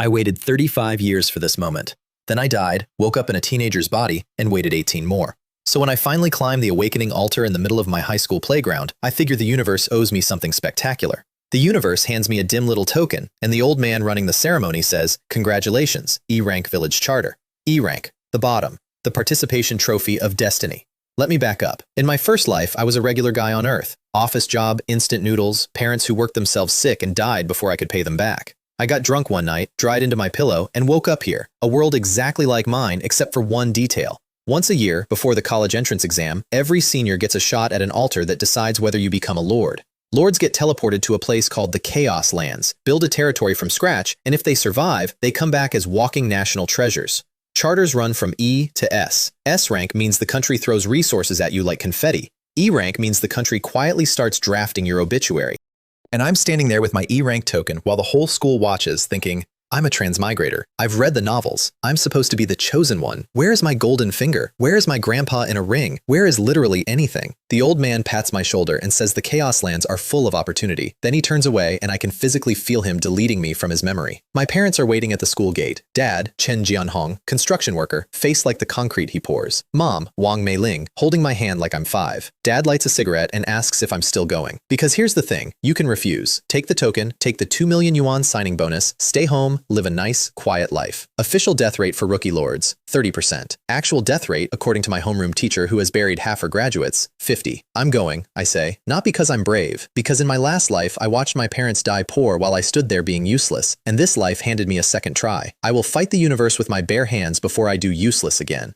I waited 35 years for this moment. Then I died, woke up in a teenager's body, and waited 18 more. So when I finally climbed the awakening altar in the middle of my high school playground, I figure the universe owes me something spectacular. The universe hands me a dim little token, and the old man running the ceremony says, "Congratulations, E-Rank Village Charter." E-Rank, the bottom, the participation trophy of destiny. Let me back up. In my first life, I was a regular guy on Earth. Office job, instant noodles, parents who worked themselves sick and died before I could pay them back. I got drunk one night, dried into my pillow, and woke up here, a world exactly like mine except for one detail. Once a year, before the college entrance exam, every senior gets a shot at an altar that decides whether you become a lord. Lords get teleported to a place called the Chaos Lands, build a territory from scratch, and if they survive, they come back as walking national treasures. Charters run from E to S. S rank means the country throws resources at you like confetti. E rank means the country quietly starts drafting your obituary. And I'm standing there with my E rank token while the whole school watches, thinking, I'm a transmigrator. I've read the novels. I'm supposed to be the chosen one. Where is my golden finger? Where is my grandpa in a ring? Where is literally anything? The old man pats my shoulder and says the Chaos Lands are full of opportunity. Then he turns away and I can physically feel him deleting me from his memory. My parents are waiting at the school gate. Dad, Chen Jianhong, construction worker, face like the concrete he pours. Mom, Wang Meiling, holding my hand like I'm 5. Dad lights a cigarette and asks if I'm still going. Because here's the thing, you can refuse. Take the token, take the 2 million yuan signing bonus, stay home, live a nice, quiet life. Official death rate for rookie lords, 30%. Actual death rate, according to my homeroom teacher who has buried half her graduates, 50. I'm going, I say, not because I'm brave, because in my last life I watched my parents die poor while I stood there being useless, and this life handed me a second try. I will fight the universe with my bare hands before I do useless again.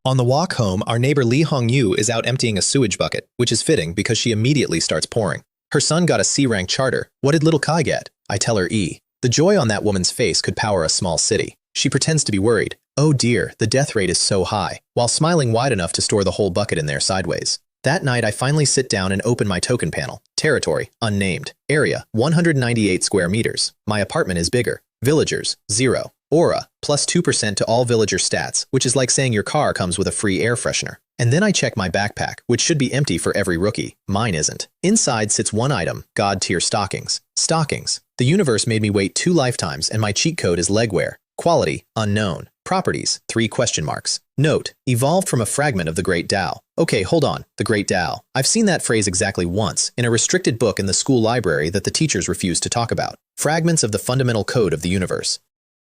On the walk home, our neighbor Li Hongyu is out emptying a sewage bucket, which is fitting because she immediately starts pouring. Her son got a C-rank charter. What did little Kai get? I tell her E. The joy on that woman's face could power a small city. She pretends to be worried. Oh dear, the death rate is so high, while smiling wide enough to store the whole bucket in there sideways. That night, I finally sit down and open my token panel. Territory, unnamed. Area, 198 square meters. My apartment is bigger. Villagers, 0. Aura, plus 2% to all villager stats, which is like saying your car comes with a free air freshener. And then I check my backpack, which should be empty for every rookie. Mine isn't. Inside sits one item, God-tier stockings. Stockings. The universe made me wait 2 lifetimes and my cheat code is legwear. Quality, unknown. Properties, 3 question marks. Note, evolved from a fragment of the Great Dao. Okay, hold on, the Great Dao. I've seen that phrase exactly once, in a restricted book in the school library that the teachers refused to talk about. Fragments of the fundamental code of the universe.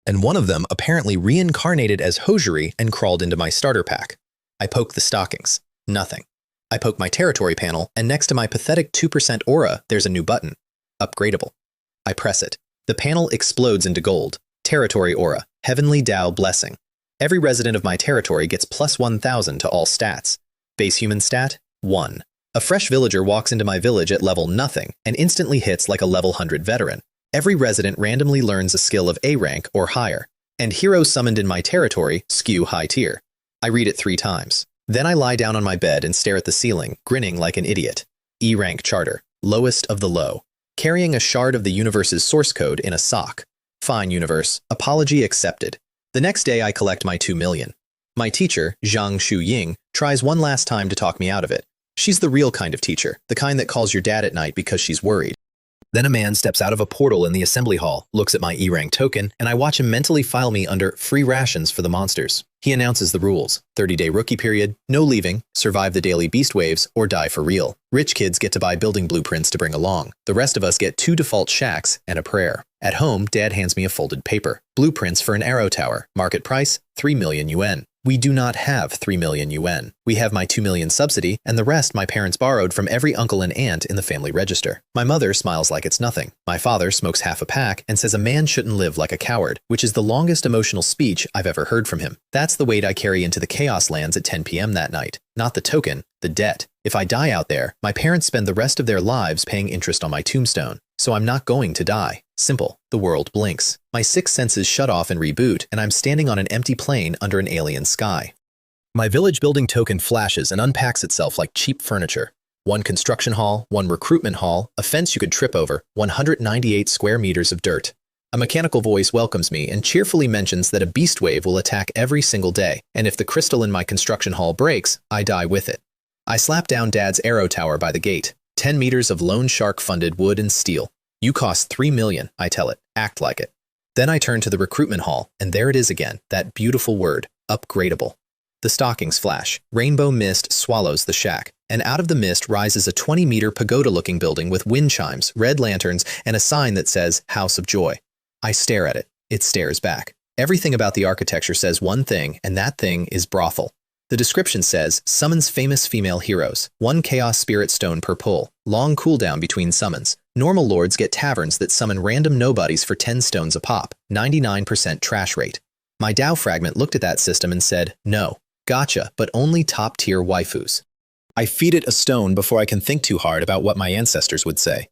And one of them apparently reincarnated as hosiery and crawled into my starter pack. I poke the stockings. Nothing. I poke my territory panel, and next to my pathetic 2% aura, there's a new button. Upgradable. I press it. The panel explodes into gold. Territory aura. Heavenly Dao blessing. Every resident of my territory gets plus 1,000 to all stats. Base human stat, 1. A fresh villager walks into my village at level nothing and instantly hits like a level 100 veteran. Every resident randomly learns a skill of A rank or higher. And heroes summoned in my territory skew high tier. I read it 3 times. Then I lie down on my bed and stare at the ceiling, grinning like an idiot. E rank charter. Lowest of the low. Carrying a shard of the universe's source code in a sock. Fine, universe. Apology accepted. The next day, I collect my 2 million. My teacher, Zhang Ying, tries one last time to talk me out of it. She's the real kind of teacher, the kind that calls your dad at night because she's worried. Then a man steps out of a portal in the assembly hall, looks at my E-rank token, and I watch him mentally file me under free rations for the monsters. He announces the rules. 30-day rookie period, no leaving, survive the daily beast waves, or die for real. Rich kids get to buy building blueprints to bring along. The rest of us get 2 default shacks and a prayer. At home, Dad hands me a folded paper. Blueprints for an arrow tower. Market price, 3 million yuan. We do not have 3 million yuan. We have my 2 million subsidy, and the rest my parents borrowed from every uncle and aunt in the family register. My mother smiles like it's nothing. My father smokes half a pack and says a man shouldn't live like a coward, which is the longest emotional speech I've ever heard from him. That's the weight I carry into the Chaos Lands at 10 p.m. that night. Not the token, the debt. If I die out there, my parents spend the rest of their lives paying interest on my tombstone. So I'm not going to die. Simple. The world blinks. My 6 senses shut off and reboot, and I'm standing on an empty plane under an alien sky. My village building token flashes and unpacks itself like cheap furniture. 1 construction hall, 1 recruitment hall, a fence you could trip over, 198 square meters of dirt. A mechanical voice welcomes me and cheerfully mentions that a beast wave will attack every single day, and if the crystal in my construction hall breaks, I die with it. I slap down Dad's arrow tower by the gate. 10 meters of loan shark funded wood and steel. You cost 3 million, I tell it. Act like it. Then I turn to the recruitment hall, and there it is again, that beautiful word, upgradable. The stockings flash, rainbow mist swallows the shack, and out of the mist rises a 20-meter pagoda-looking building with wind chimes, red lanterns, and a sign that says, House of Joy. I stare at it. It stares back. Everything about the architecture says one thing, and that thing is brothel. The description says, summons famous female heroes, 1 chaos spirit stone per pull, long cooldown between summons. Normal lords get taverns that summon random nobodies for 10 stones a pop, 99% trash rate. My Dao fragment looked at that system and said, no, gotcha, but only top-tier waifus. I feed it a stone before I can think too hard about what my ancestors would say.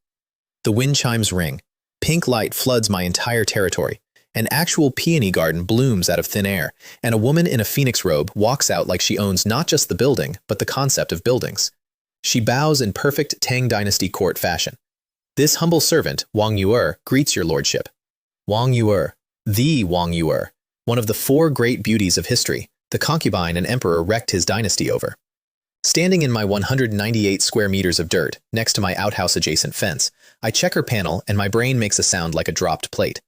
The wind chimes ring. Pink light floods my entire territory. An actual peony garden blooms out of thin air, and a woman in a phoenix robe walks out like she owns not just the building, but the concept of buildings. She bows in perfect Tang Dynasty court fashion. This humble servant, Wang Yu'er, greets your lordship. Wang Yu'er, the Wang Yu'er, one of the 4 great beauties of history, the concubine an emperor wrecked his dynasty over. Standing in my 198 square meters of dirt, next to my outhouse-adjacent fence, I check her panel and my brain makes a sound like a dropped plate.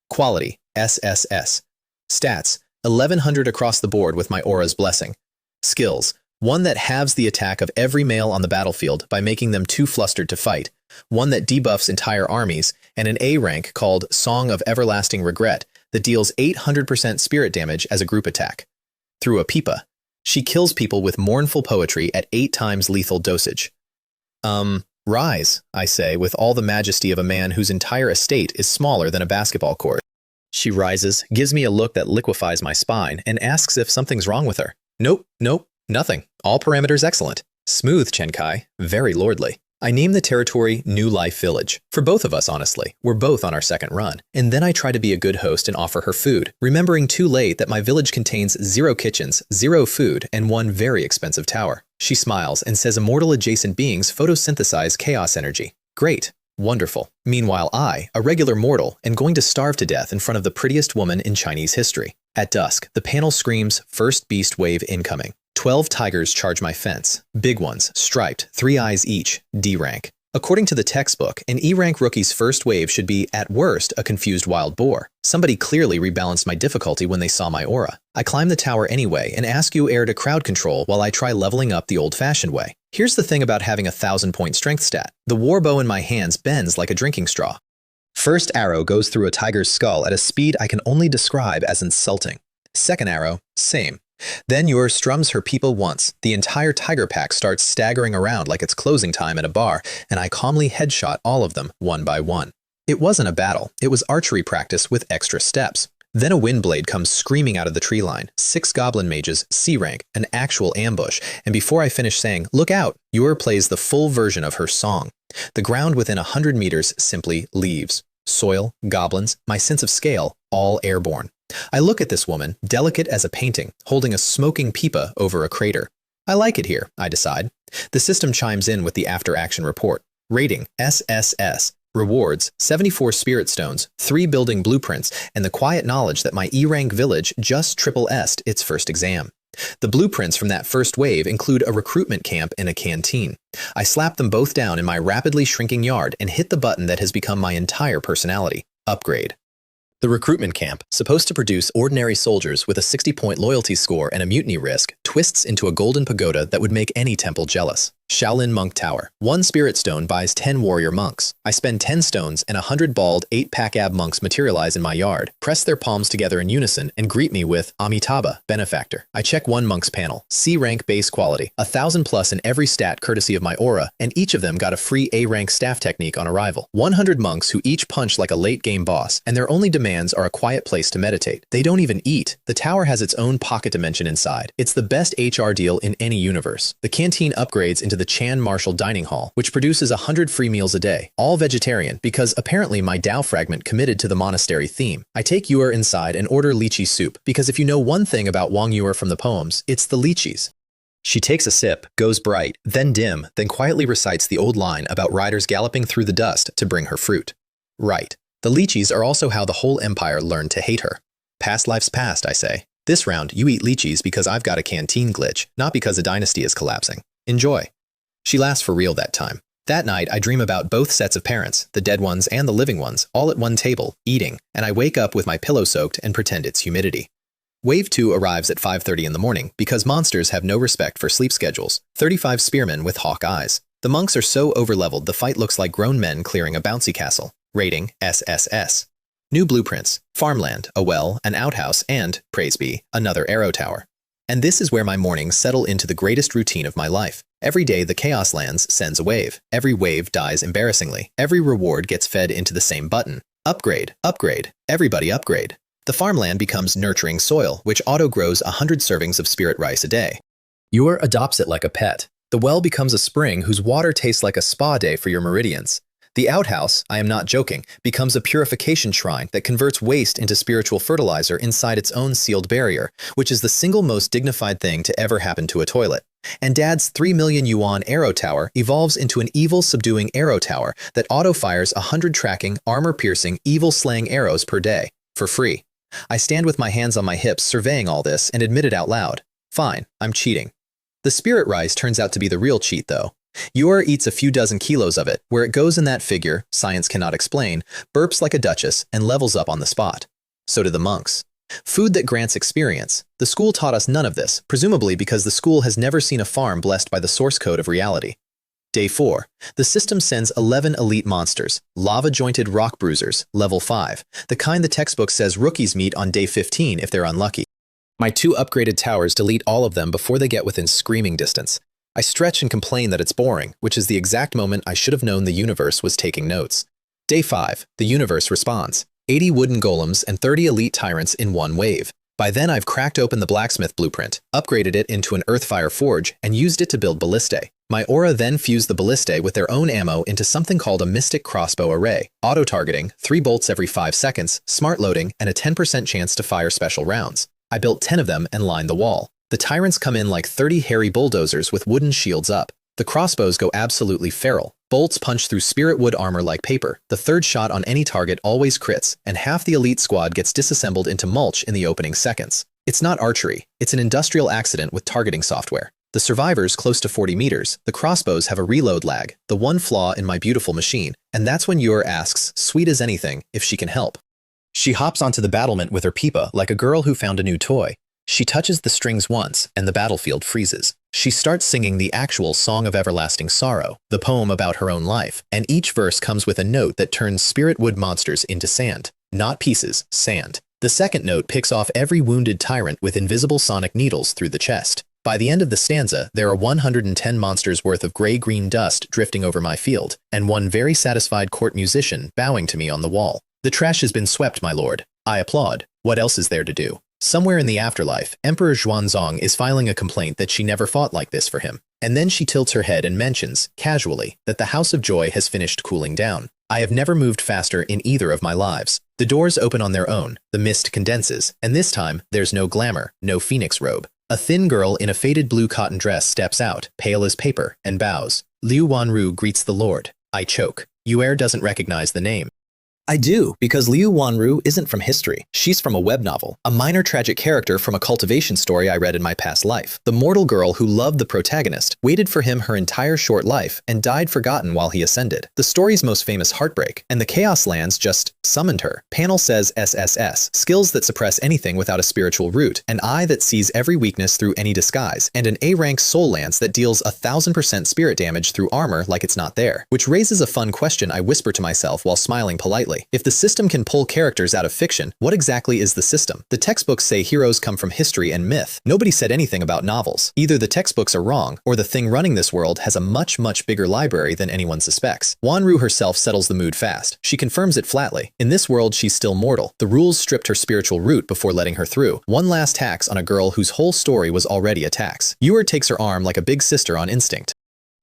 Quality, SSS. Stats, 1100 across the board with my aura's blessing. Skills, 1 that halves the attack of every male on the battlefield by making them too flustered to fight, 1 that debuffs entire armies, and an A rank called Song of Everlasting Regret that deals 800% spirit damage as a group attack. Through a pipa, she kills people with mournful poetry at 8 times lethal dosage. Rise, I say, with all the majesty of a man whose entire estate is smaller than a basketball court. She rises, gives me a look that liquefies my spine, and asks if something's wrong with her. Nope, nothing. All parameters excellent. Smooth, Chen Kai. Very lordly. I name the territory New Life Village. For both of us, honestly. We're both on our second run. And then I try to be a good host and offer her food, remembering too late that my village contains 0 kitchens, 0 food, and 1 very expensive tower. She smiles and says immortal adjacent beings photosynthesize chaos energy. Great. Wonderful. Meanwhile, I, a regular mortal, am going to starve to death in front of the prettiest woman in Chinese history. At dusk, the panel screams, first beast wave incoming. 12 tigers charge my fence. Big ones, striped, 3 eyes each, D rank. According to the textbook, an E rank rookie's first wave should be, at worst, a confused wild boar. Somebody clearly rebalanced my difficulty when they saw my aura. I climb the tower anyway and ask you air to crowd control while I try leveling up the old-fashioned way. Here's the thing about having a 1000-point strength stat. The war bow in my hands bends like a drinking straw. First arrow goes through a tiger's skull at a speed I can only describe as insulting. Second arrow, same. Then yours strums her people once. The entire tiger pack starts staggering around like it's closing time at a bar, and I calmly headshot all of them, one by one. It wasn't a battle. It was archery practice with extra steps. Then a wind blade comes screaming out of the tree line, 6 goblin mages, C rank, an actual ambush, and before I finish saying, look out, Yu'er plays the full version of her song. The ground within 100 meters simply leaves. Soil, goblins, my sense of scale, all airborne. I look at this woman, delicate as a painting, holding a smoking pipa over a crater. I like it here, I decide. The system chimes in with the after-action report. Rating, SSS. Rewards, 74 spirit stones, 3 building blueprints, and the quiet knowledge that my E-rank village just triple S'd its first exam. The blueprints from that first wave include a recruitment camp and a canteen. I slap them both down in my rapidly shrinking yard and hit the button that has become my entire personality. Upgrade. The recruitment camp, supposed to produce ordinary soldiers with a 60-point loyalty score and a mutiny risk, twists into a golden pagoda that would make any temple jealous. Shaolin Monk Tower. 1 spirit stone buys 10 warrior monks. I spend 10 stones and 100 bald 8-pack ab monks materialize in my yard, press their palms together in unison, and greet me with Amitabha, benefactor. I check 1 monk's panel, C rank base quality, 1000 plus in every stat courtesy of my aura, and each of them got a free A rank staff technique on arrival. 100 monks who each punch like a late game boss, and their only demands are a quiet place to meditate. They don't even eat. The tower has its own pocket dimension inside. It's the best HR deal in any universe. The canteen upgrades into the Chan Marshall Dining Hall, which produces 100 free meals a day, all vegetarian, because apparently my Dao fragment committed to the monastery theme. I take Yu'er inside and order lychee soup, because if you know one thing about Wang Yu'er from the poems, it's the lychees. She takes a sip, goes bright, then dim, then quietly recites the old line about riders galloping through the dust to bring her fruit. Right. The lychees are also how the whole empire learned to hate her. Past life's past, I say. This round, you eat lychees because I've got a canteen glitch, not because a dynasty is collapsing. Enjoy. She laughs for real that time. That night, I dream about both sets of parents, the dead ones and the living ones, all at one table, eating, and I wake up with my pillow soaked and pretend it's humidity. Wave 2 arrives at 5:30 in the morning because monsters have no respect for sleep schedules. 35 spearmen with hawk eyes. The monks are so overleveled the fight looks like grown men clearing a bouncy castle. Rating SSS. New blueprints, farmland, a well, an outhouse, and, praise be, another arrow tower. And this is where my mornings settle into the greatest routine of my life. Every day the Chaos Lands sends a wave. Every wave dies embarrassingly. Every reward gets fed into the same button. Upgrade, upgrade, everybody upgrade. The farmland becomes nurturing soil, which auto-grows 100 servings of spirit rice a day. Yuan adopts it like a pet. The well becomes a spring whose water tastes like a spa day for your meridians. The outhouse, I am not joking, becomes a purification shrine that converts waste into spiritual fertilizer inside its own sealed barrier, which is the single most dignified thing to ever happen to a toilet. And Dad's 3 million yuan arrow tower evolves into an evil subduing arrow tower that auto-fires 100 tracking, armor-piercing, evil-slaying arrows per day, for free. I stand with my hands on my hips surveying all this and admit it out loud. Fine, I'm cheating. The spirit rice turns out to be the real cheat, though. Yuan eats a few dozen kilos of it, where it goes in that figure, science cannot explain, burps like a duchess, and levels up on the spot. So do the monks. Food that grants experience. The school taught us none of this, presumably because the school has never seen a farm blessed by the source code of reality. Day 4. The system sends 11 elite monsters, lava-jointed rock bruisers, level 5, the kind the textbook says rookies meet on day 15 if they're unlucky. My 2 upgraded towers delete all of them before they get within screaming distance. I stretch and complain that it's boring, which is the exact moment I should have known the universe was taking notes. Day 5. The universe responds. 80 wooden golems and 30 elite tyrants in one wave. By then I've cracked open the blacksmith blueprint, upgraded it into an earthfire forge, and used it to build ballistae. My aura then fused the ballistae with their own ammo into something called a mystic crossbow array, auto-targeting, 3 bolts every 5 seconds, smart loading, and a 10% chance to fire special rounds. I built 10 of them and lined the wall. The tyrants come in like 30 hairy bulldozers with wooden shields up. The crossbows go absolutely feral. Bolts punch through spirit wood armor like paper. The third shot on any target always crits, and half the elite squad gets disassembled into mulch in the opening seconds. It's not archery. It's an industrial accident with targeting software. The survivors close to 40 meters. The crossbows have a reload lag, the one flaw in my beautiful machine, and that's when Yuan asks, sweet as anything, if she can help. She hops onto the battlement with her pipa like a girl who found a new toy. She touches the strings once, and the battlefield freezes. She starts singing the actual Song of Everlasting Sorrow, the poem about her own life, and each verse comes with a note that turns spirit wood monsters into sand. Not pieces, sand. The second note picks off every wounded tyrant with invisible sonic needles through the chest. By the end of the stanza, there are 110 monsters worth of gray-green dust drifting over my field, and one very satisfied court musician bowing to me on the wall. The trash has been swept, my lord. I applaud. What else is there to do? Somewhere in the afterlife, Emperor Xuanzong is filing a complaint that she never fought like this for him. And then she tilts her head and mentions, casually, that the House of Joy has finished cooling down. I have never moved faster in either of my lives. The doors open on their own, the mist condenses, and this time, there's no glamour, no phoenix robe. A thin girl in a faded blue cotton dress steps out, pale as paper, and bows. Liu Wanru greets the Lord. I choke. Yuan doesn't recognize the name. I do, because Liu Wanru isn't from history. She's from a web novel, a minor tragic character from a cultivation story I read in my past life. The mortal girl who loved the protagonist, waited for him her entire short life, and died forgotten while he ascended. The story's most famous heartbreak, and the Chaos Lands just summoned her. Panel says SSS, skills that suppress anything without a spiritual root, an eye that sees every weakness through any disguise, and an A-rank soul lance that deals 1000% spirit damage through armor like it's not there. Which raises a fun question I whisper to myself while smiling politely. If the system can pull characters out of fiction, what exactly is the system? The textbooks say heroes come from history and myth. Nobody said anything about novels. Either the textbooks are wrong, or the thing running this world has a much bigger library than anyone suspects. Wanru herself settles the mood fast. She confirms it flatly. In this world, she's still mortal. The rules stripped her spiritual root before letting her through. One last tax on a girl whose whole story was already a tax. Yuan takes her arm like a big sister on instinct.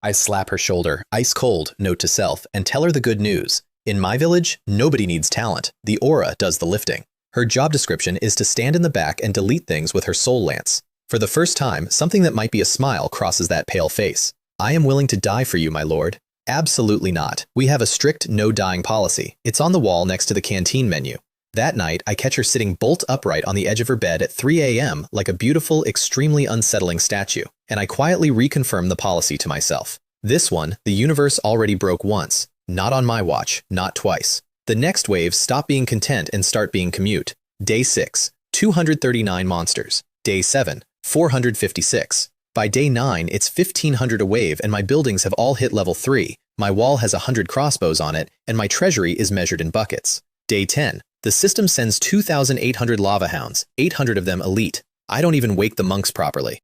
I slap her shoulder, ice cold, note to self, and tell her the good news. In my village, nobody needs talent. The aura does the lifting. Her job description is to stand in the back and delete things with her soul lance. For the first time, something that might be a smile crosses that pale face. I am willing to die for you, my lord. Absolutely not. We have a strict no-dying policy. It's on the wall next to the canteen menu. That night, I catch her sitting bolt upright on the edge of her bed at 3 a.m. like a beautiful, extremely unsettling statue, and I quietly reconfirm the policy to myself. This one, the universe already broke once. Not on my watch, not twice. The next wave, stop being content and start being commute. Day 6, 239 monsters. Day 7, 456. By day 9, it's 1,500 a wave and my buildings have all hit level 3. My wall has 100 crossbows on it, and my treasury is measured in buckets. Day 10. The system sends 2,800 lava hounds, 800 of them elite. I don't even wake the monks properly.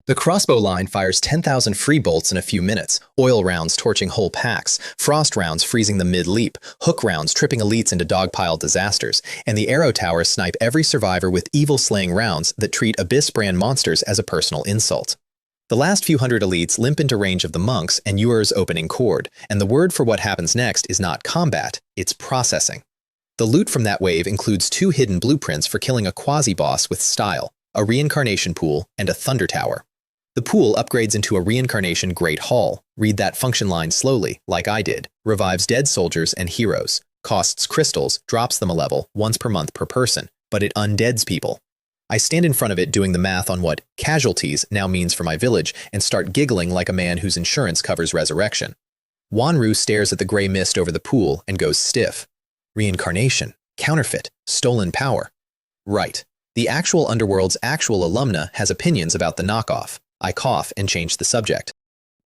The crossbow line fires 10,000 free bolts in a few minutes, oil rounds torching whole packs, frost rounds freezing the mid-leap, hook rounds tripping elites into dogpile disasters, and the arrow towers snipe every survivor with evil-slaying rounds that treat Abyss-brand monsters as a personal insult. The last few hundred elites limp into range of the monks and Yuer's opening chord, and the word for what happens next is not combat, it's processing. The loot from that wave includes 2 hidden blueprints for killing a quasi-boss with style, a reincarnation pool, and a thunder tower. The pool upgrades into a reincarnation Great Hall. Read that function line slowly, like I did. Revives dead soldiers and heroes. Costs crystals, drops them a level, once per month per person, but it undeads people. I stand in front of it doing the math on what casualties now means for my village and start giggling like a man whose insurance covers resurrection. Wanru stares at the gray mist over the pool and goes stiff. Reincarnation, counterfeit, stolen power. Right. The actual Underworld's actual alumna has opinions about the knockoff. I cough and change the subject.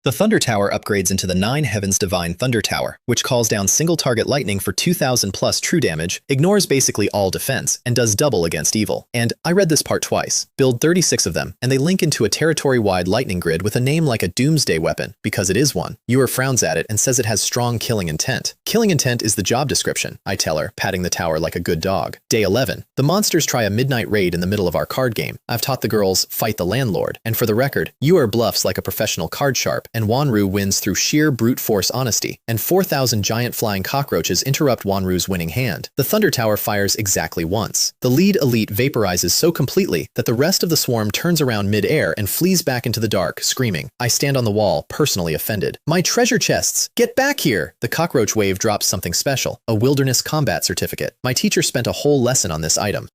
The Thunder Tower upgrades into the 9 Heavens Divine Thunder Tower, which calls down single-target lightning for 2,000 plus true damage, ignores basically all defense, and does double against evil. And I read this part twice. Build 36 of them, and they link into a territory-wide lightning grid with a name like a doomsday weapon, because it is one. Yuer frowns at it and says it has strong killing intent. Killing intent is the job description, I tell her, patting the tower like a good dog. Day 11. The monsters try a midnight raid in the middle of our card game. I've taught the girls, fight the landlord, and for the record, Yuer bluffs like a professional card sharp, and Wanru wins through sheer brute force honesty, and 4,000 giant flying cockroaches interrupt Wanru's winning hand. The Thunder Tower fires exactly once. The lead elite vaporizes so completely that the rest of the swarm turns around mid-air and flees back into the dark, screaming. I stand on the wall, personally offended. My treasure chests! Get back here! The cockroach wave drops something special, a wilderness combat certificate. My teacher spent a whole lesson on this item.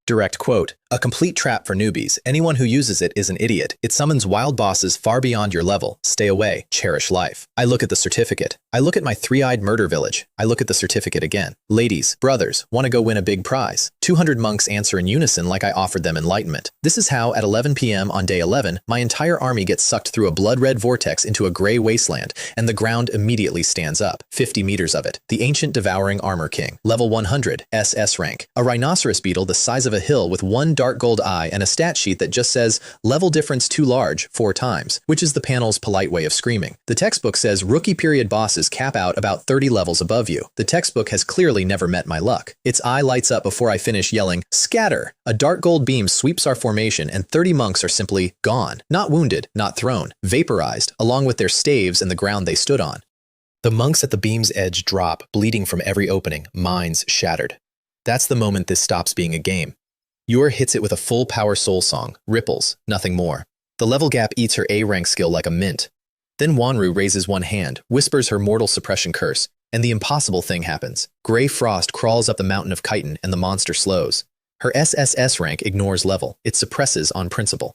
Direct quote, a complete trap for newbies. Anyone who uses it is an idiot. It summons wild bosses far beyond your level. Stay away. Cherish life. I look at the certificate. I look at my 3-eyed murder village. I look at the certificate again. Ladies, brothers, want to go win a big prize? 200 monks answer in unison like I offered them enlightenment. This is how, at 11 p.m. on day 11, my entire army gets sucked through a blood-red vortex into a gray wasteland, and the ground immediately stands up. 50 meters of it. The ancient devouring armor king. Level 100, SS rank. A rhinoceros beetle the size of a hill with 1 dark gold eye and a stat sheet that just says, level difference too large, 4 times, which is the panel's polite way of screaming. The textbook says rookie period bosses cap out about 30 levels above you. The textbook has clearly never met my luck. Its eye lights up before I finish yelling, scatter! A dark gold beam sweeps our formation and 30 monks are simply gone. Not wounded, not thrown, vaporized, along with their staves and the ground they stood on. The monks at the beam's edge drop, bleeding from every opening, minds shattered. That's the moment this stops being a game. Yuer hits it with a full power soul song, ripples, nothing more. The level gap eats her A-rank skill like a mint. Then Wanru raises one hand, whispers her mortal suppression curse, and the impossible thing happens. Gray frost crawls up the mountain of chitin and the monster slows. Her SSS rank ignores level, it suppresses on principle.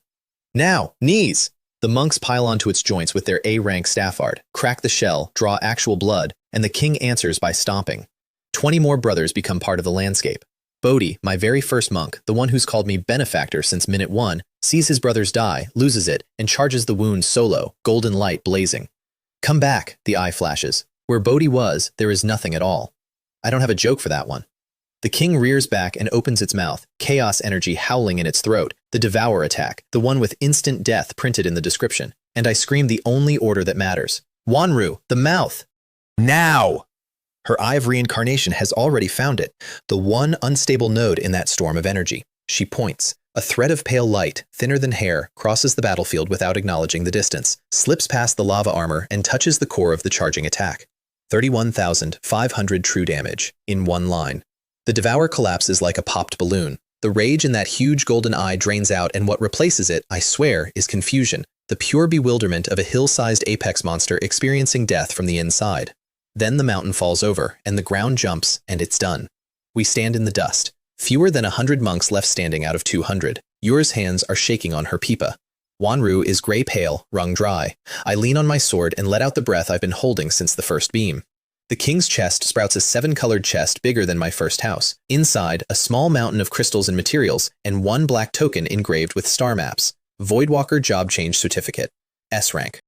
Now, knees! The monks pile onto its joints with their A-rank staffard, crack the shell, draw actual blood, and the king answers by stomping. 20 more brothers become part of the landscape. Bodhi, my very first monk, the one who's called me benefactor since minute 1, sees his brothers die, loses it, and charges the wound solo, golden light blazing. Come back, the eye flashes. Where Bodhi was, there is nothing at all. I don't have a joke for that one. The king rears back and opens its mouth, chaos energy howling in its throat, the devour attack, the one with instant death printed in the description, and I scream the only order that matters. Wanru, the mouth! Now! Her eye of reincarnation has already found it, the one unstable node in that storm of energy. She points. A thread of pale light, thinner than hair, crosses the battlefield without acknowledging the distance, slips past the lava armor, and touches the core of the charging attack. 31,500 true damage, in one line. The Devour collapses like a popped balloon. The rage in that huge golden eye drains out, and what replaces it, I swear, is confusion, the pure bewilderment of a hill-sized apex monster experiencing death from the inside. Then the mountain falls over, and the ground jumps, and it's done. We stand in the dust. Fewer than 100 monks left standing out of 200. Yuer's hands are shaking on her pipa. Wanru is gray pale, wrung dry. I lean on my sword and let out the breath I've been holding since the first beam. The king's chest sprouts a 7-colored chest bigger than my first house. Inside, a small mountain of crystals and materials, and 1 black token engraved with star maps. Voidwalker Job Change Certificate. S rank.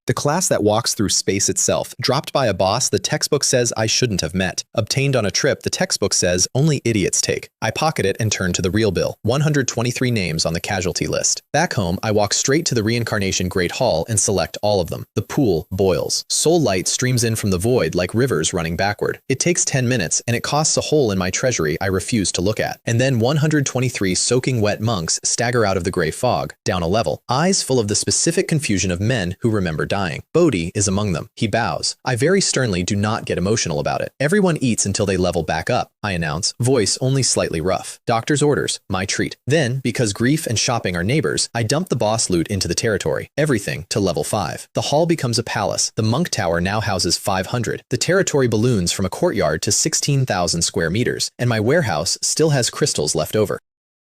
The class that walks through space itself, dropped by a boss the textbook says I shouldn't have met. Obtained on a trip the textbook says only idiots take. I pocket it and turn to the real bill. 123 names on the casualty list. Back home, I walk straight to the Reincarnation Great Hall and select all of them. The pool boils. Soul light streams in from the void like rivers running backward. It takes 10 minutes, and it costs a hole in my treasury I refuse to look at. And then 123 soaking wet monks stagger out of the gray fog, down a level, eyes full of the specific confusion of men who remember dying. Bodhi is among them. He bows. I very sternly do not get emotional about it. Everyone eats until they level back up, I announce, voice only slightly rough. Doctor's orders, my treat. Then, because grief and shopping are neighbors, I dump the boss loot into the territory. Everything to level 5. The hall becomes a palace. The monk tower now houses 500. The territory balloons from a courtyard to 16,000 square meters, and my warehouse still has crystals left over.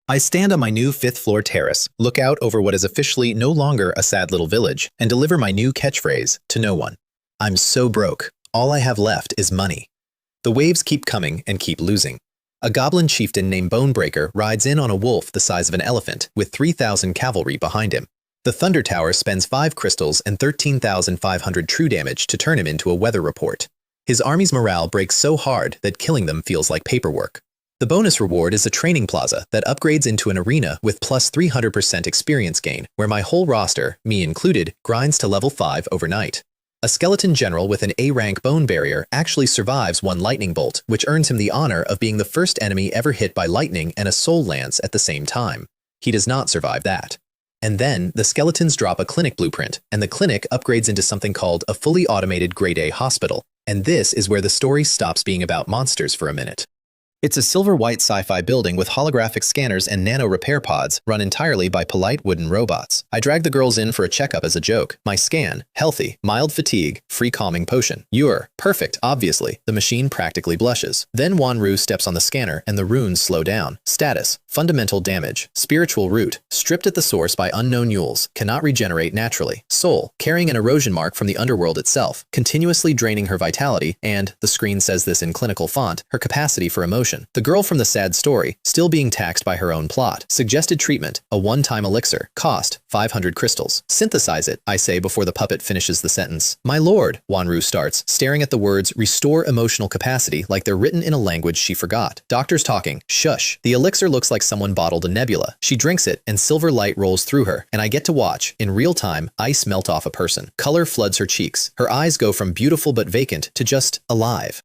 I stand on my new 5th-floor terrace, look out over what is officially no longer a sad little village, and deliver my new catchphrase to no one. I'm so broke. All I have left is money. The waves keep coming and keep losing. A goblin chieftain named Bonebreaker rides in on a wolf the size of an elephant, with 3,000 cavalry behind him. The Thunder Tower spends 5 crystals and 13,500 true damage to turn him into a weather report. His army's morale breaks so hard that killing them feels like paperwork. The bonus reward is a training plaza that upgrades into an arena with plus 300% experience gain, where my whole roster, me included, grinds to level 5 overnight. A skeleton general with an A-rank bone barrier actually survives 1 lightning bolt, which earns him the honor of being the first enemy ever hit by lightning and a soul lance at the same time. He does not survive that. And then, the skeletons drop a clinic blueprint, and the clinic upgrades into something called a fully automated Grade A hospital. And this is where the story stops being about monsters for a minute. It's a silver-white sci-fi building with holographic scanners and nano repair pods run entirely by polite wooden robots. I drag the girls in for a checkup as a joke. My scan, healthy, mild fatigue, free calming potion. You're perfect, obviously. The machine practically blushes. Then Wanru steps on the scanner and the runes slow down. Status, fundamental damage. Spiritual root, stripped at the source by unknown yules, cannot regenerate naturally. Soul, carrying an erosion mark from the underworld itself, continuously draining her vitality and, the screen says this in clinical font, her capacity for emotion. The girl from the sad story, still being taxed by her own plot. Suggested treatment, a one-time elixir. Cost, 500 crystals. Synthesize it, I say before the puppet finishes the sentence. My lord, Wanru starts, staring at the words restore emotional capacity like they're written in a language she forgot. Doctor's talking. Shush. The elixir looks like someone bottled a nebula. She drinks it and silver light rolls through her, and I get to watch, in real time, ice melt off a person. Color floods her cheeks. Her eyes go from beautiful but vacant to just alive.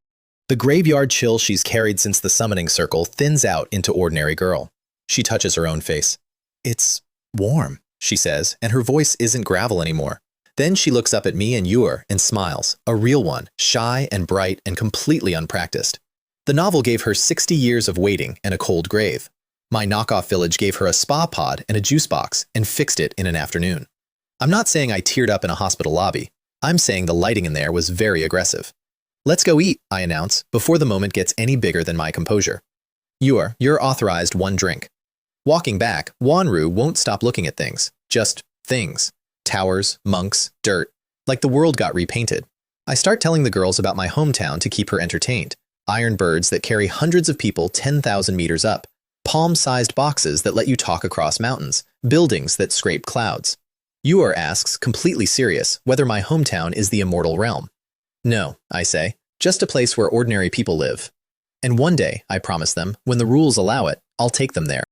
The graveyard chill she's carried since the summoning circle thins out into ordinary girl. She touches her own face. It's warm, she says, and her voice isn't gravel anymore. Then she looks up at me and Yor and smiles, a real one, shy and bright and completely unpracticed. The novel gave her 60 years of waiting and a cold grave. My knockoff village gave her a spa pod and a juice box and fixed it in an afternoon. I'm not saying I teared up in a hospital lobby. I'm saying the lighting in there was very aggressive. Let's go eat, I announce, before the moment gets any bigger than my composure. You're authorized 1 drink. Walking back, Wanru won't stop looking at things. Just things. Towers, monks, dirt. Like the world got repainted. I start telling the girls about my hometown to keep her entertained. Iron birds that carry hundreds of people 10,000 meters up. Palm-sized boxes that let you talk across mountains. Buildings that scrape clouds. Yor asks, completely serious, whether my hometown is the immortal realm. No, I say, just a place where ordinary people live. And one day, I promise them, when the rules allow it, I'll take them there.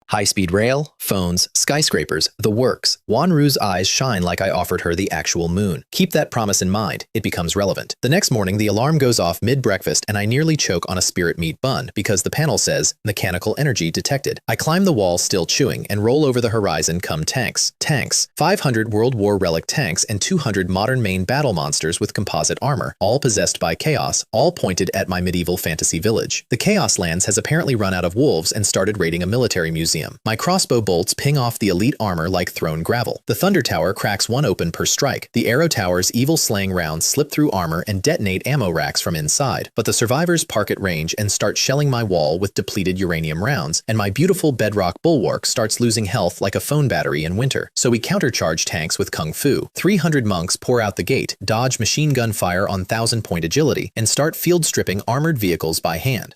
High-speed rail, phones, skyscrapers, the works. Wanru's eyes shine like I offered her the actual moon. Keep that promise in mind. It becomes relevant. The next morning, the alarm goes off mid-breakfast and I nearly choke on a spirit meat bun because the panel says, mechanical energy detected. I climb the wall still chewing and roll over the horizon come tanks. Tanks. 500 World War relic tanks and 200 modern main battle monsters with composite armor, all possessed by chaos, all pointed at my medieval fantasy village. The Chaos Lands has apparently run out of wolves and started raiding a military museum adamantium. My crossbow bolts ping off the elite armor like thrown gravel. The thunder tower cracks one open per strike. The arrow tower's evil slaying rounds slip through armor and detonate ammo racks from inside. But the survivors park at range and start shelling my wall with depleted uranium rounds, and my beautiful bedrock bulwark starts losing health like a phone battery in winter. So we countercharge tanks with kung fu. 300 monks pour out the gate, dodge machine gun fire on 1,000-point agility, and start field stripping armored vehicles by hand.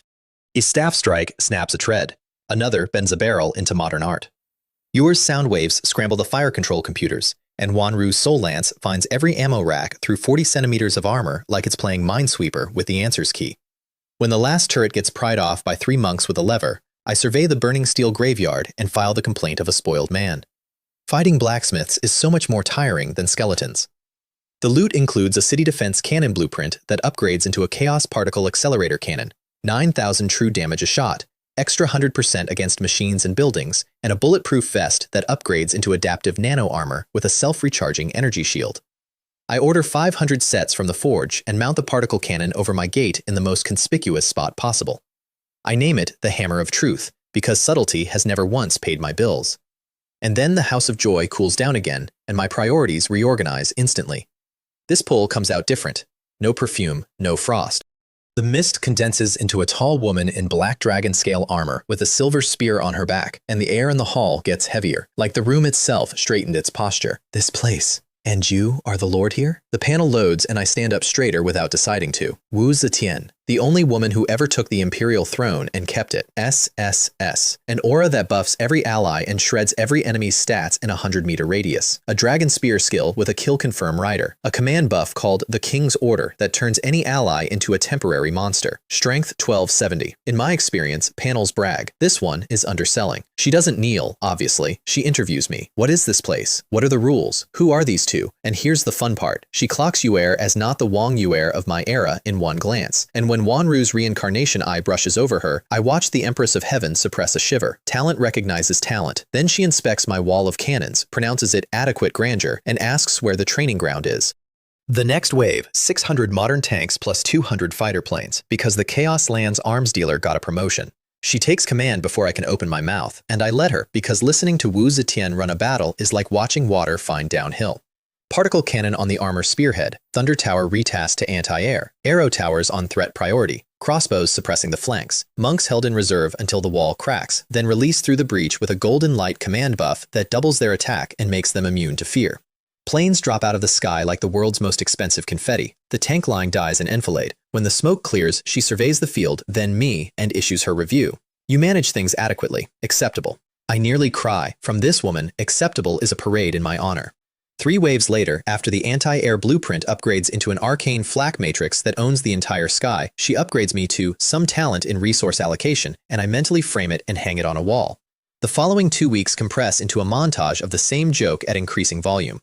A staff strike snaps a tread. Another bends a barrel into modern art. Yuer's sound waves scramble the fire control computers, and Wanru's soul lance finds every ammo rack through 40 centimeters of armor like it's playing Minesweeper with the answers key. When the last turret gets pried off by 3 monks with a lever, I survey the burning steel graveyard and file the complaint of a spoiled man. Fighting blacksmiths is so much more tiring than skeletons. The loot includes a city defense cannon blueprint that upgrades into a chaos particle accelerator cannon, 9,000 true damage a shot, extra 100% against machines and buildings, and a bulletproof vest that upgrades into adaptive nano armor with a self-recharging energy shield. I order 500 sets from the forge and mount the particle cannon over my gate in the most conspicuous spot possible. I name it the Hammer of Truth because subtlety has never once paid my bills. And then the House of Joy cools down again, and my priorities reorganize instantly. This pull comes out different. No perfume, no frost. The mist condenses into a tall woman in black dragon scale armor with a silver spear on her back, and the air in the hall gets heavier, like the room itself straightened its posture. This place. And you are the lord here? The panel loads and I stand up straighter without deciding to. Wu Zetian, the only woman who ever took the imperial throne and kept it. SSS. An aura that buffs every ally and shreds every enemy's stats in a 100-meter radius. A dragon spear skill with a kill confirm rider. A command buff called the King's Order that turns any ally into a temporary monster. Strength 1270. In my experience, panels brag. This one is underselling. She doesn't kneel, obviously. She interviews me. What is this place? What are the rules? Who are these two? And here's the fun part. She clocks Yuer as not the Wang Yuer of my era in one glance. And when Wanru's reincarnation eye brushes over her, I watch the Empress of Heaven suppress a shiver. Talent recognizes talent. Then she inspects my wall of cannons, pronounces it adequate grandeur, and asks where the training ground is. The next wave, 600 modern tanks plus 200 fighter planes, because the Chaos Lands arms dealer got a promotion. She takes command before I can open my mouth, and I let her because listening to Wu Zetian run a battle is like watching water find downhill. Particle cannon on the armor spearhead, thunder tower retasked to anti-air, arrow towers on threat priority, crossbows suppressing the flanks, monks held in reserve until the wall cracks, then released through the breach with a golden light command buff that doubles their attack and makes them immune to fear. Planes drop out of the sky like the world's most expensive confetti. The tank line dies in enfilade. When the smoke clears, she surveys the field, then me, and issues her review. You manage things adequately. Acceptable. I nearly cry. From this woman, acceptable is a parade in my honor. 3 waves later, after the anti-air blueprint upgrades into an arcane flak matrix that owns the entire sky, she upgrades me to some talent in resource allocation, and I mentally frame it and hang it on a wall. The following 2 weeks compress into a montage of the same joke at increasing volume.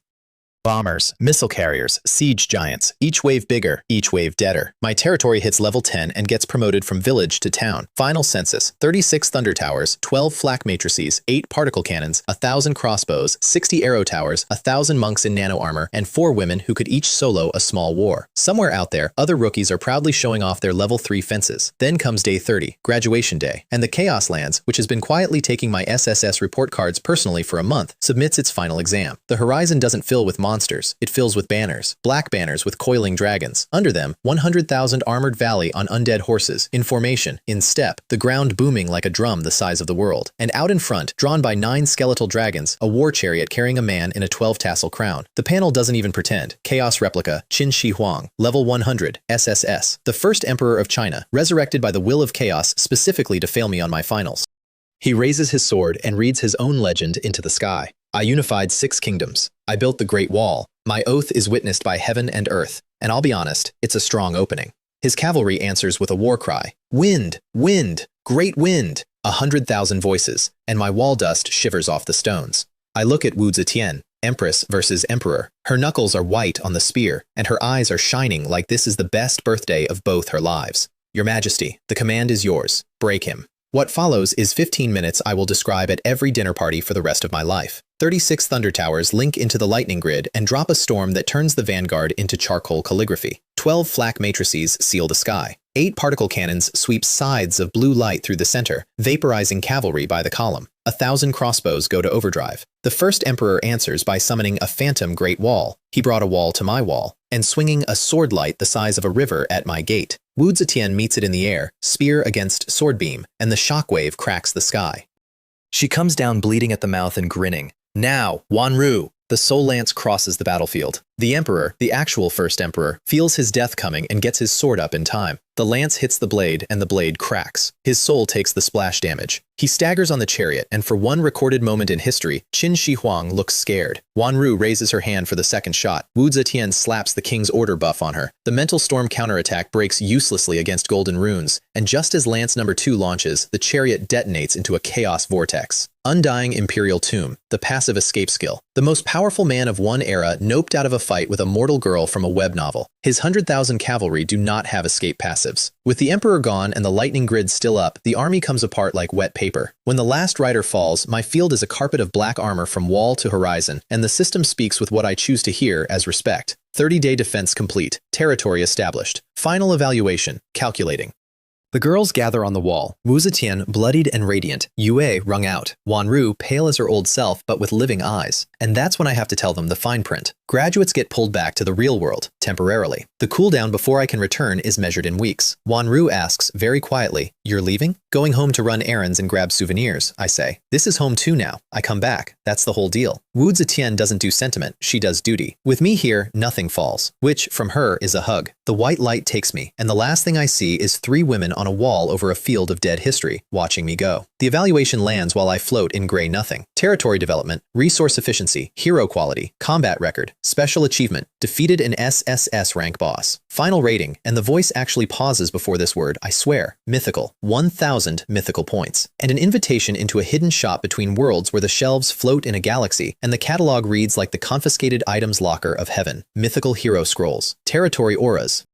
Bombers, missile carriers, siege giants, each wave bigger, each wave deader. My territory hits level 10 and gets promoted from village to town. Final census, 36 thunder towers, 12 flak matrices, 8 particle cannons, 1,000 crossbows, 60 arrow towers, 1,000 monks in nano armor, and 4 women who could each solo a small war. Somewhere out there, other rookies are proudly showing off their level 3 fences. Then comes day 30, graduation day, and the Chaos Lands, which has been quietly taking my SSS report cards personally for a month, submits its final exam. The horizon doesn't fill with monsters, it fills with banners, black banners with coiling dragons. Under them, 100,000 armored valley on undead horses, in formation, in step, the ground booming like a drum the size of the world. And out in front, drawn by 9 skeletal dragons, a war chariot carrying a man in a 12-tassel crown. The panel doesn't even pretend. Chaos replica, Qin Shi Huang, level 100, SSS, the first emperor of China, resurrected by the will of chaos specifically to fail me on my finals. He raises his sword and reads his own legend into the sky. I unified 6 kingdoms. I built the Great Wall. My oath is witnessed by heaven and earth, and I'll be honest, it's a strong opening. His cavalry answers with a war cry. Wind! Wind! Great wind! 100,000 voices, and my wall dust shivers off the stones. I look at Wu Zetian, Empress versus Emperor. Her knuckles are white on the spear, and her eyes are shining like this is the best birthday of both her lives. Your Majesty, the command is yours. Break him. What follows is 15 minutes I will describe at every dinner party for the rest of my life. 36 thunder towers link into the lightning grid and drop a storm that turns the vanguard into charcoal calligraphy. 12 flak matrices seal the sky. 8 particle cannons sweep scythes of blue light through the center, vaporizing cavalry by the column. 1,000 crossbows go to overdrive. The first emperor answers by summoning a phantom great wall. He brought a wall to my wall, and swinging a sword light the size of a river at my gate. Wu Zetian meets it in the air, spear against sword beam, and the shockwave cracks the sky. She comes down bleeding at the mouth and grinning. Now, Wanru! The soul lance crosses the battlefield. The emperor, the actual first emperor, feels his death coming and gets his sword up in time. The lance hits the blade and the blade cracks. His soul takes the splash damage. He staggers on the chariot, and for one recorded moment in history, Qin Shi Huang looks scared. Wanru raises her hand for the second shot. Wu Zetian slaps the king's order buff on her. The mental storm counterattack breaks uselessly against golden runes, and just as lance number 2 launches, the chariot detonates into a chaos vortex. Undying Imperial Tomb, the passive escape skill. The most powerful man of one era noped out of a fight with a mortal girl from a web novel. His 100,000 cavalry do not have escape passives. With the emperor gone and the lightning grid still up, the army comes apart like wet paper. When the last rider falls, my field is a carpet of black armor from wall to horizon, and the system speaks with what I choose to hear as respect. 30-day defense complete. Territory established. Final evaluation. Calculating. The girls gather on the wall, Wu Zetian bloodied and radiant, Yue wrung out, Wanru pale as her old self but with living eyes. And that's when I have to tell them the fine print. Graduates get pulled back to the real world, temporarily. The cooldown before I can return is measured in weeks. Wanru asks, very quietly, "You're leaving?" "Going home to run errands and grab souvenirs," I say. "This is home too now. I come back. That's the whole deal." Wu Zetian doesn't do sentiment, she does duty. With me here, nothing falls, which, from her, is a hug. The white light takes me, and the last thing I see is 3 women on a wall over a field of dead history, watching me go. The evaluation lands while I float in gray nothing. Territory development, resource efficiency, hero quality, combat record, special achievement, defeated an SSS rank boss. Final rating, and the voice actually pauses before this word, I swear. Mythical. 1,000 mythical points. And an invitation into a hidden shop between worlds where the shelves float in a galaxy, and the catalog reads like the confiscated items locker of heaven. Mythical hero scrolls. Territory auras.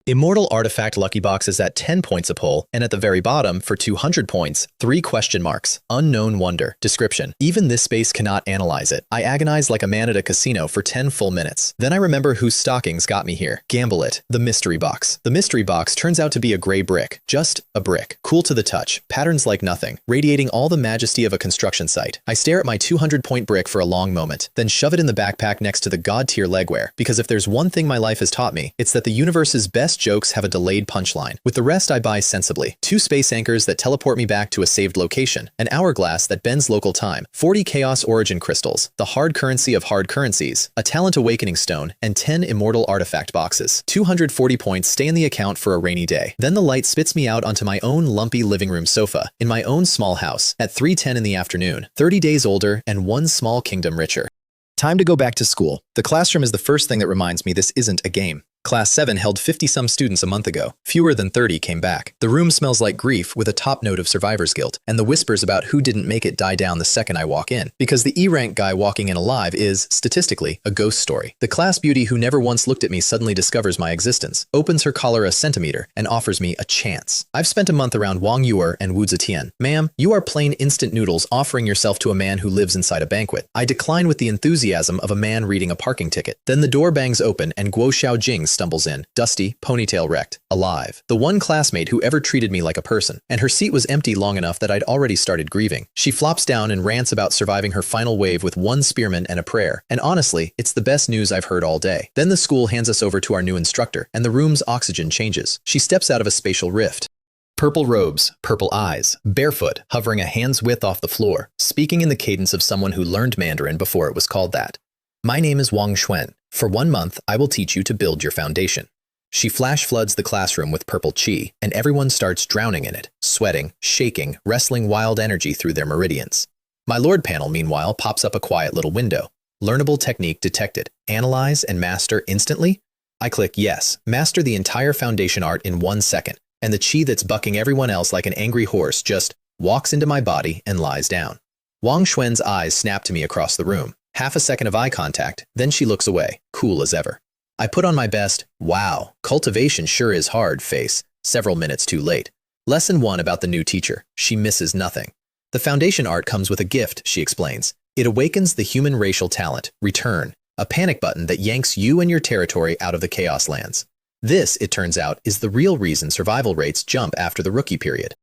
Immortal Artifact Lucky Box is at 10 points a pull, and at the very bottom, for 200 points, 3 question marks. Unknown Wonder. Description. Even this space cannot analyze it. I agonize like a man at a casino for 10 full minutes. Then I remember whose stockings got me here. Gamble it. The mystery box. The mystery box turns out to be a gray brick. Just a brick. Cool to the touch. Patterns like nothing. Radiating all the majesty of a construction site. I stare at my 200-point brick for a long moment, then shove it in the backpack next to the god-tier legwear, because if there's one thing my life has taught me, it's that the universe's best jokes have a delayed punchline. With the rest I buy sensibly. 2 space anchors that teleport me back to a saved location, an hourglass that bends local time, 40 Chaos Origin crystals, the hard currency of hard currencies, a Talent Awakening stone, and 10 Immortal Artifact boxes. 240 points stay in the account for a rainy day. Then the light spits me out onto my own lumpy living room sofa, in my own small house, at 3:10 in the afternoon, 30 days older and 1 small kingdom richer. Time to go back to school. The classroom is the first thing that reminds me this isn't a game. Class 7 held 50-some students a month ago. Fewer than 30 came back. The room smells like grief with a top note of survivor's guilt, and the whispers about who didn't make it die down the second I walk in. Because the E-rank guy walking in alive is, statistically, a ghost story. The class beauty who never once looked at me suddenly discovers my existence, opens her collar a centimeter, and offers me a chance. I've spent a month around Wang Yuer and Wu Zetian. Ma'am, you are plain instant noodles offering yourself to a man who lives inside a banquet. I decline with the enthusiasm of a man reading a parking ticket. Then the door bangs open and Guo Xiaojing stumbles in, dusty, ponytail wrecked, alive. The one classmate who ever treated me like a person, and her seat was empty long enough that I'd already started grieving. She flops down and rants about surviving her final wave with 1 spearman and a prayer, and honestly, it's the best news I've heard all day. Then the school hands us over to our new instructor, and the room's oxygen changes. She steps out of a spatial rift. Purple robes, purple eyes, barefoot, hovering a hand's width off the floor, speaking in the cadence of someone who learned Mandarin before it was called that. My name is Wang Xuan. For 1 month, I will teach you to build your foundation. She flash floods the classroom with purple chi, and everyone starts drowning in it, sweating, shaking, wrestling wild energy through their meridians. My Lord panel, meanwhile, pops up a quiet little window. Learnable technique detected. Analyze and master instantly? I click yes, master the entire foundation art in 1 second, and the chi that's bucking everyone else like an angry horse just walks into my body and lies down. Wang Xuan's eyes snap to me across the room. Half a second of eye contact, then she looks away, cool as ever. I put on my best, wow, cultivation sure is hard face, several minutes too late. Lesson 1 about the new teacher. She misses nothing. The foundation art comes with a gift, she explains. It awakens the human racial talent, return, a panic button that yanks you and your territory out of the chaos lands. This, it turns out, is the real reason survival rates jump after the rookie period.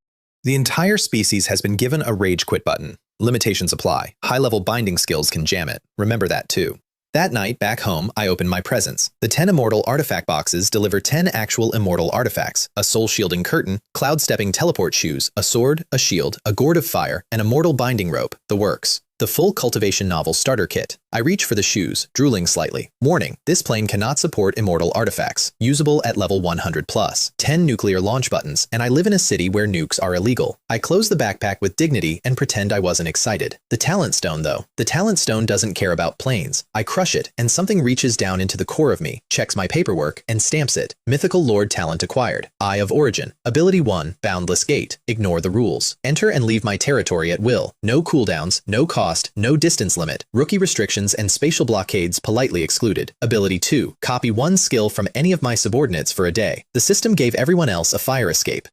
The entire species has been given a rage quit button. Limitations apply. High-level binding skills can jam it. Remember that too. That night, back home, I opened my presents. The 10 immortal artifact boxes deliver 10 actual immortal artifacts: a soul-shielding curtain, cloud-stepping teleport shoes, a sword, a shield, a gourd of fire, an immortal binding rope, the works. The full cultivation novel starter kit. I reach for the shoes, drooling slightly. Warning, this plane cannot support immortal artifacts. Usable at level 100+. 10 nuclear launch buttons, and I live in a city where nukes are illegal. I close the backpack with dignity and pretend I wasn't excited. The talent stone, though. The talent stone doesn't care about planes. I crush it, and something reaches down into the core of me, checks my paperwork, and stamps it. Mythical Lord talent acquired. Eye of Origin. Ability 1, Boundless Gate. Ignore the rules. Enter and leave my territory at will. No cooldowns, no cost, no distance limit. Rookie restrictions and spatial blockades politely excluded. Ability 2, copy one skill from any of my subordinates for a day. The system gave everyone else a fire escape.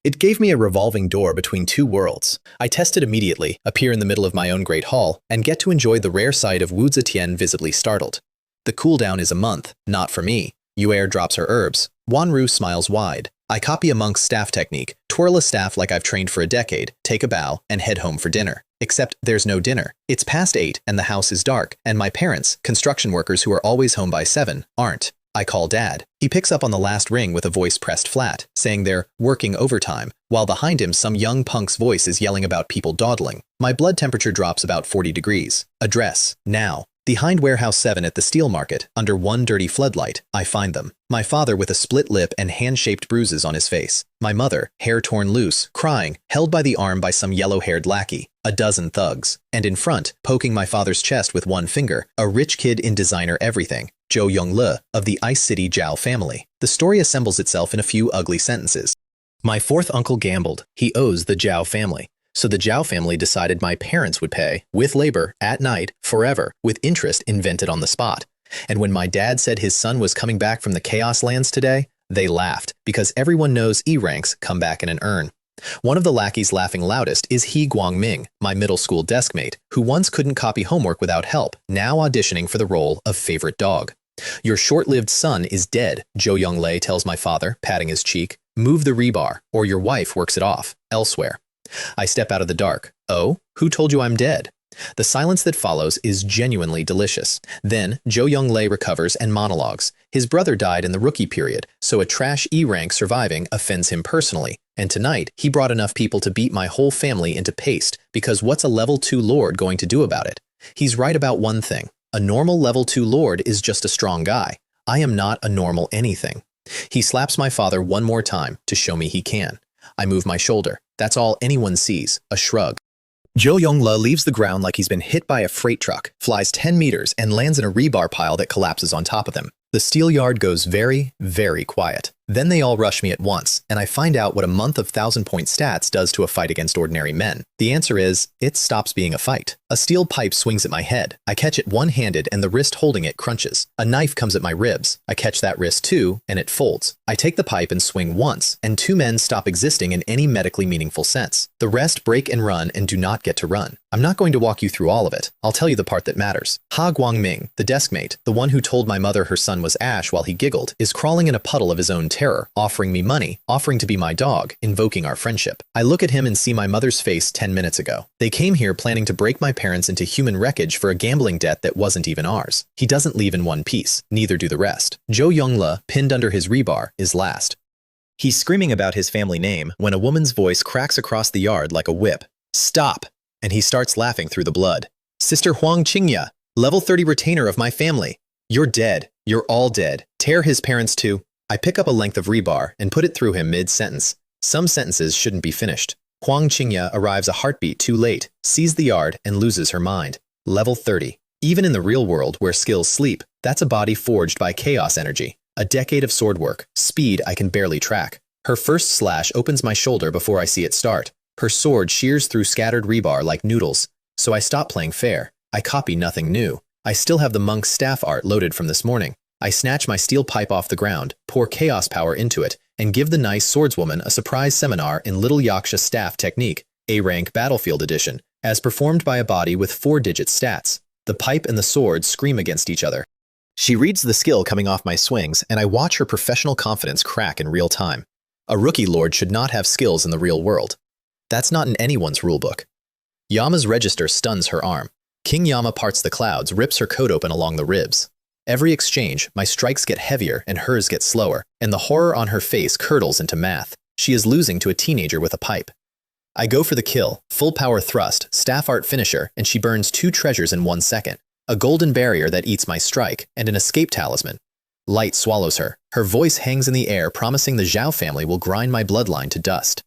It gave me a revolving door between two worlds. I test it immediately, appear in the middle of my own great hall, and get to enjoy the rare sight of Wu Zetian visibly startled. The cooldown is a month, not for me. Yuer drops her herbs. Wanru smiles wide. I copy a monk's staff technique, twirl a staff like I've trained for a decade, take a bow, and head home for dinner. Except there's no dinner. It's past 8 and the house is dark, and my parents, construction workers who are always home by 7, aren't. I call Dad. He picks up on the last ring with a voice pressed flat, saying they're working overtime, while behind him some young punk's voice is yelling about people dawdling. My blood temperature drops about 40 degrees. Address, now. Behind Warehouse 7 at the steel market, under one dirty floodlight, I find them. My father with a split lip and hand-shaped bruises on his face. My mother, hair torn loose, crying, held by the arm by some yellow-haired lackey. A dozen thugs. And in front, poking my father's chest with one finger, a rich kid in designer everything. Zhou Yongle, of the Ice City Zhao family. The story assembles itself in a few ugly sentences. My fourth uncle gambled. He owes the Zhao family. So the Zhao family decided my parents would pay, with labor, at night, forever, with interest invented on the spot. And when my dad said his son was coming back from the Chaos Lands today, they laughed, because everyone knows E-ranks come back in an urn. One of the lackeys laughing loudest is He Guangming, my middle school deskmate, who once couldn't copy homework without help, now auditioning for the role of favorite dog. Your short-lived son is dead, Zhou Yongle tells my father, patting his cheek. Move the rebar, or your wife works it off, elsewhere. I step out of the dark. Oh, who told you I'm dead? The silence that follows is genuinely delicious. Then, Zhou Yongle recovers and monologues. His brother died in the rookie period, so a trash E-rank surviving offends him personally. And tonight, he brought enough people to beat my whole family into paste, because what's a level 2 lord going to do about it? He's right about one thing. A normal level 2 lord is just a strong guy. I am not a normal anything. He slaps my father one more time to show me he can. I move my shoulder. That's all anyone sees, a shrug. Zhou Yongle leaves the ground like he's been hit by a freight truck, flies 10 meters, and lands in a rebar pile that collapses on top of him. The steel yard goes very, very quiet. Then they all rush me at once, and I find out what a month of 1,000-point stats does to a fight against ordinary men. The answer is, it stops being a fight. A steel pipe swings at my head. I catch it one-handed, and the wrist holding it crunches. A knife comes at my ribs. I catch that wrist too, and it folds. I take the pipe and swing once, and 2 men stop existing in any medically meaningful sense. The rest break and run and do not get to run. I'm not going to walk you through all of it. I'll tell you the part that matters. Ha Guangming, the deskmate, the one who told my mother her son was Ash while he giggled, is crawling in a puddle of his own terror, offering me money, offering to be my dog, invoking our friendship. I look at him and see my mother's face 10 minutes ago. They came here planning to break my parents into human wreckage for a gambling debt that wasn't even ours. He doesn't leave in one piece, neither do the rest. Zhou Yongle, pinned under his rebar, is last. He's screaming about his family name when a woman's voice cracks across the yard like a whip. Stop! And he starts laughing through the blood. Sister Huang Qingya, level 30 retainer of my family. You're dead. You're all dead. Tear his parents too. I pick up a length of rebar and put it through him mid-sentence. Some sentences shouldn't be finished. Huang Qingya arrives a heartbeat too late, sees the yard, and loses her mind. Level 30. Even in the real world where skills sleep, that's a body forged by chaos energy. A decade of sword work, speed I can barely track. Her first slash opens my shoulder before I see it start. Her sword shears through scattered rebar like noodles. So I stop playing fair. I copy nothing new. I still have the monk's staff art loaded from this morning. I snatch my steel pipe off the ground, pour chaos power into it, and give the nice swordswoman a surprise seminar in Little Yaksha staff technique, A-rank Battlefield Edition, as performed by a body with 4-digit stats. The pipe and the sword scream against each other. She reads the skill coming off my swings, and I watch her professional confidence crack in real time. A rookie lord should not have skills in the real world. That's not in anyone's rulebook. Yama's register stuns her arm. King Yama parts the clouds, rips her coat open along the ribs. Every exchange, my strikes get heavier and hers get slower, and the horror on her face curdles into math. She is losing to a teenager with a pipe. I go for the kill, full power thrust, staff art finisher, and she burns 2 treasures in 1 second. A golden barrier that eats my strike, and an escape talisman. Light swallows her. Her voice hangs in the air, promising the Zhao family will grind my bloodline to dust.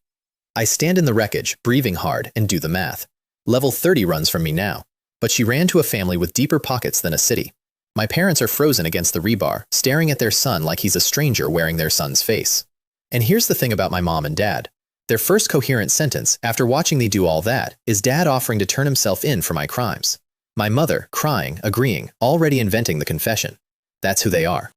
I stand in the wreckage, breathing hard, and do the math. Level 30 runs from me now. But she ran to a family with deeper pockets than a city. My parents are frozen against the rebar, staring at their son like he's a stranger wearing their son's face. And here's the thing about my mom and dad. Their first coherent sentence, after watching me do all that, is dad offering to turn himself in for my crimes. My mother, crying, agreeing, already inventing the confession. That's who they are.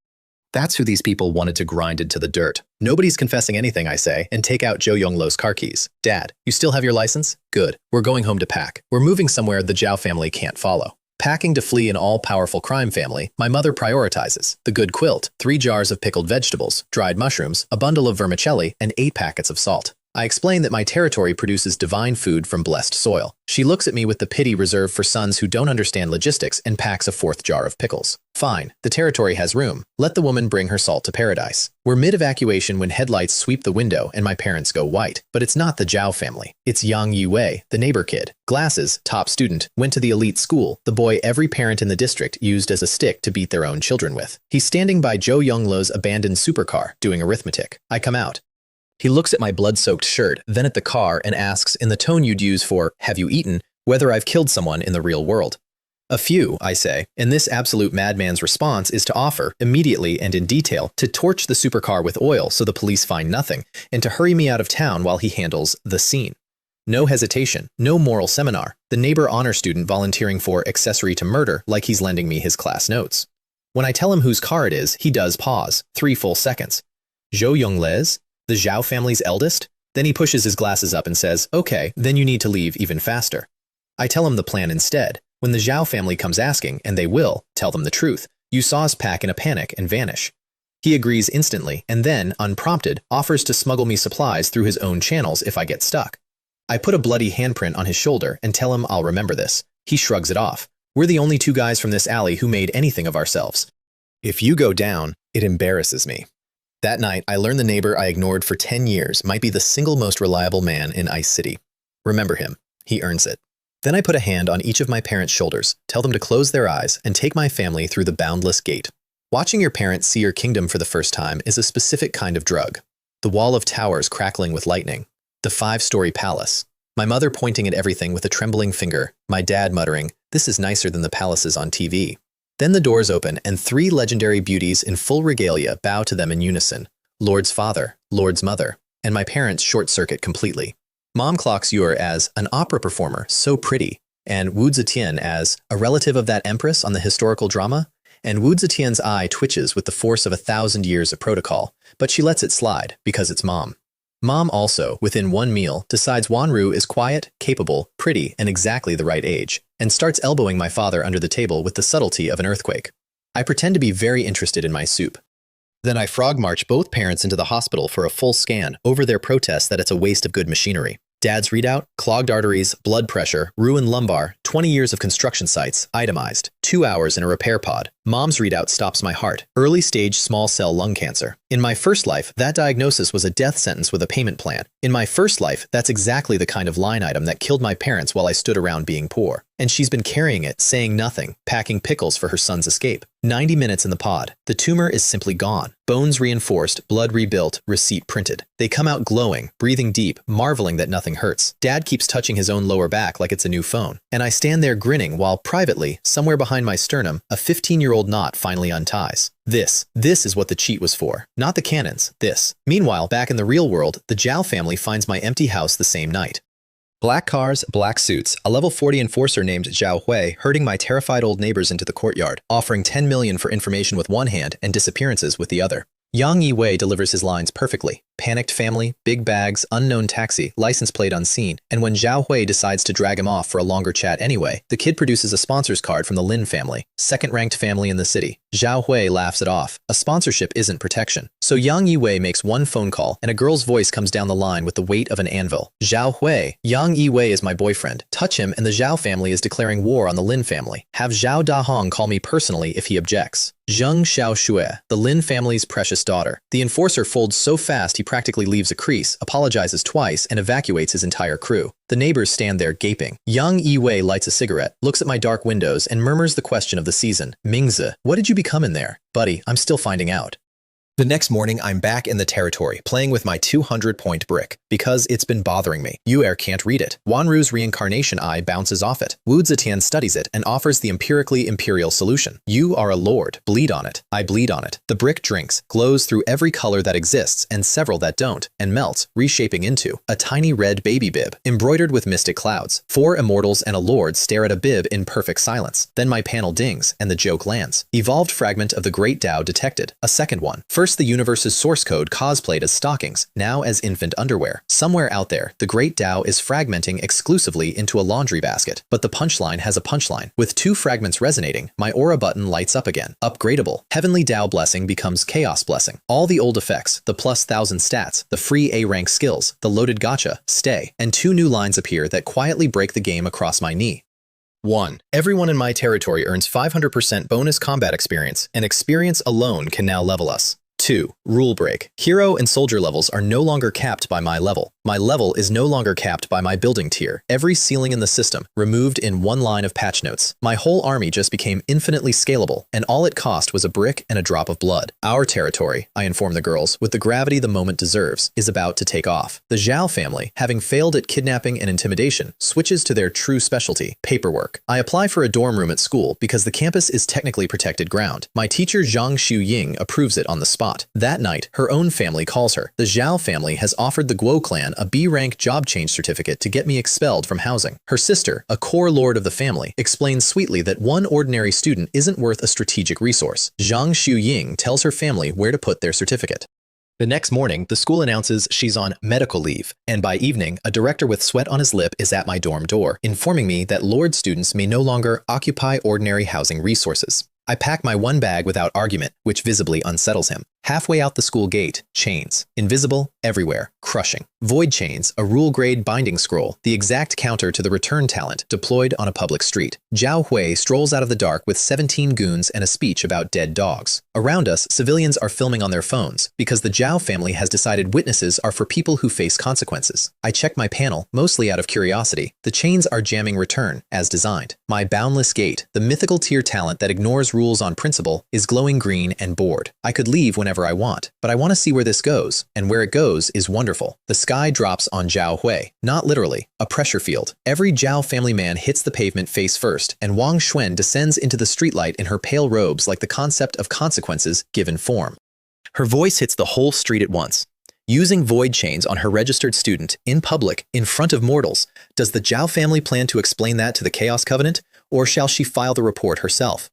That's who these people wanted to grind into the dirt. Nobody's confessing anything, I say, and take out Zhou Yongluo's car keys. Dad, you still have your license? Good. We're going home to pack. We're moving somewhere the Zhao family can't follow. Packing to flee an all-powerful crime family, my mother prioritizes the good quilt, 3 jars of pickled vegetables, dried mushrooms, a bundle of vermicelli, and 8 packets of salt. I explain that my territory produces divine food from blessed soil. She looks at me with the pity reserved for sons who don't understand logistics and packs a 4th jar of pickles. Fine, the territory has room. Let the woman bring her salt to paradise. We're mid-evacuation when headlights sweep the window and my parents go white. But it's not the Zhao family. It's Yang Yiwei, the neighbor kid. Glasses, top student, went to the elite school, the boy every parent in the district used as a stick to beat their own children with. He's standing by Zhou Yongluo's abandoned supercar, doing arithmetic. I come out. He looks at my blood-soaked shirt, then at the car, and asks, in the tone you'd use for, "Have you eaten?" whether I've killed someone in the real world. A few, I say, and this absolute madman's response is to offer, immediately and in detail, to torch the supercar with oil so the police find nothing, and to hurry me out of town while he handles the scene. No hesitation, no moral seminar, the neighbor honor student volunteering for accessory to murder like he's lending me his class notes. When I tell him whose car it is, he does pause, 3 full seconds. Zhou Yongluo's? The Zhao family's eldest? Then he pushes his glasses up and says, "Okay, then you need to leave even faster." I tell him the plan instead. When the Zhao family comes asking, and they will, tell them the truth. You saw us pack in a panic and vanish. He agrees instantly, and then, unprompted, offers to smuggle me supplies through his own channels if I get stuck. I put a bloody handprint on his shoulder and tell him I'll remember this. He shrugs it off. We're the only 2 guys from this alley who made anything of ourselves. If you go down, it embarrasses me. That night, I learned the neighbor I ignored for 10 years might be the single most reliable man in Ice City. Remember him. He earns it. Then I put a hand on each of my parents' shoulders, tell them to close their eyes, and take my family through the boundless gate. Watching your parents see your kingdom for the first time is a specific kind of drug. The wall of towers crackling with lightning. The 5-story palace. My mother pointing at everything with a trembling finger. My dad muttering, "This is nicer than the palaces on TV." Then the doors open, and 3 legendary beauties in full regalia bow to them in unison. Lord's father, Lord's mother, and my parents short-circuit completely. Mom clocks Yur as an opera performer, so pretty, and Wu Zetian as a relative of that empress on the historical drama, and Wu Zetian's eye twitches with the force of 1,000 years of protocol, but she lets it slide because it's Mom. Mom also, within 1 meal, decides Wanru is quiet, capable, pretty, and exactly the right age, and starts elbowing my father under the table with the subtlety of an earthquake. I pretend to be very interested in my soup. Then I frog march both parents into the hospital for a full scan over their protest that it's a waste of good machinery. Dad's readout, clogged arteries, blood pressure, ruined lumbar, 20 years of construction sites, itemized, 2 hours in a repair pod. Mom's readout stops my heart, early stage small cell lung cancer. In my first life, that diagnosis was a death sentence with a payment plan. In my first life, that's exactly the kind of line item that killed my parents while I stood around being poor. And she's been carrying it, saying nothing, packing pickles for her son's escape. 90 minutes in the pod. The tumor is simply gone. Bones reinforced, blood rebuilt, receipt printed. They come out glowing, breathing deep, marveling that nothing hurts. Dad keeps touching his own lower back like it's a new phone. And I stand there grinning while privately, somewhere behind my sternum, a 15-year-old knot finally unties. This is what the cheat was for. Not the cannons, this. Meanwhile, back in the real world, the Zhao family finds my empty house the same night. Black cars, black suits, a level 40 enforcer named Zhao Hui herding my terrified old neighbors into the courtyard, offering 10 million for information with one hand and disappearances with the other. Yang Yiwei delivers his lines perfectly. panicked family, big bags, unknown taxi, license plate unseen, and when Zhao Hui decides to drag him off for a longer chat anyway, the kid produces a sponsor's card from the Lin family, second-ranked family in the city. Zhao Hui laughs it off. A sponsorship isn't protection. So Yang Yiwei makes one phone call, and a girl's voice comes down the line with the weight of an anvil. Zhao Hui, Yang Yiwei is my boyfriend. Touch him and the Zhao family is declaring war on the Lin family. Have Zhao Dahong call me personally if he objects. Zhang Chao, the Lin family's precious daughter. The enforcer folds so fast he practically leaves a crease, apologizes twice, and evacuates his entire crew. The neighbors stand there gaping. Yang Yiwei lights a cigarette, looks at my dark windows, and murmurs the question of the season. Mingzi, what did you become in there? Buddy, I'm still finding out. The next morning, I'm back in the territory, playing with my 200-point brick, because it's been bothering me. Yuer can't read it. Wanru's reincarnation eye bounces off it. Wu Zetian studies it and offers the empirically imperial solution. You are a lord. Bleed on it. I bleed on it. The brick drinks, glows through every color that exists and several that don't, and melts, reshaping into a tiny red baby bib, embroidered with mystic clouds. 4 immortals and a lord stare at a bib in perfect silence. Then my panel dings, and the joke lands. Evolved fragment of the Great Dao detected. A second one. First the universe's source code cosplayed as stockings, now as infant underwear. Somewhere out there, the Great Dao is fragmenting exclusively into a laundry basket. But the punchline has a punchline. With 2 fragments resonating, my aura button lights up again. Upgradable. Heavenly Dao blessing becomes chaos blessing. All the old effects, the plus 1000 stats, the free A-rank skills, the loaded gacha, stay, and 2 new lines appear that quietly break the game across my knee. 1. Everyone in my territory earns 500% bonus combat experience, and experience alone can now level us. 2. Rule break. Hero and soldier levels are no longer capped by my level. My level is no longer capped by my building tier. Every ceiling in the system removed in one line of patch notes. My whole army just became infinitely scalable, and all it cost was a brick and a drop of blood. Our territory, I inform the girls, with the gravity the moment deserves, is about to take off. The Zhao family, having failed at kidnapping and intimidation, switches to their true specialty, paperwork. I apply for a dorm room at school because the campus is technically protected ground. My teacher Zhang Ying approves it on the spot. That night, her own family calls her. The Zhao family has offered the Guo clan a B-rank job change certificate to get me expelled from housing. Her sister, a core lord of the family, explains sweetly that one ordinary student isn't worth a strategic resource. Zhang Ying tells her family where to put their certificate. The next morning, the school announces she's on medical leave, and by evening, a director with sweat on his lip is at my dorm door, informing me that Lord students may no longer occupy ordinary housing resources. I pack my one bag without argument, which visibly unsettles him. Halfway out the school gate, chains. Invisible, everywhere, crushing. Void chains, a rule-grade binding scroll, the exact counter to the return talent, deployed on a public street. Zhao Hui strolls out of the dark with 17 goons and a speech about dead dogs. Around us, civilians are filming on their phones, because the Zhao family has decided witnesses are for people who face consequences. I check my panel, mostly out of curiosity. The chains are jamming return, as designed. My boundless gate, the mythical tier talent that ignores rules on principle, is glowing green and bored. I could leave whenever I want, but I want to see where this goes, and where it goes is wonderful. The sky drops on Zhao Hui, not literally, a pressure field. Every Zhao family man hits the pavement face first, and Wang Xuan descends into the streetlight in her pale robes like the concept of consequences given form. Her voice hits the whole street at once. Using void chains on her registered student, in public, in front of mortals, does the Zhao family plan to explain that to the Chaos Covenant, or shall she file the report herself?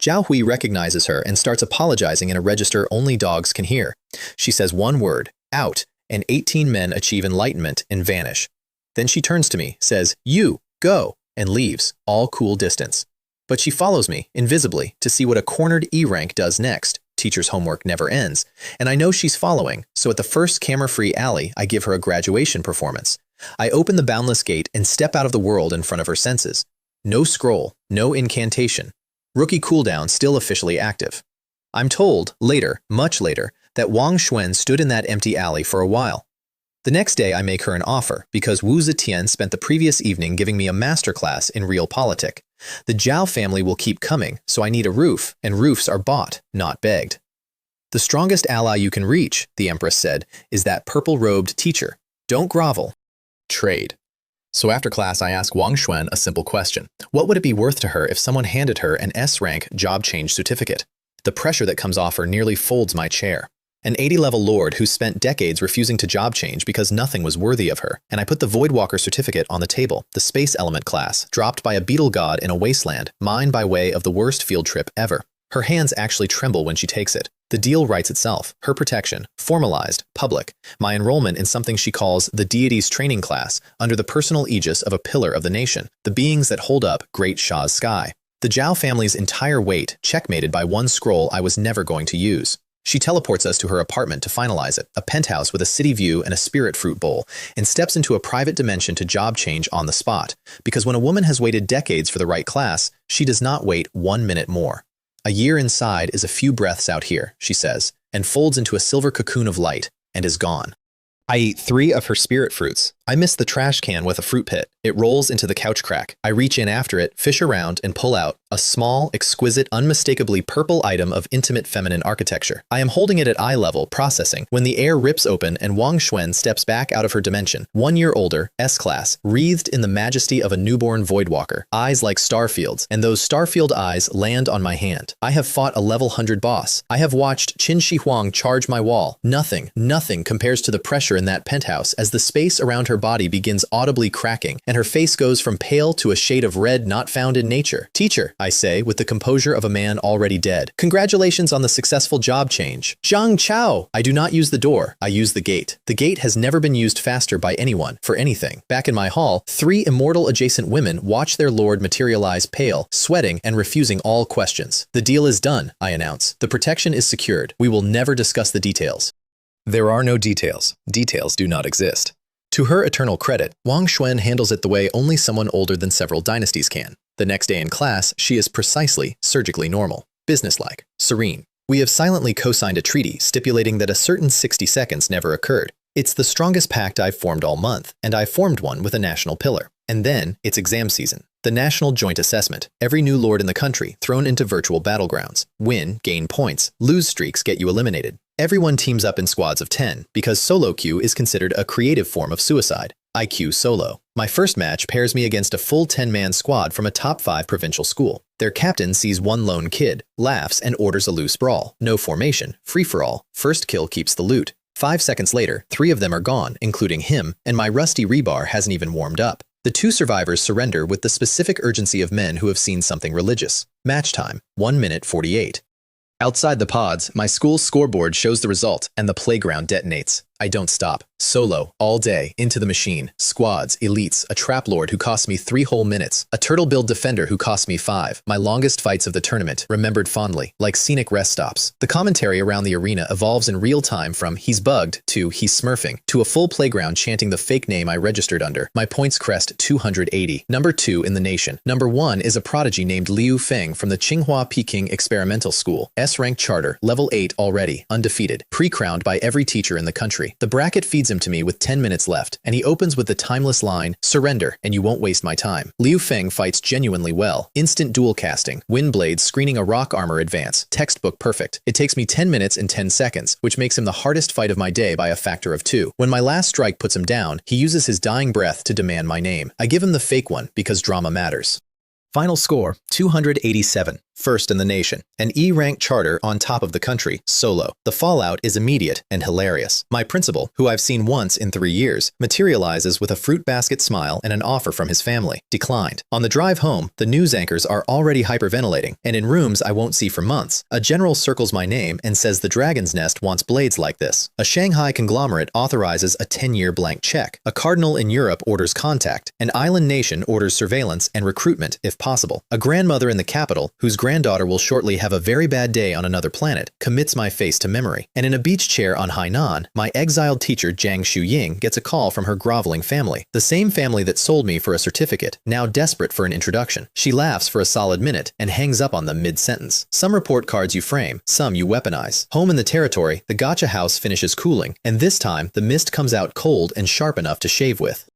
Zhao Hui recognizes her and starts apologizing in a register only dogs can hear. She says one word, out, and 18 men achieve enlightenment and vanish. Then she turns to me, says, you, go, and leaves, all cool distance. But she follows me, invisibly, to see what a cornered E-rank does next. Teacher's homework never ends, and I know she's following, so at the first camera-free alley, I give her a graduation performance. I open the boundless gate and step out of the world in front of her senses. No scroll, no incantation. Rookie cooldown still officially active. I'm told, later, much later, that Wang Xuan stood in that empty alley for a while. The next day I make her an offer, because Wu Zetian spent the previous evening giving me a masterclass in realpolitik. The Zhao family will keep coming, so I need a roof, and roofs are bought, not begged. The strongest ally you can reach, the Empress said, is that purple-robed teacher. Don't grovel. Trade. So after class, I ask Wang Xuan a simple question. What would it be worth to her if someone handed her an S-rank job change certificate? The pressure that comes off her nearly folds my chair. An 80-level lord who spent decades refusing to job change because nothing was worthy of her, and I put the Voidwalker certificate on the table, the space element class, dropped by a beetle god in a wasteland, mine by way of the worst field trip ever. Her hands actually tremble when she takes it. The deal writes itself. Her protection, formalized, public. My enrollment in something she calls the deity's training class, under the personal aegis of a pillar of the nation, the beings that hold up Great Shah's sky. The Zhao family's entire weight, checkmated by one scroll I was never going to use. She teleports us to her apartment to finalize it, a penthouse with a city view and a spirit fruit bowl, and steps into a private dimension to job change on the spot. Because when a woman has waited decades for the right class, she does not wait 1 minute more. A year inside is a few breaths out here, she says, and folds into a silver cocoon of light, and is gone. I eat 3 of her spirit fruits. I miss the trash can with a fruit pit. It rolls into the couch crack. I reach in after it, fish around, and pull out a small, exquisite, unmistakably purple item of intimate feminine architecture. I am holding it at eye level, processing, when the air rips open and Wang Xuan steps back out of her dimension, 1 year older, S-class, wreathed in the majesty of a newborn voidwalker, eyes like starfields, and those starfield eyes land on my hand. I have fought a level 100 boss. I have watched Qin Shi Huang charge my wall. Nothing compares to the pressure in that penthouse as the space around her body begins audibly cracking, and her face goes from pale to a shade of red not found in nature. Teacher, I say, with the composure of a man already dead. Congratulations on the successful job change. Zhang Chao! I do not use the door, I use the gate. The gate has never been used faster by anyone, for anything. Back in my hall, 3 immortal adjacent women watch their lord materialize pale, sweating, and refusing all questions. The deal is done, I announce. The protection is secured. We will never discuss the details. There are no details. Details do not exist. To her eternal credit, Wang Xuan handles it the way only someone older than several dynasties can. The next day in class, she is precisely, surgically normal, businesslike, serene. We have silently co-signed a treaty stipulating that a certain 60 seconds never occurred. It's the strongest pact I've formed all month, and I formed one with a national pillar. And then, it's exam season. The National Joint Assessment. Every new lord in the country thrown into virtual battlegrounds. Win, gain points. Lose streaks get you eliminated. Everyone teams up in squads of 10, because solo queue is considered a creative form of suicide. I queue solo. My first match pairs me against a full 10-man squad from a top 5 provincial school. Their captain sees one lone kid, laughs, and orders a loose brawl. No formation, free-for-all. First kill keeps the loot. 5 seconds later, 3 of them are gone, including him, and my rusty rebar hasn't even warmed up. The 2 survivors surrender with the specific urgency of men who have seen something religious. Match time, 1 minute 48. Outside the pods, my school's scoreboard shows the result, and the playground detonates. I don't stop. Solo, all day, into the machine. Squads, elites, a trap lord who cost me 3 whole minutes, a turtle-billed defender who cost me 5. My longest fights of the tournament, remembered fondly, like scenic rest stops. The commentary around the arena evolves in real time from "he's bugged" to "he's smurfing" to a full playground chanting the fake name I registered under. My points crest 280. Number 2 in the nation. Number 1 is a prodigy named Liu Feng from the Tsinghua Peking Experimental School. S-rank charter, level 8 already, undefeated, pre-crowned by every teacher in the country. The bracket feeds him to me with 10 minutes left, and he opens with the timeless line, "Surrender, and you won't waste my time." Liu Feng fights genuinely well. Instant dual casting, wind blades screening a rock armor advance, textbook perfect. It takes me 10 minutes and 10 seconds, which makes him the hardest fight of my day by a factor of 2. When my last strike puts him down, he uses his dying breath to demand my name. I give him the fake one because drama matters. Final score, 287. First in the nation. An E-rank charter on top of the country, solo. The fallout is immediate and hilarious. My principal, who I've seen once in 3 years, materializes with a fruit basket smile and an offer from his family. Declined. On the drive home, the news anchors are already hyperventilating, and in rooms I won't see for months, a general circles my name and says the Dragon's Nest wants blades like this. A Shanghai conglomerate authorizes a 10-year blank check. A cardinal in Europe orders contact. An island nation orders surveillance and recruitment if possible. A grandmother in the capital, whose granddaughter will shortly have a very bad day on another planet, commits my face to memory. And in a beach chair on Hainan, my exiled teacher Jiang Shuying gets a call from her groveling family. The same family that sold me for a certificate, now desperate for an introduction. She laughs for a solid minute and hangs up on them mid-sentence. Some report cards you frame, some you weaponize. Home in the territory, the gotcha house finishes cooling, and this time the mist comes out cold and sharp enough to shave with.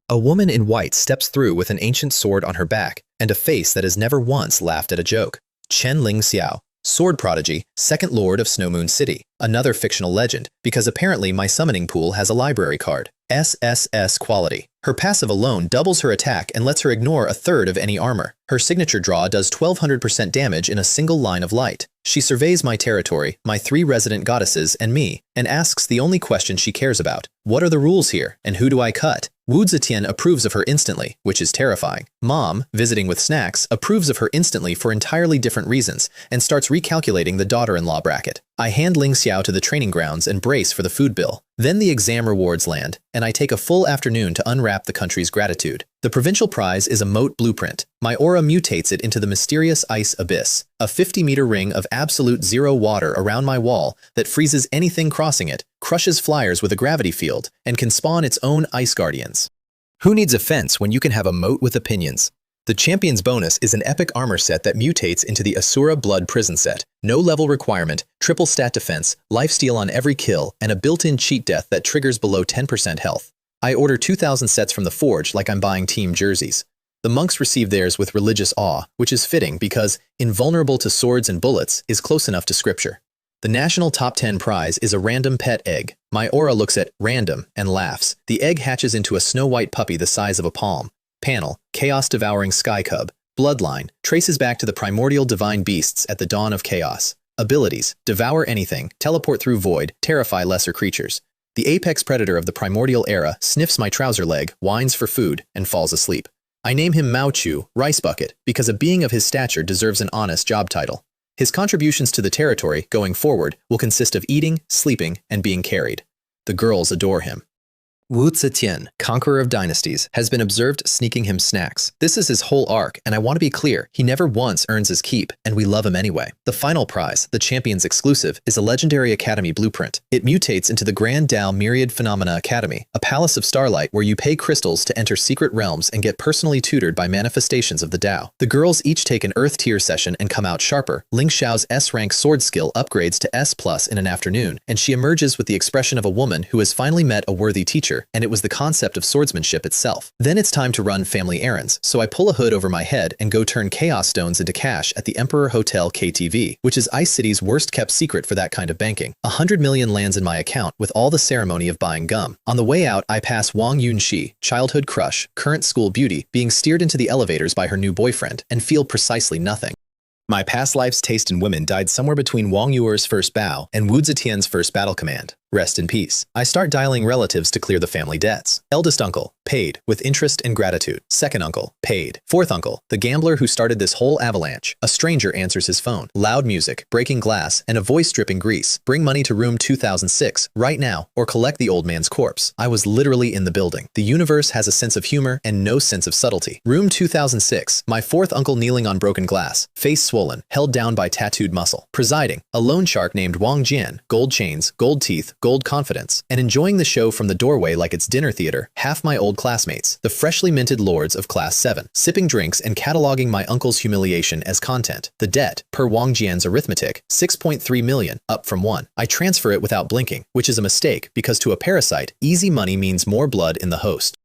A woman in white steps through with an ancient sword on her back and a face that has never once laughed at a joke. Chen Ling Xiao, sword prodigy, second lord of Snow Moon City. Another fictional legend, because apparently my summoning pool has a library card. SSS quality. Her passive alone doubles her attack and lets her ignore a third of any armor. Her signature draw does 1200% damage in a single line of light. She surveys my territory, my 3 resident goddesses, and me, and asks the only question she cares about. What are the rules here, and who do I cut? Wu Zetian approves of her instantly, which is terrifying. Mom, visiting with snacks, approves of her instantly for entirely different reasons, and starts recalculating the daughter-in-law bracket. I hand Ling Xiao to the training grounds and brace for the food bill. Then the exam rewards land, and I take a full afternoon to unwrap the country's gratitude. The provincial prize is a moat blueprint. My aura mutates it into the mysterious ice abyss, a 50-meter ring of absolute zero water around my wall that freezes anything crossing it, crushes flyers with a gravity field, and can spawn its own ice guardians. Who needs a fence when you can have a moat with opinions? The Champion's bonus is an epic armor set that mutates into the Asura Blood Prison set. No level requirement, triple stat defense, lifesteal on every kill, and a built-in cheat death that triggers below 10% health. I order 2,000 sets from the forge like I'm buying team jerseys. The monks receive theirs with religious awe, which is fitting because invulnerable to swords and bullets is close enough to scripture. The national top 10 prize is a random pet egg. My aura looks at random and laughs. The egg hatches into a snow-white puppy the size of a palm. Panel, chaos-devouring sky cub. Bloodline, traces back to the primordial divine beasts at the dawn of chaos. Abilities, devour anything, teleport through void, terrify lesser creatures. The apex predator of the primordial era sniffs my trouser leg, whines for food, and falls asleep. I name him Mao Chu, Rice Bucket, because a being of his stature deserves an honest job title. His contributions to the territory, going forward, will consist of eating, sleeping, and being carried. The girls adore him. Wu Zetian, conqueror of dynasties, has been observed sneaking him snacks. This is his whole arc, and I want to be clear, he never once earns his keep, and we love him anyway. The final prize, the Champion's exclusive, is a legendary academy blueprint. It mutates into the Great Dao Myriad Phenomena Academy, a palace of starlight where you pay crystals to enter secret realms and get personally tutored by manifestations of the Dao. The girls each take an Earth tier session and come out sharper. Ling Xiao's S-rank sword skill upgrades to S+ in an afternoon, and she emerges with the expression of a woman who has finally met a worthy teacher, and it was the concept of swordsmanship itself. Then it's time to run family errands, so I pull a hood over my head and go turn chaos stones into cash at the Emperor Hotel KTV, which is Ice City's worst-kept secret for that kind of banking. 100 million lands in my account with all the ceremony of buying gum. On the way out, I pass Wang Yunxi, childhood crush, current school beauty, being steered into the elevators by her new boyfriend, and feel precisely nothing. My past life's taste in women died somewhere between Wang Yuer's first bow and Wu Zetian's first battle command. Rest in peace. I start dialing relatives to clear the family debts. Eldest uncle, paid, with interest and gratitude. Second uncle, paid. Fourth uncle, the gambler who started this whole avalanche. A stranger answers his phone. Loud music, breaking glass, and a voice dripping grease. Bring money to room 2006, right now, or collect the old man's corpse. I was literally in the building. The universe has a sense of humor and no sense of subtlety. Room 2006, my fourth uncle kneeling on broken glass, face swollen, held down by tattooed muscle. Presiding, a loan shark named Wang Jian, gold chains, gold teeth, gold confidence, and enjoying the show from the doorway like it's dinner theater, half my old classmates, the freshly minted lords of Class 7, sipping drinks and cataloging my uncle's humiliation as content. The debt, per Wang Jian's arithmetic, 6.3 million, up from 1. I transfer it without blinking, which is a mistake because to a parasite, easy money means more blood in the host.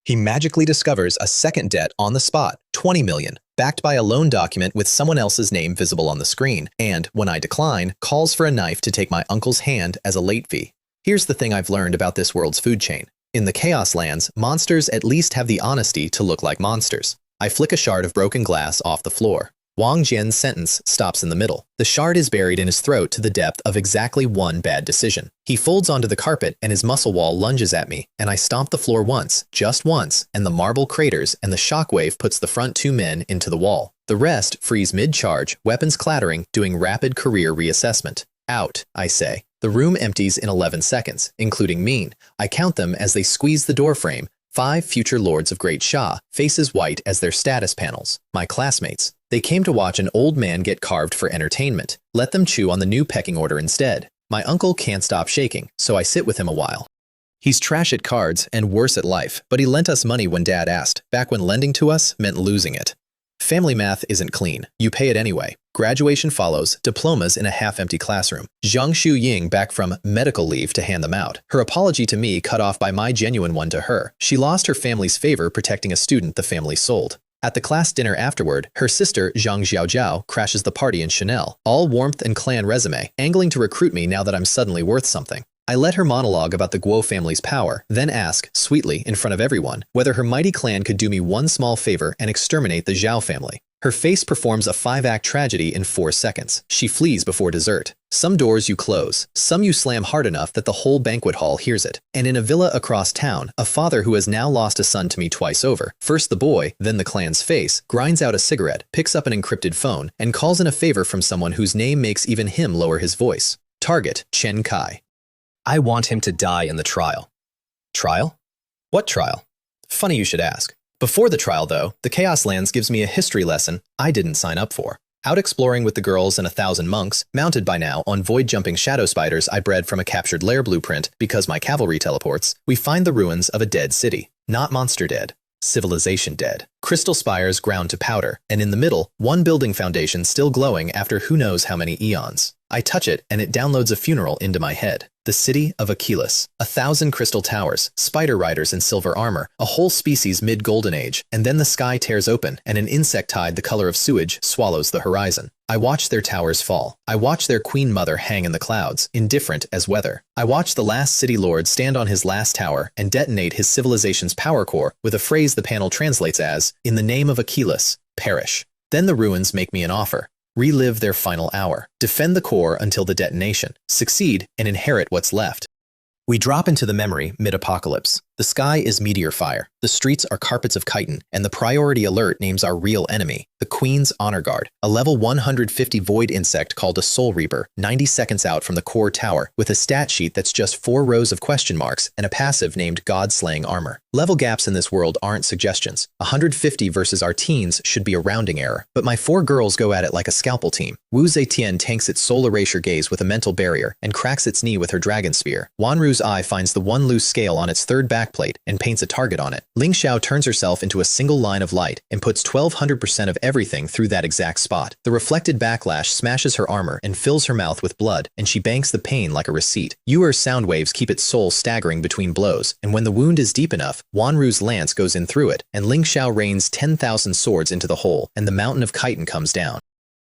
He magically discovers a second debt on the spot, 20 million, backed by a loan document with someone else's name visible on the screen, and, when I decline, calls for a knife to take my uncle's hand as a late fee. Here's the thing I've learned about this world's food chain. In the Chaos Lands, monsters at least have the honesty to look like monsters. I flick a shard of broken glass off the floor. Wang Jian's sentence stops in the middle. The shard is buried in his throat to the depth of exactly one bad decision. He folds onto the carpet and his muscle wall lunges at me, and I stomp the floor once, just once, and the marble craters and the shockwave puts the front 2 men into the wall. The rest freeze mid-charge, weapons clattering, doing rapid career reassessment. Out, I say. The room empties in 11 seconds, including me. I count them as they squeeze the doorframe. 5 future lords of Great Sha, faces white as their status panels. My classmates. They came to watch an old man get carved for entertainment. Let them chew on the new pecking order instead. My uncle can't stop shaking, so I sit with him a while. He's trash at cards and worse at life, but he lent us money when Dad asked, back when lending to us meant losing it. Family math isn't clean. You pay it anyway. Graduation follows, diplomas in a half-empty classroom. Zhang Ying back from medical leave to hand them out. Her apology to me cut off by my genuine one to her. She lost her family's favor protecting a student the family sold. At the class dinner afterward, her sister Zhang Xiaojiao crashes the party in Chanel, all warmth and clan resume, angling to recruit me now that I'm suddenly worth something. I let her monologue about the Guo family's power, then ask, sweetly, in front of everyone, whether her mighty clan could do me one small favor and exterminate the Zhao family. Her face performs a 5-act tragedy in 4 seconds. She flees before dessert. Some doors you close, some you slam hard enough that the whole banquet hall hears it. And in a villa across town, a father who has now lost a son to me twice over, first the boy, then the clan's face, grinds out a cigarette, picks up an encrypted phone, and calls in a favor from someone whose name makes even him lower his voice. Target, Chen Kai. I want him to die in the trial. Trial? What trial? Funny you should ask. Before the trial, though, the Chaos Lands gives me a history lesson I didn't sign up for. Out exploring with the girls and 1,000 monks, mounted by now on void-jumping shadow spiders I bred from a captured lair blueprint because my cavalry teleports, we find the ruins of a dead city. Not monster dead, civilization dead. Crystal spires ground to powder, and in the middle, one building foundation still glowing after who knows how many eons. I touch it, and it downloads a funeral into my head. The city of Achilles. 1,000 crystal towers, spider riders in silver armor, a whole species mid-golden age, and then the sky tears open, and an insect tide the color of sewage swallows the horizon. I watch their towers fall. I watch their queen mother hang in the clouds, indifferent as weather. I watch the last city lord stand on his last tower and detonate his civilization's power core with a phrase the panel translates as, "In the name of Achilles, perish." Then the ruins make me an offer. Relive their final hour. Defend the core until the detonation. Succeed and inherit what's left. We drop into the memory mid-apocalypse. The sky is meteor fire, the streets are carpets of chitin, and the priority alert names our real enemy, the Queen's Honor Guard, a level 150 void insect called a Soul Reaper, 90 seconds out from the core tower, with a stat sheet that's just 4 rows of question marks and a passive named God-Slaying Armor. Level gaps in this world aren't suggestions. 150 versus our teens should be a rounding error, but my 4 girls go at it like a scalpel team. Wu Zetian tanks its soul erasure gaze with a mental barrier and cracks its knee with her dragon spear. Wanru's eye finds the one loose scale on its third backplate and paints a target on it. Ling Xiao turns herself into a single line of light and puts 1200% of everything through that exact spot. The reflected backlash smashes her armor and fills her mouth with blood, and she banks the pain like a receipt. Yuer's sound waves keep its soul staggering between blows, and when the wound is deep enough, Wanru's lance goes in through it, and Ling Xiao rains 10,000 swords into the hole, and the mountain of chitin comes down.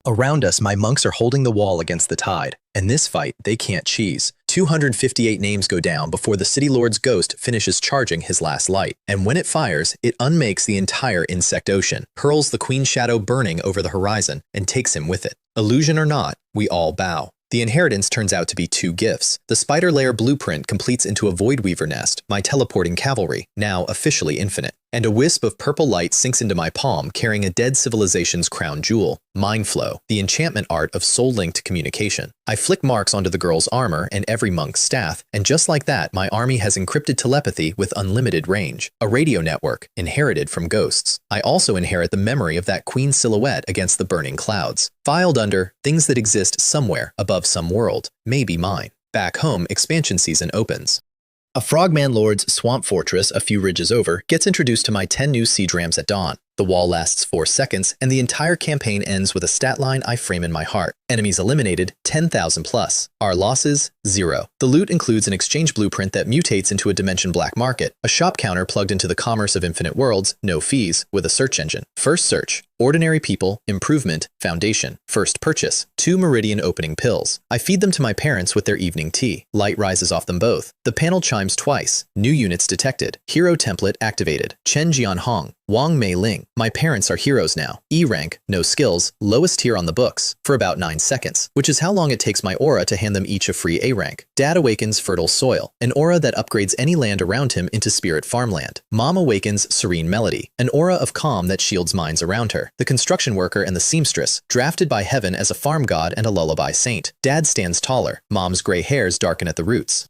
Around us, my monks are holding the wall against the tide, and this fight they can't cheese. 258 names go down before the City Lord's ghost finishes charging his last light, and when it fires, it unmakes the entire insect ocean, hurls the Queen Shadow burning over the horizon, and takes him with it. Illusion or not, we all bow. The inheritance turns out to be 2 gifts. The spider lair blueprint completes into a void weaver nest, my teleporting cavalry, now officially infinite. And a wisp of purple light sinks into my palm carrying a dead civilization's crown jewel, Mind Flow, the enchantment art of soul-linked communication. I flick marks onto the girl's armor and every monk's staff, and just like that, my army has encrypted telepathy with unlimited range, a radio network, inherited from ghosts. I also inherit the memory of that queen silhouette against the burning clouds, filed under things that exist somewhere above some world, maybe mine. Back home, expansion season opens. A Frogman Lord's swamp fortress a few ridges over gets introduced to my 10 new siege rams at dawn. The wall lasts 4 seconds, and the entire campaign ends with a stat line I frame in my heart. Enemies eliminated, 10,000 plus. Our losses, 0. The loot includes an exchange blueprint that mutates into a dimension black market, a shop counter plugged into the commerce of infinite worlds, no fees, with a search engine. First search, ordinary people, improvement, foundation. First purchase, 2 meridian opening pills. I feed them to my parents with their evening tea. Light rises off them both. The panel chimes twice. New units detected. Hero template activated. Chen Jianhong, Wang Mei Ling. My parents are heroes now. E rank, no skills, lowest tier on the books, for about 9 seconds, which is how long it takes my aura to hand them each a free A rank. Dad awakens fertile soil, an aura that upgrades any land around him into spirit farmland. Mom awakens serene melody, an aura of calm that shields minds around her. The construction worker and the seamstress, drafted by heaven as a farm god and a lullaby saint. Dad stands taller. Mom's gray hairs darken at the roots.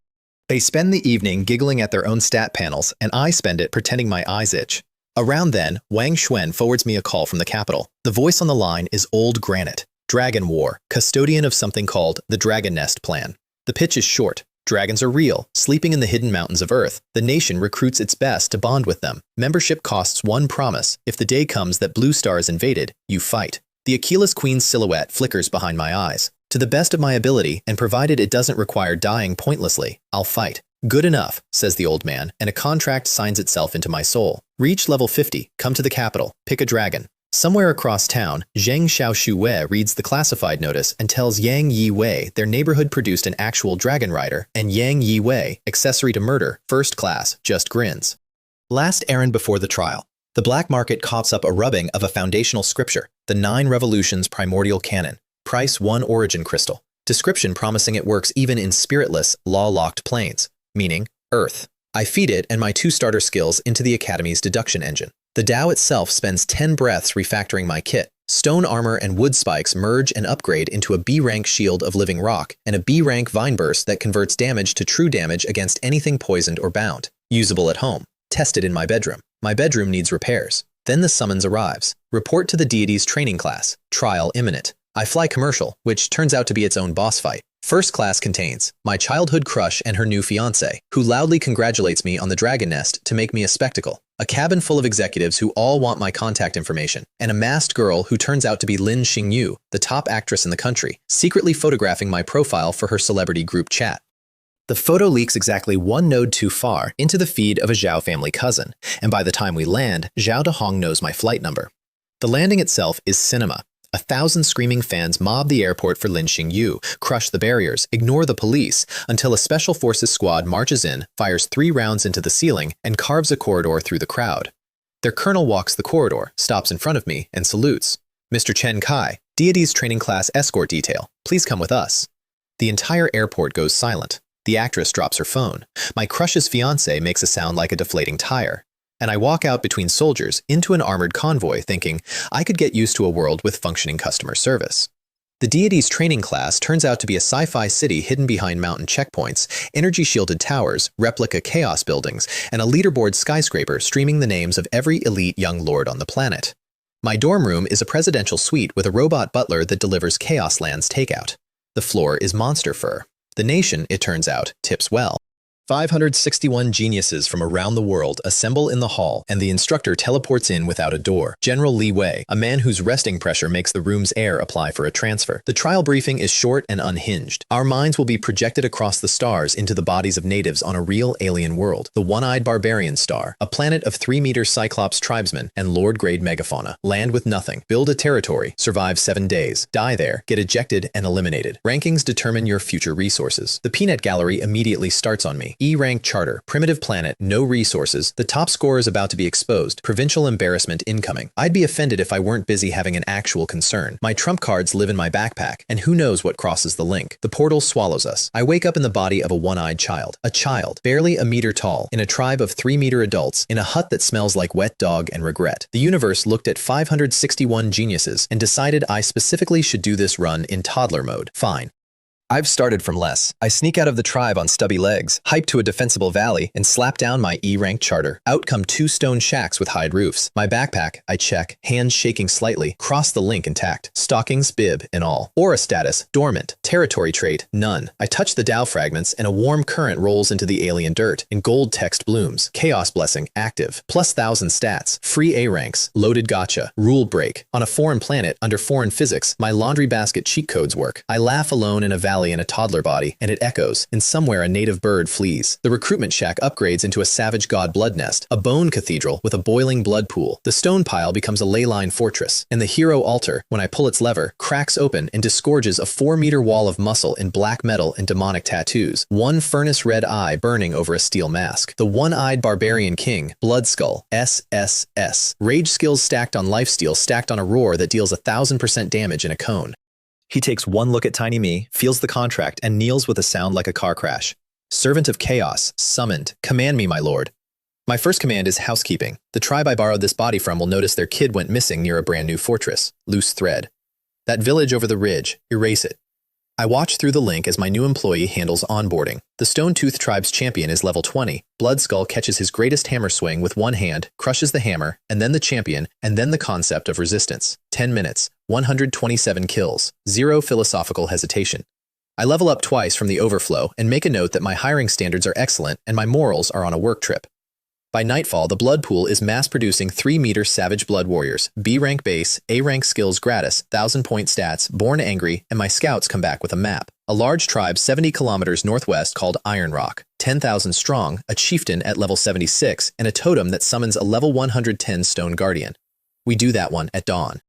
They spend the evening giggling at their own stat panels, and I spend it pretending my eyes itch. Around then, Wang Xuan forwards me a call from the capital. The voice on the line is Old Granite, Dragon War, custodian of something called the Dragon Nest Plan. The pitch is short. Dragons are real, sleeping in the hidden mountains of Earth. The nation recruits its best to bond with them. Membership costs 1 promise. If the day comes that Blue Star is invaded, you fight. The Achilles Queen's silhouette flickers behind my eyes. To the best of my ability, and provided it doesn't require dying pointlessly, I'll fight. Good enough, says the old man, and a contract signs itself into my soul. Reach level 50, come to the capital, pick a dragon. Somewhere across town, Zhang Chao Wei reads the classified notice and tells Yang Yi Wei their neighborhood produced an actual dragon rider, and Yang Yi Wei, accessory to murder, first class, just grins. Last errand before the trial. The black market coughs up a rubbing of a foundational scripture, the 9 Revolutions Primordial Canon, price 1 origin crystal. Description promising it works even in spiritless, law-locked planes, meaning Earth. I feed it and my 2 starter skills into the Academy's deduction engine. The Dao itself spends 10 breaths refactoring my kit. Stone armor and wood spikes merge and upgrade into a B-rank shield of living rock and a B-rank vine burst that converts damage to true damage against anything poisoned or bound. Usable at home. Tested in my bedroom. My bedroom needs repairs. Then the summons arrives. Report to the deity's training class. Trial imminent. I fly commercial, which turns out to be its own boss fight. First class contains my childhood crush and her new fiancé, who loudly congratulates me on the dragon nest to make me a spectacle. A cabin full of executives who all want my contact information, and a masked girl who turns out to be Lin Xingyu, the top actress in the country, secretly photographing my profile for her celebrity group chat. The photo leaks exactly 1 node too far into the feed of a Zhao family cousin, and by the time we land, Zhao Dehong knows my flight number. The landing itself is cinema. 1,000 screaming fans mob the airport for Lin Xingyu, crush the barriers, ignore the police, until a special forces squad marches in, fires 3 rounds into the ceiling, and carves a corridor through the crowd. Their colonel walks the corridor, stops in front of me, and salutes. "Mr. Chen Kai, deity's training class escort detail, please come with us." The entire airport goes silent. The actress drops her phone. My crush's fiancé makes a sound like a deflating tire. And I walk out between soldiers into an armored convoy thinking I could get used to a world with functioning customer service. The deity's training class turns out to be a sci-fi city hidden behind mountain checkpoints, energy-shielded towers, replica chaos buildings, and a leaderboard skyscraper streaming the names of every elite young lord on the planet. My dorm room is a presidential suite with a robot butler that delivers Chaos Land's takeout. The floor is monster fur. The nation, it turns out, tips well. 561 geniuses from around the world assemble in the hall, and the instructor teleports in without a door. General Li Wei, a man whose resting pressure makes the room's air apply for a transfer. The trial briefing is short and unhinged. Our minds will be projected across the stars into the bodies of natives on a real alien world. The one-eyed barbarian star, a planet of 3-meter Cyclops tribesmen and Lord-grade megafauna. Land with nothing. Build a territory. Survive 7 days. Die there. Get ejected and eliminated. Rankings determine your future resources. The peanut gallery immediately starts on me. E-rank charter, primitive planet, no resources, the top score is about to be exposed, provincial embarrassment incoming. I'd be offended if I weren't busy having an actual concern. My trump cards live in my backpack, and who knows what crosses the link. The portal swallows us. I wake up in the body of a one-eyed child. A child, barely a meter tall, in a tribe of 3-meter adults, in a hut that smells like wet dog and regret. The universe looked at 561 geniuses and decided I specifically should do this run in toddler mode. Fine. I've started from less. I sneak out of the tribe on stubby legs, hike to a defensible valley, and slap down my E-rank charter. Out come 2 stone shacks with hide roofs. My backpack, I check, hands shaking slightly, cross the link intact. Stockings, bib, and all. Aura status, dormant. Territory trait, none. I touch the Dao fragments, and a warm current rolls into the alien dirt, and gold text blooms. Chaos blessing, active. Plus 1,000 stats. Free A ranks. Loaded gotcha. Rule break. On a foreign planet, under foreign physics, my laundry basket cheat codes work. I laugh alone in a valley in a toddler body, and it echoes, and somewhere a native bird flees. The recruitment shack upgrades into a savage god blood nest, a bone cathedral with a boiling blood pool. The stone pile becomes a ley line fortress, and the hero altar, when I pull its lever, cracks open and disgorges a 4-meter wall of muscle in black metal and demonic tattoos, 1 furnace red eye burning over a steel mask. The one-eyed barbarian king, Blood Skull, SSS. Rage skills stacked on lifesteal stacked on a roar that deals 1,000% damage in a cone. He takes 1 look at Tiny Me, feels the contract, and kneels with a sound like a car crash. Servant of Chaos, summoned. Command me, my lord. My first command is housekeeping. The tribe I borrowed this body from will notice their kid went missing near a brand new fortress. Loose thread. That village over the ridge. Erase it. I watch through the link as my new employee handles onboarding. The Stone-Tooth tribe's champion is level 20. Blood Skull catches his greatest hammer swing with 1 hand, crushes the hammer, and then the champion, and then the concept of resistance. 10 minutes, 127 kills, 0 philosophical hesitation. I level up twice from the overflow and make a note that my hiring standards are excellent and my morals are on a work trip. By nightfall, the blood pool is mass-producing 3-meter savage blood warriors, B-rank base, A-rank skills gratis, 1,000-point stats, born angry, and my scouts come back with a map. A large tribe 70 kilometers northwest called Iron Rock, 10,000 strong, a chieftain at level 76, and a totem that summons a level 110 stone guardian. We do that one at dawn.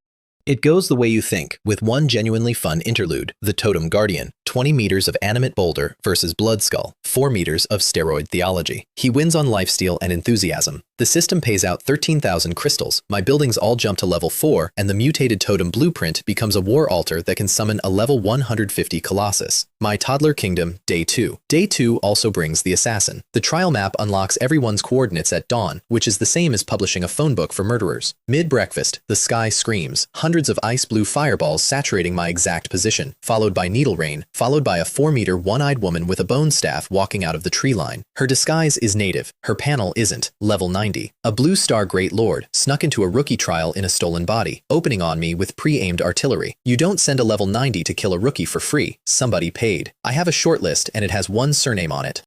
It goes the way you think, with one genuinely fun interlude, the Totem Guardian, 20 meters of animate boulder versus Blood Skull, 4 meters of steroid theology. He wins on lifesteal and enthusiasm. The system pays out 13,000 crystals, my buildings all jump to level 4, and the mutated totem blueprint becomes a war altar that can summon a level 150 Colossus. My Toddler Kingdom, Day 2. Day 2 also brings the Assassin. The trial map unlocks everyone's coordinates at dawn, which is the same as publishing a phone book for murderers. Mid-breakfast, the sky screams, hundreds of ice blue fireballs saturating my exact position, followed by needle rain, followed by a 4-meter one-eyed woman with a bone staff walking out of the tree line. Her disguise is native, her panel isn't, level 90. A blue star Great Lord snuck into a rookie trial in a stolen body, opening on me with pre-aimed artillery. You don't send a level 90 to kill a rookie for free, somebody paid. I have a short list and it has one surname on it.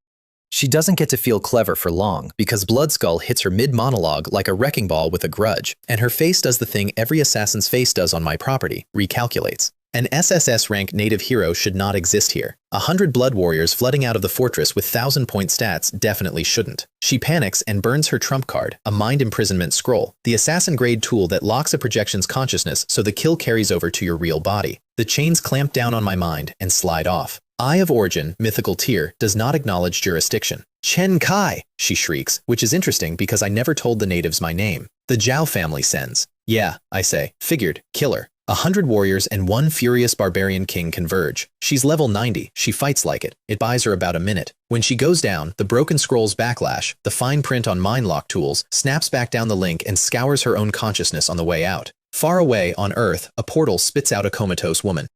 She doesn't get to feel clever for long, because Blood Skull hits her mid-monologue like a wrecking ball with a grudge, and her face does the thing every assassin's face does on my property, recalculates. An SSS rank native hero should not exist here. 100 blood warriors flooding out of the fortress with 1,000-point stats definitely shouldn't. She panics and burns her trump card, a mind imprisonment scroll, the assassin grade tool that locks a projection's consciousness so the kill carries over to your real body. The chains clamp down on my mind and slide off. Eye of Origin, mythical tier, does not acknowledge jurisdiction. Chen Kai, she shrieks, which is interesting because I never told the natives my name. The Zhao family sends. Yeah, I say, figured, killer. 100 warriors and 1 furious barbarian king converge. She's level 90, she fights like it. It buys her about a minute. When she goes down, the broken scroll's backlash, the fine print on mind lock tools, snaps back down the link and scours her own consciousness on the way out. Far away, on Earth, a portal spits out a comatose woman.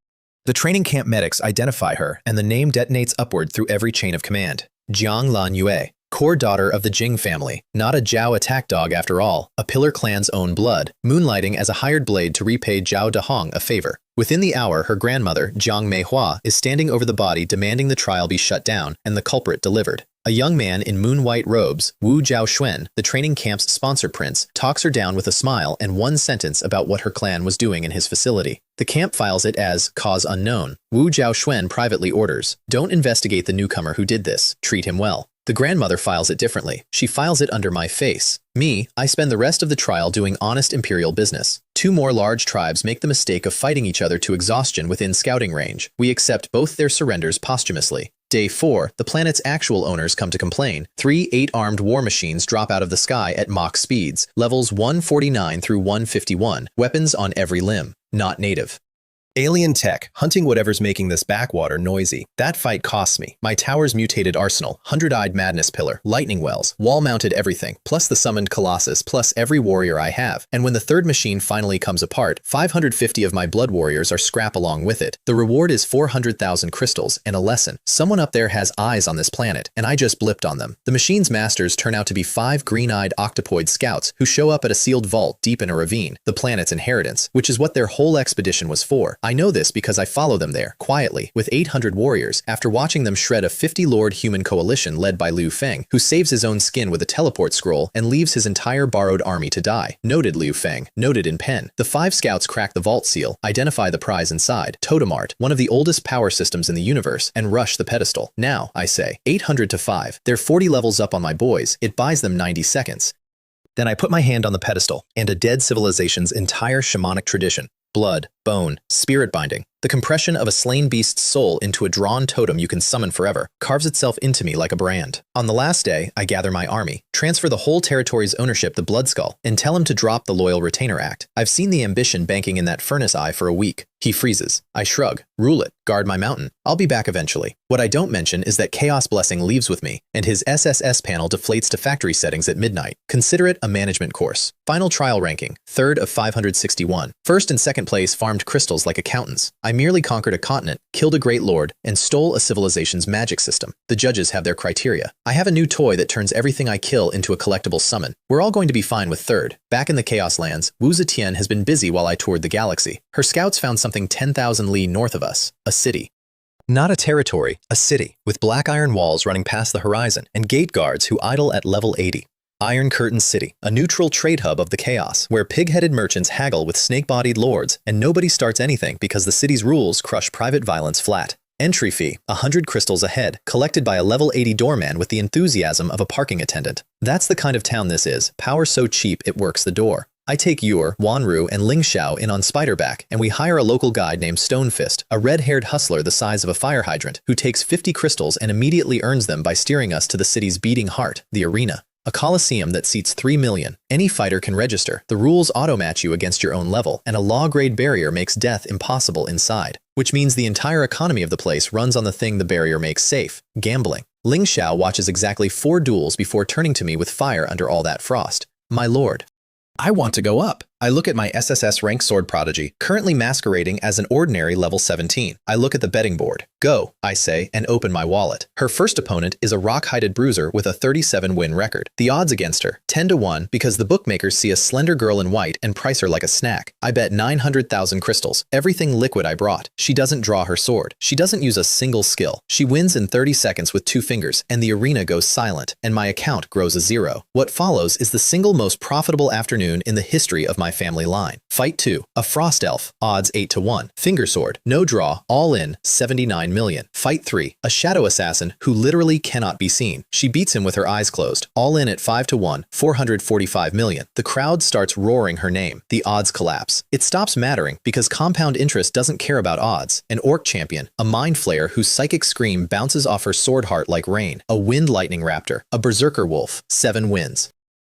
The training camp medics identify her, and the name detonates upward through every chain of command. Jiang Lan Yue. Core daughter of the Jing family, not a Zhao attack dog after all, a Pillar clan's own blood, moonlighting as a hired blade to repay Zhao Dahong a favor. Within the hour, her grandmother, Zhang Manhua, is standing over the body demanding the trial be shut down and the culprit delivered. A young man in moon-white robes, Wu Zhaoxuan, the training camp's sponsor prince, talks her down with a smile and one sentence about what her clan was doing in his facility. The camp files it as cause unknown. Wu Zhaoxuan privately orders, don't investigate the newcomer who did this, treat him well. The grandmother files it differently. She files it under my face. Me, I spend the rest of the trial doing honest imperial business. 2 more large tribes make the mistake of fighting each other to exhaustion within scouting range. We accept both their surrenders posthumously. Day 4, the planet's actual owners come to complain. 3 8-armed war machines drop out of the sky at Mach speeds, levels 149 through 151, weapons on every limb. Not native. Alien tech, hunting whatever's making this backwater noisy. That fight costs me. My tower's mutated arsenal, 100-eyed madness pillar, lightning wells, wall-mounted everything, plus the summoned Colossus, plus every warrior I have. And when the third machine finally comes apart, 550 of my blood warriors are scrap along with it. The reward is 400,000 crystals and a lesson. Someone up there has eyes on this planet, and I just blipped on them. The machine's masters turn out to be 5 green-eyed octopoid scouts who show up at a sealed vault deep in a ravine, the planet's inheritance, which is what their whole expedition was for. I know this because I follow them there, quietly, with 800 warriors, after watching them shred a 50-lord human coalition led by Liu Feng, who saves his own skin with a teleport scroll and leaves his entire borrowed army to die. Noted Liu Feng, noted in pen. The 5 scouts crack the vault seal, identify the prize inside, totem art, one of the oldest power systems in the universe, and rush the pedestal. Now, I say, 800 to 5. They're 40 levels up on my boys. It buys them 90 seconds. Then I put my hand on the pedestal, and a dead civilization's entire shamanic tradition. Blood, bone, spirit binding, the compression of a slain beast's soul into a drawn totem you can summon forever, carves itself into me like a brand. On the last day, I gather my army, transfer the whole territory's ownership to Blood Skull, and tell him to drop the Loyal Retainer Act. I've seen the ambition banking in that furnace eye for a week. He freezes. I shrug. Rule it. Guard my mountain. I'll be back eventually. What I don't mention is that Chaos Blessing leaves with me, and his SSS panel deflates to factory settings at midnight. Consider it a management course. Final trial ranking, 3rd of 561. First and second place farmed crystals like accountants. I merely conquered a continent, killed a great lord, and stole a civilization's magic system. The judges have their criteria. I have a new toy that turns everything I kill into a collectible summon. We're all going to be fine with 3rd. Back in the Chaos Lands, Wu Zetian has been busy while I toured the galaxy. Her scouts found something 10,000 li north of us, a city. Not a territory, a city, with black iron walls running past the horizon, and gate guards who idle at level 80. Iron Curtain City, a neutral trade hub of the chaos, where pig-headed merchants haggle with snake-bodied lords, and nobody starts anything because the city's rules crush private violence flat. Entry fee, 100 crystals a head, collected by a level 80 doorman with the enthusiasm of a parking attendant. That's the kind of town this is, power so cheap it works the door. I take Yor, Wanru, and Ling Xiao in on Spiderback, and we hire a local guide named Stonefist, a red-haired hustler the size of a fire hydrant, who takes 50 crystals and immediately earns them by steering us to the city's beating heart, the arena. A coliseum that seats 3 million. Any fighter can register, the rules auto-match you against your own level, and a law-grade barrier makes death impossible inside. Which means the entire economy of the place runs on the thing the barrier makes safe, gambling. Ling Xiao watches exactly 4 duels before turning to me with fire under all that frost. My lord. I want to go up. I look at my SSS rank sword prodigy, currently masquerading as an ordinary level 17. I look at the betting board. Go, I say, and open my wallet. Her first opponent is a rock-hided bruiser with a 37-win record. The odds against her, 10 to 1, because the bookmakers see a slender girl in white and price her like a snack. I bet 900,000 crystals, everything liquid I brought. She doesn't draw her sword. She doesn't use a single skill. She wins in 30 seconds with 2 fingers, and the arena goes silent, and my account grows a 0. What follows is the single most profitable afternoon in the history of my family line. Fight 2. A frost elf, odds 8 to 1. Finger sword, no draw, all in, 79 million. Fight 3. A shadow assassin who literally cannot be seen. She beats him with her eyes closed, all in at 5 to 1, 445 million. The crowd starts roaring her name. The odds collapse. It stops mattering because compound interest doesn't care about odds. An orc champion, a mind flayer whose psychic scream bounces off her sword heart like rain. A wind lightning raptor, a berserker wolf, 7 wins.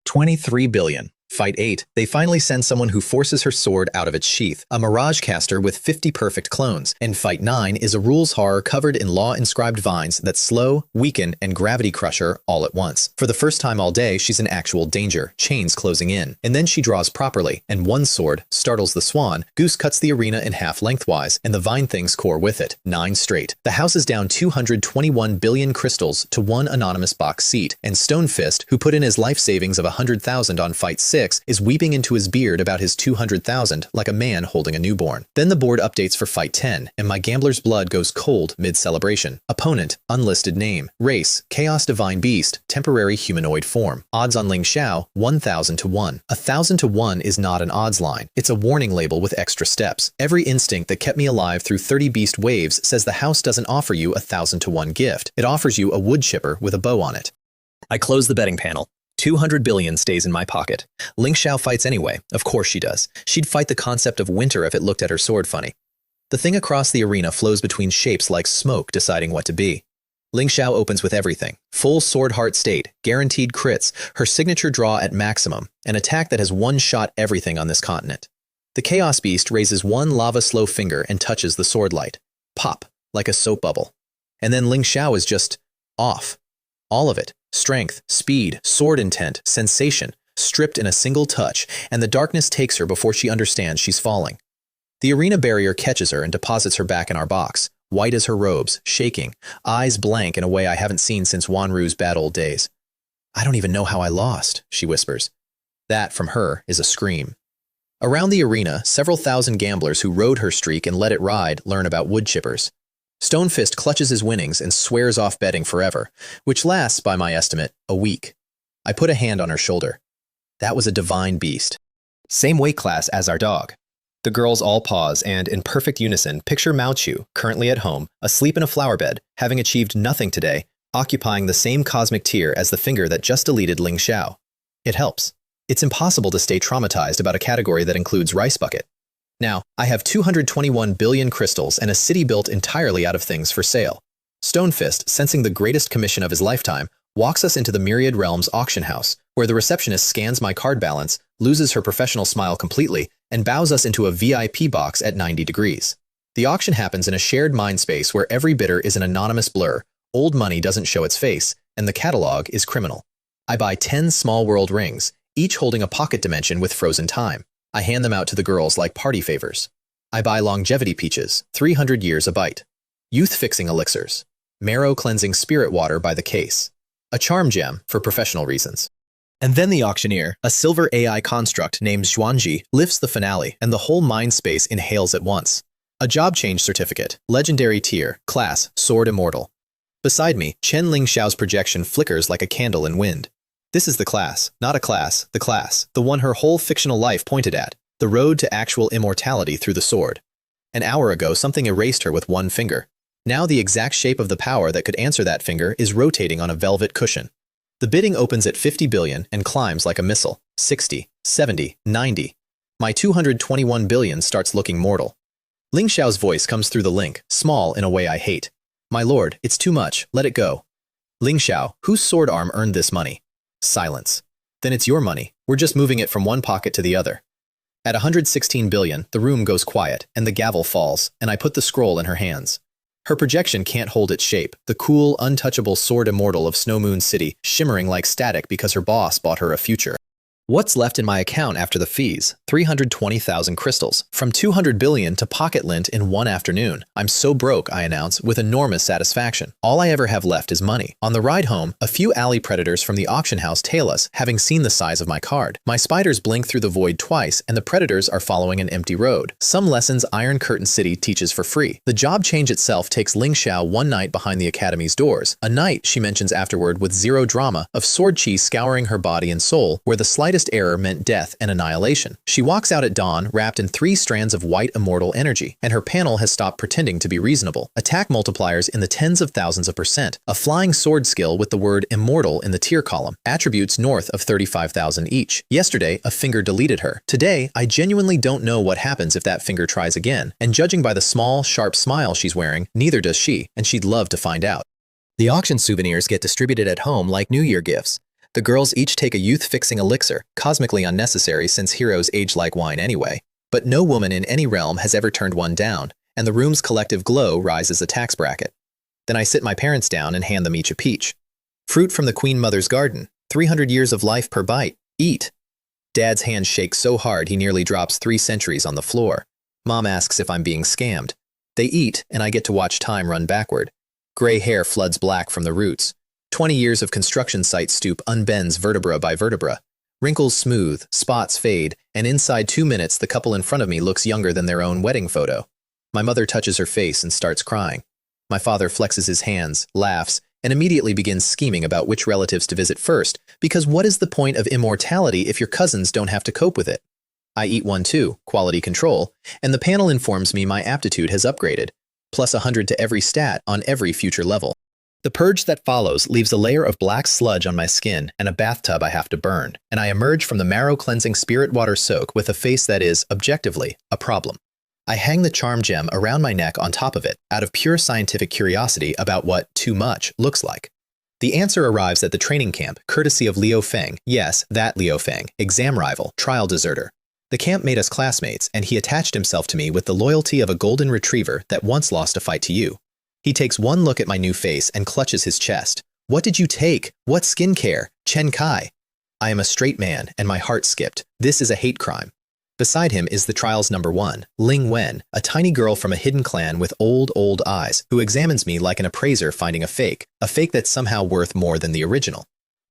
23 billion. Fight 8. They finally send someone who forces her sword out of its sheath, a mirage caster with 50 perfect clones. And Fight 9 is a rules horror covered in law-inscribed vines that slow, weaken, and gravity crush her all at once. For the first time all day, she's in actual danger, chains closing in. And then she draws properly, and one sword startles the swan. Goose cuts the arena in half lengthwise, and the vine things core with it. 9 straight. The house is down 221 billion crystals to one anonymous box seat, and Stonefist, who put in his life savings of 100,000 on Fight 6, is weeping into his beard about his 200,000 like a man holding a newborn. Then the board updates for Fight 10, and my gambler's blood goes cold mid-celebration. Opponent, unlisted name. Race, Chaos Divine Beast, temporary humanoid form. Odds on Ling Xiao, 1,000 to 1. 1,000 to 1 is not an odds line. It's a warning label with extra steps. Every instinct that kept me alive through 30 beast waves says the house doesn't offer you 1,000 to 1 gift. It offers you a wood chipper with a bow on it. I close the betting panel. 200 billion stays in my pocket. Ling Xiao fights anyway. Of course she does. She'd fight the concept of winter if it looked at her sword funny. The thing across the arena flows between shapes like smoke, deciding what to be. Ling Xiao opens with everything. Full sword heart state, guaranteed crits, her signature draw at maximum, an attack that has one-shot everything on this continent. The Chaos Beast raises one lava slow finger and touches the sword light. Pop, like a soap bubble. And then Ling Xiao is just off. All of it. Strength, speed, sword intent, sensation, stripped in a single touch, and the darkness takes her before she understands she's falling. The arena barrier catches her and deposits her back in our box, white as her robes, shaking, eyes blank in a way I haven't seen since Wanru's bad old days. I don't even know how I lost, she whispers. That, from her, is a scream. Around the arena, several thousand gamblers who rode her streak and let it ride learn about wood chippers. Stonefist clutches his winnings and swears off betting forever, which lasts, by my estimate, a week. I put a hand on her shoulder. That was a divine beast. Same weight class as our dog. The girls all pause and, in perfect unison, picture Mao Chu, currently at home, asleep in a flower bed, having achieved nothing today, occupying the same cosmic tier as the finger that just deleted Ling Xiao. It helps. It's impossible to stay traumatized about a category that includes rice bucket. Now, I have 221 billion crystals and a city built entirely out of things for sale. Stonefist, sensing the greatest commission of his lifetime, walks us into the Myriad Realms auction house, where the receptionist scans my card balance, loses her professional smile completely, and bows us into a VIP box at 90 degrees. The auction happens in a shared mind space where every bidder is an anonymous blur, old money doesn't show its face, and the catalog is criminal. I buy 10 small world rings, each holding a pocket dimension with frozen time. I hand them out to the girls like party favors. I buy longevity peaches, 300 years a bite. Youth-fixing elixirs. Marrow-cleansing spirit water by the case. A charm gem for professional reasons. And then the auctioneer, a silver AI construct named Xuanji, lifts the finale, and the whole mind space inhales at once. A job change certificate, legendary tier, class, sword immortal. Beside me, Chen Ling Xiao's projection flickers like a candle in wind. This is the class, not a class, the one her whole fictional life pointed at, the road to actual immortality through the sword. An hour ago, something erased her with one finger. Now the exact shape of the power that could answer that finger is rotating on a velvet cushion. The bidding opens at 50 billion and climbs like a missile. 60, 70, 90. My 221 billion starts looking mortal. Ling Xiao's voice comes through the link, small in a way I hate. My lord, it's too much, let it go. Ling Xiao, whose sword arm earned this money? Silence. Then it's your money, we're just moving it from one pocket to the other. At 116 billion, the room goes quiet, and the gavel falls, and I put the scroll in her hands. Her projection can't hold its shape, the cool, untouchable sword immortal of Snow Moon City, shimmering like static because her boss bought her a future. What's left in my account after the fees? 320,000 crystals. From 200 billion to pocket lint in one afternoon. I'm so broke, I announce, with enormous satisfaction. All I ever have left is money. On the ride home, a few alley predators from the auction house tail us, having seen the size of my card. My spiders blink through the void twice, and the predators are following an empty road. Some lessons Iron Curtain City teaches for free. The job change itself takes Ling Xiao one night behind the academy's doors. A night, she mentions afterward with zero drama, of sword chi scouring her body and soul, where the slightest error meant death and annihilation. She walks out at dawn wrapped in 3 strands of white immortal energy, and her panel has stopped pretending to be reasonable. Attack multipliers in the tens of thousands of %. A flying sword skill with the word immortal in the tier column. Attributes north of 35,000 each. Yesterday, a finger deleted her. Today, I genuinely don't know what happens if that finger tries again, and judging by the small, sharp smile she's wearing, neither does she, and she'd love to find out. The auction souvenirs get distributed at home like New Year gifts. The girls each take a youth-fixing elixir, cosmically unnecessary since heroes age like wine anyway. But no woman in any realm has ever turned one down, and the room's collective glow rises a tax bracket. Then I sit my parents down and hand them each a peach. Fruit from the Queen Mother's garden, 300 years of life per bite. Eat. Dad's hand shakes so hard he nearly drops 3 centuries on the floor. Mom asks if I'm being scammed. They eat, and I get to watch time run backward. Gray hair floods black from the roots. 20 years of construction site stoop unbends vertebra by vertebra. Wrinkles smooth, spots fade, and inside 2 minutes the couple in front of me looks younger than their own wedding photo. My mother touches her face and starts crying. My father flexes his hands, laughs, and immediately begins scheming about which relatives to visit first, because what is the point of immortality if your cousins don't have to cope with it? I eat one too, quality control, and the panel informs me my aptitude has upgraded, plus 100 to every stat on every future level. The purge that follows leaves a layer of black sludge on my skin and a bathtub I have to burn, and I emerge from the marrow-cleansing spirit water soak with a face that is, objectively, a problem. I hang the charm gem around my neck on top of it, out of pure scientific curiosity about what too much looks like. The answer arrives at the training camp, courtesy of Liu Feng. Yes, that Liu Feng, exam rival, trial deserter. The camp made us classmates, and he attached himself to me with the loyalty of a golden retriever that once lost a fight to you. He takes one look at my new face and clutches his chest. What did you take? What skincare? Chen Kai. I am a straight man, and my heart skipped. This is a hate crime. Beside him is the trial's number 1, Ling Wen, a tiny girl from a hidden clan with old eyes, who examines me like an appraiser finding a fake that's somehow worth more than the original.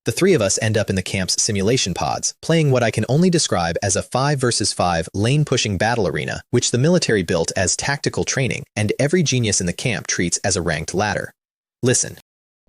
The 3 of us end up in the camp's simulation pods, playing what I can only describe as a 5 versus 5 lane-pushing battle arena, which the military built as tactical training, and every genius in the camp treats as a ranked ladder. Listen.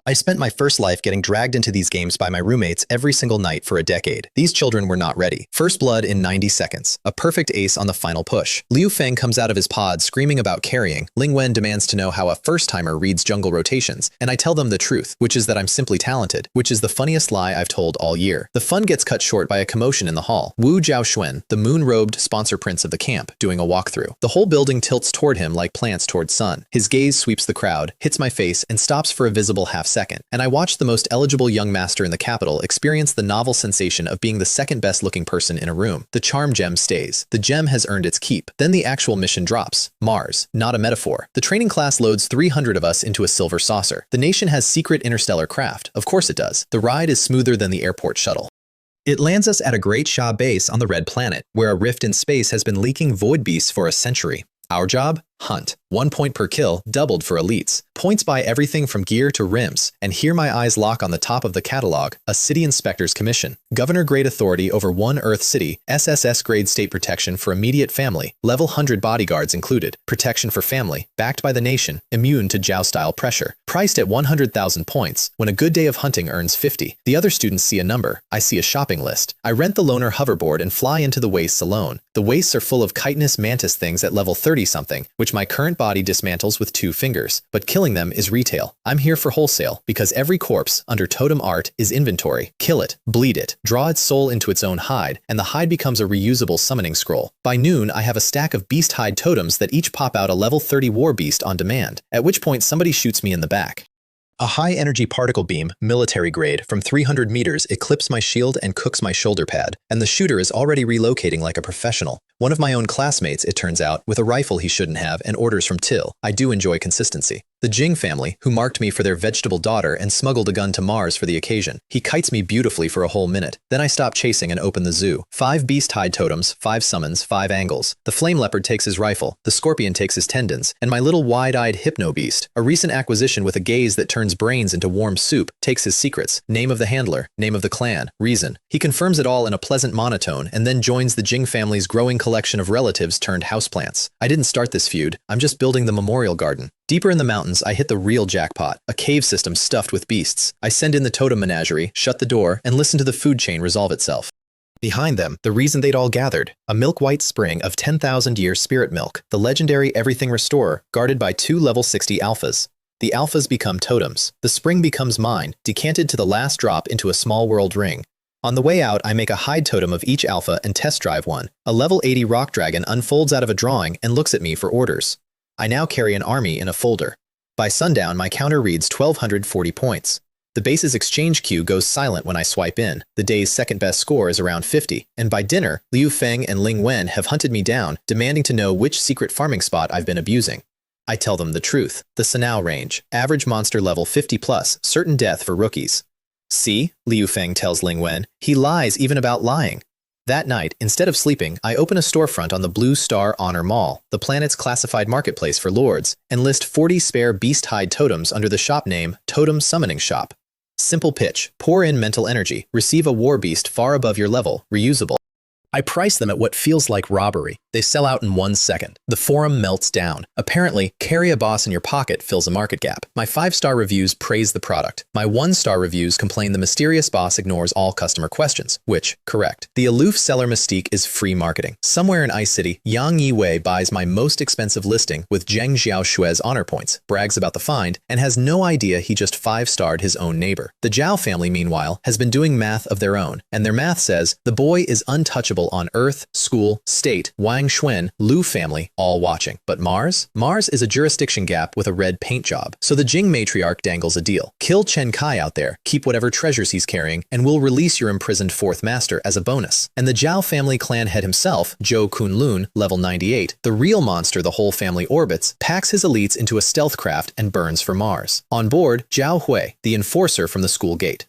I spent my first life getting dragged into these games by my roommates every single night for a decade. These children were not ready. First blood in 90 seconds. A perfect ace on the final push. Liu Feng comes out of his pod screaming about carrying. Ling Wen demands to know how a first-timer reads jungle rotations, and I tell them the truth, which is that I'm simply talented, which is the funniest lie I've told all year. The fun gets cut short by a commotion in the hall. Wu Zhaoxuan, the moon-robed sponsor prince of the camp, doing a walkthrough. The whole building tilts toward him like plants toward sun. His gaze sweeps the crowd, hits my face, and stops for a visible half-second, and I watch the most eligible young master in the capital experience the novel sensation of being the second best looking person in a room. The charm gem stays. The gem has earned its keep. Then the actual mission drops. Mars. Not a metaphor. The training class loads 300 of us into a silver saucer. The nation has secret interstellar craft. Of course it does. The ride is smoother than the airport shuttle. It lands us at a Great Dao base on the Red Planet, where a rift in space has been leaking void beasts for a century. Our job? Hunt. 1 point per kill, doubled for elites. Points buy everything from gear to rims, and here my eyes lock on the top of the catalog, a city inspector's commission. Governor grade authority over 1 Earth city, SSS grade state protection for immediate family, level 100 bodyguards included, protection for family, backed by the nation, immune to Zhao-style pressure. Priced at 100,000 points, when a good day of hunting earns 50. The other students see a number, I see a shopping list. I rent the loaner hoverboard and fly into the wastes alone. The wastes are full of chitinous mantis things at level 30-something, which my current body dismantles with 2 fingers, but killing them is retail. I'm here for wholesale, because every corpse, under totem art, is inventory. Kill it, bleed it, draw its soul into its own hide, and the hide becomes a reusable summoning scroll. By noon, I have a stack of beast hide totems that each pop out a level 30 war beast on demand, at which point somebody shoots me in the back. A high-energy particle beam, military grade, from 300 meters eclipses my shield and cooks my shoulder pad, and the shooter is already relocating like a professional. One of my own classmates, it turns out, with a rifle he shouldn't have and orders from Till. I do enjoy consistency. The Jing family, who marked me for their vegetable daughter and smuggled a gun to Mars for the occasion. He kites me beautifully for a whole minute. Then I stop chasing and open the zoo. 5 beast hide totems, 5 summons, 5 angles. The flame leopard takes his rifle, the scorpion takes his tendons, and my little wide-eyed hypno beast, a recent acquisition with a gaze that turns brains into warm soup, takes his secrets, name of the handler, name of the clan, reason. He confirms it all in a pleasant monotone and then joins the Jing family's growing collection of relatives turned houseplants. I didn't start this feud, I'm just building the memorial garden. Deeper in the mountains, I hit the real jackpot, a cave system stuffed with beasts. I send in the totem menagerie, shut the door, and listen to the food chain resolve itself. Behind them, the reason they'd all gathered, a milk-white spring of 10,000-year spirit milk, the legendary everything restorer, guarded by 2 level 60 alphas. The alphas become totems. The spring becomes mine, decanted to the last drop into a small world ring. On the way out, I make a hide totem of each alpha and test drive one. A level 80 rock dragon unfolds out of a drawing and looks at me for orders. I now carry an army in a folder. By sundown, my counter reads 1,240 points. The base's exchange queue goes silent when I swipe in. The day's second best score is around 50, and by dinner, Liu Feng and Ling Wen have hunted me down, demanding to know which secret farming spot I've been abusing. I tell them the truth. The Sanao range, average monster level 50 plus, certain death for rookies. See, Liu Feng tells Ling Wen, he lies even about lying. That night, instead of sleeping, I open a storefront on the Blue Star Honor Mall, the planet's classified marketplace for lords, and list 40 spare beast hide totems under the shop name Totem Summoning Shop. Simple pitch, pour in mental energy, receive a war beast far above your level, reusable. I price them at what feels like robbery. They sell out in 1 second. The forum melts down. Apparently, carry a boss in your pocket fills a market gap. My 5-star reviews praise the product. My 1-star reviews complain the mysterious boss ignores all customer questions, which, correct. The aloof seller mystique is free marketing. Somewhere in Ice City, Yang Yiwei buys my most expensive listing with Zheng Xiaoshui's honor points, brags about the find, and has no idea he just 5-starred his own neighbor. The Zhao family, meanwhile, has been doing math of their own, and their math says the boy is untouchable on Earth, school, state, Wang Xuan, Lu family, all watching. But Mars? Mars is a jurisdiction gap with a red paint job. So the Jing matriarch dangles a deal. Kill Chen Kai out there, keep whatever treasures he's carrying, and we'll release your imprisoned 4th master as a bonus. And the Zhao family clan head himself, Zhou Kunlun, level 98, the real monster the whole family orbits, packs his elites into a stealth craft and burns for Mars. On board, Zhao Hui, the enforcer from the school gate.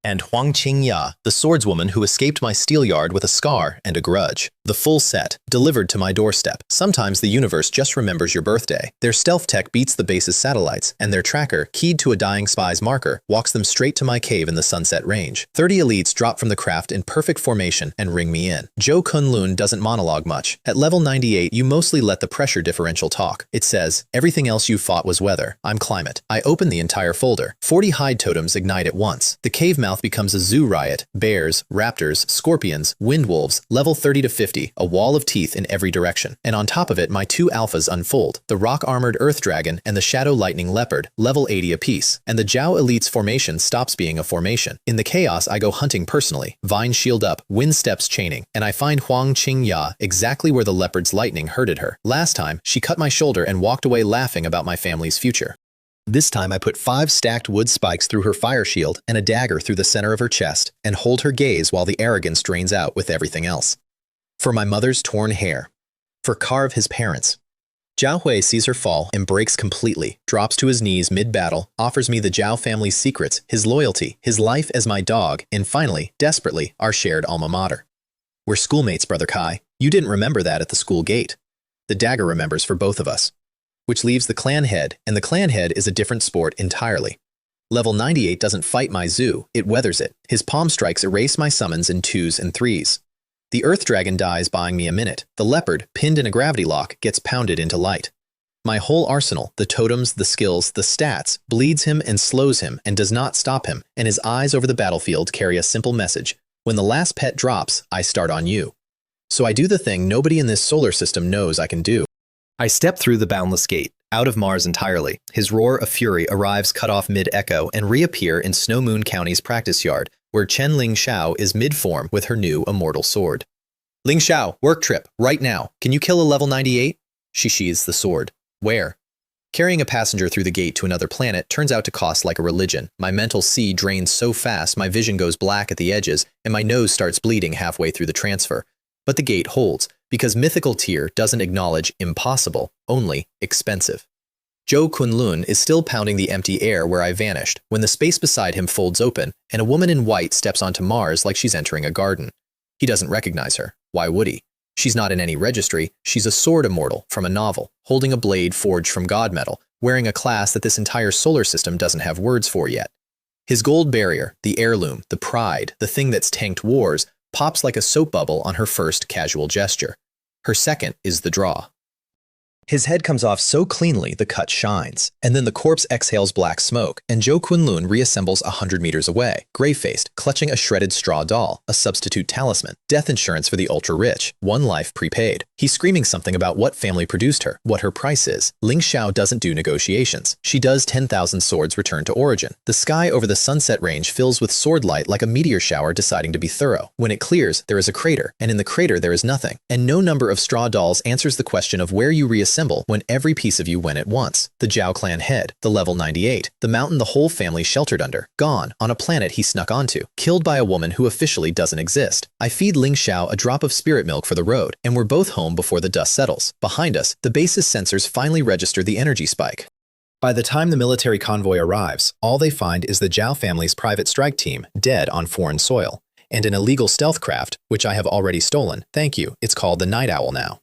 And Huang Qingya, the swordswoman who escaped my steelyard with a scar and a grudge. The full set, delivered to my doorstep. Sometimes the universe just remembers your birthday. Their stealth tech beats the base's satellites, and their tracker, keyed to a dying spy's marker, walks them straight to my cave in the Sunset Range. 30 elites drop from the craft in perfect formation and ring me in. Zhou Kunlun doesn't monologue much. At level 98, you mostly let the pressure differential talk. It says, everything else you fought was weather. I'm climate. I open the entire folder. 40 hide totems ignite at once. The cave mouth becomes a zoo riot. Bears, raptors, scorpions, wind wolves, level 30 to 50, a wall of teeth in every direction. And on top of it, my 2 alphas unfold, the rock-armored earth dragon and the shadow lightning leopard, level 80 apiece. And the Zhao elite's formation stops being a formation. In the chaos, I go hunting personally, vine shield up, wind steps chaining, and I find Huang Qingya exactly where the leopard's lightning hurted her. Last time, she cut my shoulder and walked away laughing about my family's future. This time I put 5 stacked wood spikes through her fire shield and a dagger through the center of her chest and hold her gaze while the arrogance drains out with everything else. For my mother's torn hair. For carve his parents. Zhao Hui sees her fall and breaks completely, drops to his knees mid-battle, offers me the Zhao family's secrets, his loyalty, his life as my dog, and finally, desperately, our shared alma mater. We're schoolmates, Brother Kai. You didn't remember that at the school gate. The dagger remembers for both of us. Which leaves the clan head, and the clan head is a different sport entirely. Level 98 doesn't fight my zoo, it weathers it. His palm strikes erase my summons in 2s and 3s. The earth dragon dies buying me a minute. The leopard, pinned in a gravity lock, gets pounded into light. My whole arsenal, the totems, the skills, the stats, bleeds him and slows him and does not stop him, and his eyes over the battlefield carry a simple message. When the last pet drops, I start on you. So I do the thing nobody in this solar system knows I can do. I step through the boundless gate, out of Mars entirely. His roar of fury arrives cut off mid-echo and reappear in Snow Moon County's practice yard, where Chen Ling Xiao is mid-form with her new immortal sword. Ling Xiao, work trip, right now. Can you kill a level 98? She sheathes the sword. Where? Carrying a passenger through the gate to another planet turns out to cost like a religion. My mental sea drains so fast my vision goes black at the edges and my nose starts bleeding halfway through the transfer. But the gate holds, because mythical tier doesn't acknowledge impossible, only expensive. Zhou Kunlun is still pounding the empty air where I vanished when the space beside him folds open and a woman in white steps onto Mars like she's entering a garden. He doesn't recognize her. Why would he? She's not in any registry. She's a sword immortal from a novel, holding a blade forged from god metal, wearing a class that this entire solar system doesn't have words for yet. His gold barrier, the heirloom, the pride, the thing that's tanked wars, pops like a soap bubble on her first casual gesture. Her second is the draw. His head comes off so cleanly the cut shines, and then the corpse exhales black smoke, and Zhou Kunlun reassembles 100 meters away, gray-faced, clutching a shredded straw doll, a substitute talisman, death insurance for the ultra-rich, one life prepaid. He's screaming something about what family produced her, what her price is. Ling Xiao doesn't do negotiations. She does 10,000 swords return to origin. The sky over the sunset range fills with sword light like a meteor shower deciding to be thorough. When it clears, there is a crater, and in the crater there is nothing. And no number of straw dolls answers the question of where you reassemble when every piece of you went at once. The Zhao clan head, the level 98, the mountain the whole family sheltered under, gone, on a planet he snuck onto, killed by a woman who officially doesn't exist. I feed Ling Xiao a drop of spirit milk for the road, and we're both home before the dust settles. Behind us, the base's sensors finally register the energy spike. By the time the military convoy arrives, all they find is the Zhao family's private strike team dead on foreign soil, and an illegal stealth craft, which I have already stolen. Thank you, it's called the Night Owl now.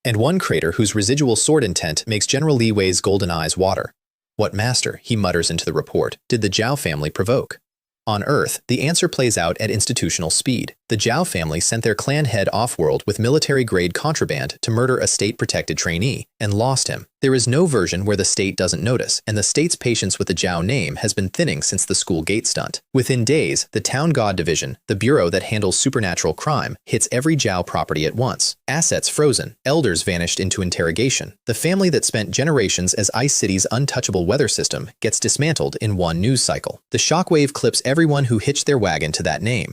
And one crater whose residual sword intent makes General Li Wei's golden eyes water. What master, he mutters into the report, did the Zhao family provoke? On Earth, the answer plays out at institutional speed. The Zhao family sent their clan head off-world with military-grade contraband to murder a state-protected trainee, and lost him. There is no version where the state doesn't notice, and the state's patience with the Zhao name has been thinning since the school gate stunt. Within days, the Town God Division, the bureau that handles supernatural crime, hits every Zhao property at once. Assets frozen, elders vanished into interrogation. The family that spent generations as Ice City's untouchable weather system gets dismantled in one news cycle. The shockwave clips everyone who hitched their wagon to that name.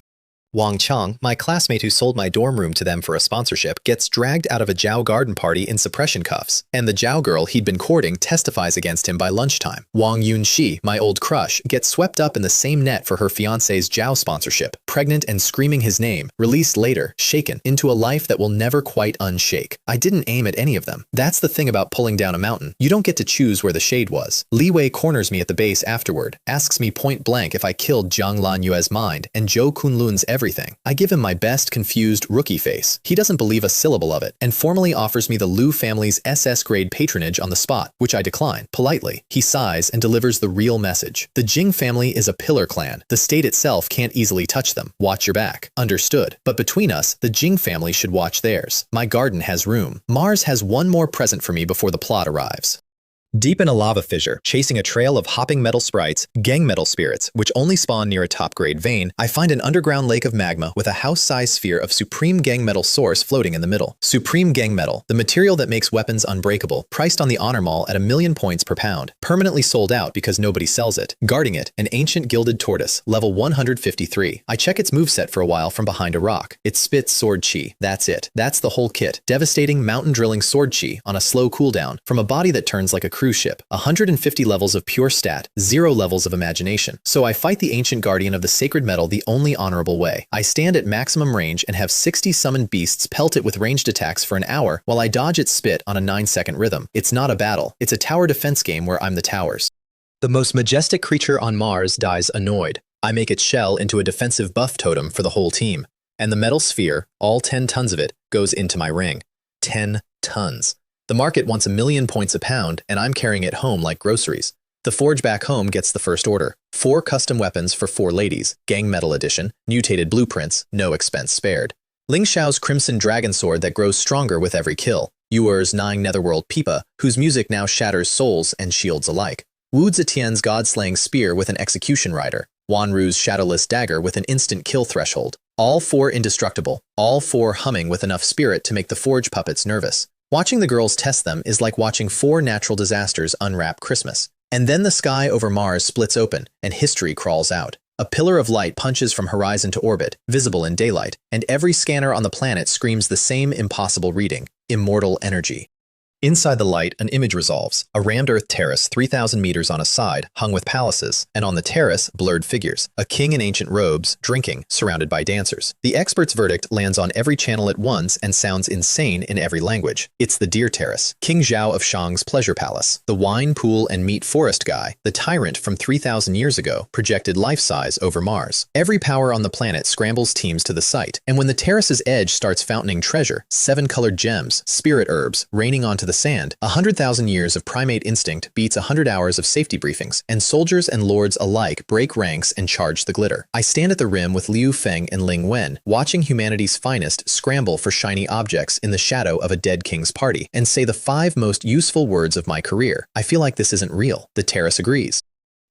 Wang Chang, my classmate who sold my dorm room to them for a sponsorship, gets dragged out of a Zhao garden party in suppression cuffs, and the Zhao girl he'd been courting testifies against him by lunchtime. Wang Yunxi, my old crush, gets swept up in the same net for her fiancé's Zhao sponsorship, pregnant and screaming his name, released later, shaken, into a life that will never quite unshake. I didn't aim at any of them. That's the thing about pulling down a mountain. You don't get to choose where the shade was. Li Wei corners me at the base afterward, asks me point blank if I killed Zhang Lanyue's mind and Zhou Kunlun's everything. I give him my best confused rookie face. He doesn't believe a syllable of it, and formally offers me the Liu family's SS-grade patronage on the spot, which I decline, politely. He sighs and delivers the real message. The Jing family is a pillar clan. The state itself can't easily touch them. Watch your back. Understood. But between us, the Jing family should watch theirs. My garden has room. Mars has one more present for me before the plot arrives. Deep in a lava fissure, chasing a trail of hopping metal sprites, gang metal spirits, which only spawn near a top-grade vein, I find an underground lake of magma with a house-sized sphere of supreme gang metal source floating in the middle. Supreme gang metal, the material that makes weapons unbreakable, priced on the honor mall at 1,000,000 points per pound, permanently sold out because nobody sells it. Guarding it, an ancient gilded tortoise, level 153. I check its moveset for a while from behind a rock. It spits sword chi. That's it. That's the whole kit. Devastating mountain drilling sword chi on a slow cooldown from a body that turns like a cruise ship. 150 levels of pure stat, 0 levels of imagination. So I fight the ancient guardian of the sacred metal the only honorable way. I stand at maximum range and have 60 summoned beasts pelt it with ranged attacks for an hour while I dodge its spit on a 9-second rhythm. It's not a battle. It's a tower defense game where I'm the towers. The most majestic creature on Mars dies annoyed. I make its shell into a defensive buff totem for the whole team. And the metal sphere, all 10 tons of it, goes into my ring. 10 tons. The market wants 1,000,000 points a pound, and I'm carrying it home like groceries. The forge back home gets the first order. 4 custom weapons for 4 ladies, gang metal edition, mutated blueprints, no expense spared. Ling Xiao's crimson dragon sword that grows stronger with every kill. Yuer's 9 netherworld pipa, whose music now shatters souls and shields alike. Wu Zetian's god-slaying spear with an execution rider. Wanru's shadowless dagger with an instant kill threshold. All 4 indestructible, all 4 humming with enough spirit to make the forge puppets nervous. Watching the girls test them is like watching 4 natural disasters unwrap Christmas. And then the sky over Mars splits open, and history crawls out. A pillar of light punches from horizon to orbit, visible in daylight, and every scanner on the planet screams the same impossible reading: immortal energy. Inside the light, an image resolves, a rammed earth terrace 3,000 meters on a side, hung with palaces, and on the terrace, blurred figures, a king in ancient robes, drinking, surrounded by dancers. The expert's verdict lands on every channel at once and sounds insane in every language. It's the Deer Terrace, King Zhao of Shang's pleasure palace, the wine, pool, and meat forest guy, the tyrant from 3,000 years ago, projected life-size over Mars. Every power on the planet scrambles teams to the site, and when the terrace's edge starts fountaining treasure, 7-colored gems, spirit herbs, raining onto the sand, 100,000 years of primate instinct beats 100 hours of safety briefings, and soldiers and lords alike break ranks and charge the glitter. I stand at the rim with Liu Feng and Ling Wen, watching humanity's finest scramble for shiny objects in the shadow of a dead king's party, and say the 5 most useful words of my career. I feel like this isn't real. The terrace agrees.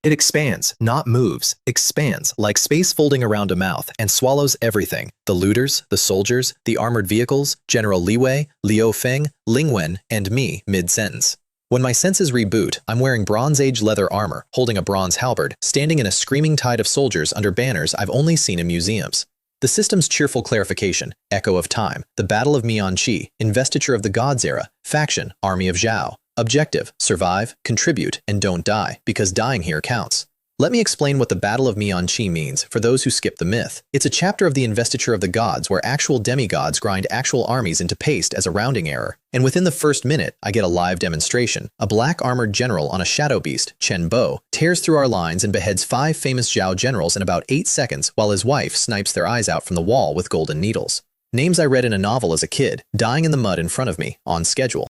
It expands, not moves, expands like space folding around a mouth and swallows everything: the looters, the soldiers, the armored vehicles, General Li Wei, Liu Feng, Ling Wen, and me mid-sentence. When my senses reboot, I'm wearing Bronze Age leather armor, holding a bronze halberd, standing in a screaming tide of soldiers under banners I've only seen in museums. The system's cheerful clarification: Echo of Time, the Battle of Mian-Chi, Investiture of the Gods Era, Faction, Army of Zhao. Objective: survive, contribute, and don't die, because dying here counts. Let me explain what the Battle of Mian-Chi means for those who skip the myth. It's a chapter of the Investiture of the Gods where actual demigods grind actual armies into paste as a rounding error. And within the first minute, I get a live demonstration. A black-armored general on a shadow beast, Chen Bo, tears through our lines and beheads 5 famous Zhao generals in about 8 seconds while his wife snipes their eyes out from the wall with golden needles. Names I read in a novel as a kid, dying in the mud in front of me, on schedule.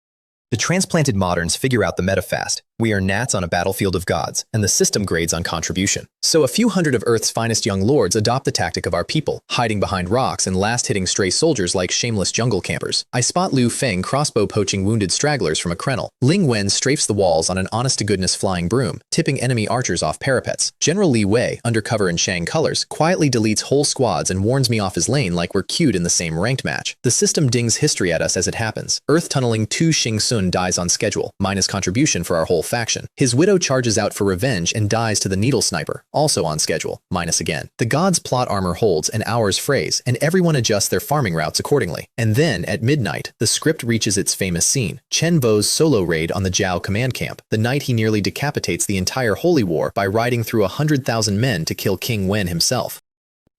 The transplanted moderns figure out the meta fast. We are gnats on a battlefield of gods, and the system grades on contribution. So a few hundred of Earth's finest young lords adopt the tactic of our people, hiding behind rocks and last-hitting stray soldiers like shameless jungle campers. I spot Liu Feng crossbow poaching wounded stragglers from a krenel. Ling Wen strafes the walls on an honest-to-goodness flying broom, tipping enemy archers off parapets. General Li Wei, undercover in Shang colors, quietly deletes whole squads and warns me off his lane like we're queued in the same ranked match. The system dings history at us as it happens. Earth tunneling 2 Xing Sun dies on schedule, minus contribution for our whole faction. His widow charges out for revenge and dies to the needle sniper, also on schedule, minus again. The gods' plot armor holds and ours frays, and everyone adjusts their farming routes accordingly. And then, at midnight, the script reaches its famous scene: Chen Bo's solo raid on the Zhao command camp, the night he nearly decapitates the entire Holy War by riding through 100,000 men to kill King Wen himself.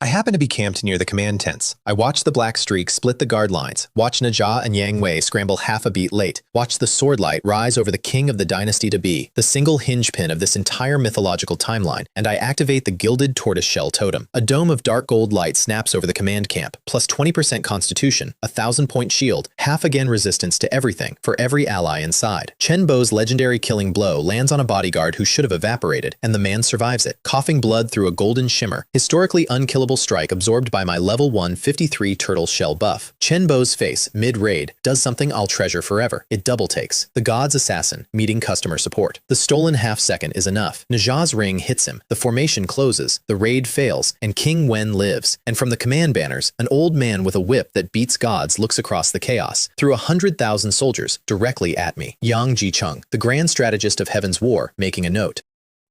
I happen to be camped near the command tents. I watch the black streak split the guard lines, watch Najia and Yang Wei scramble half a beat late, watch the sword light rise over the king of the dynasty to be, the single hinge pin of this entire mythological timeline, and I activate the gilded tortoiseshell totem. A dome of dark gold light snaps over the command camp, plus 20% constitution, a 1,000-point shield, half again resistance to everything, for every ally inside. Chen Bo's legendary killing blow lands on a bodyguard who should have evaporated, and the man survives it, coughing blood through a golden shimmer, historically unkillable strike absorbed by my level 1 53 turtle shell buff. Chen Bo's face, mid-raid, does something I'll treasure forever. It double takes. The god's assassin, meeting customer support. The stolen half-second is enough. Naja's ring hits him, the formation closes, the raid fails, and King Wen lives. And from the command banners, an old man with a whip that beats gods looks across the chaos, through 100,000 soldiers, directly at me. Yang Jicheng, the grand strategist of Heaven's War, making a note.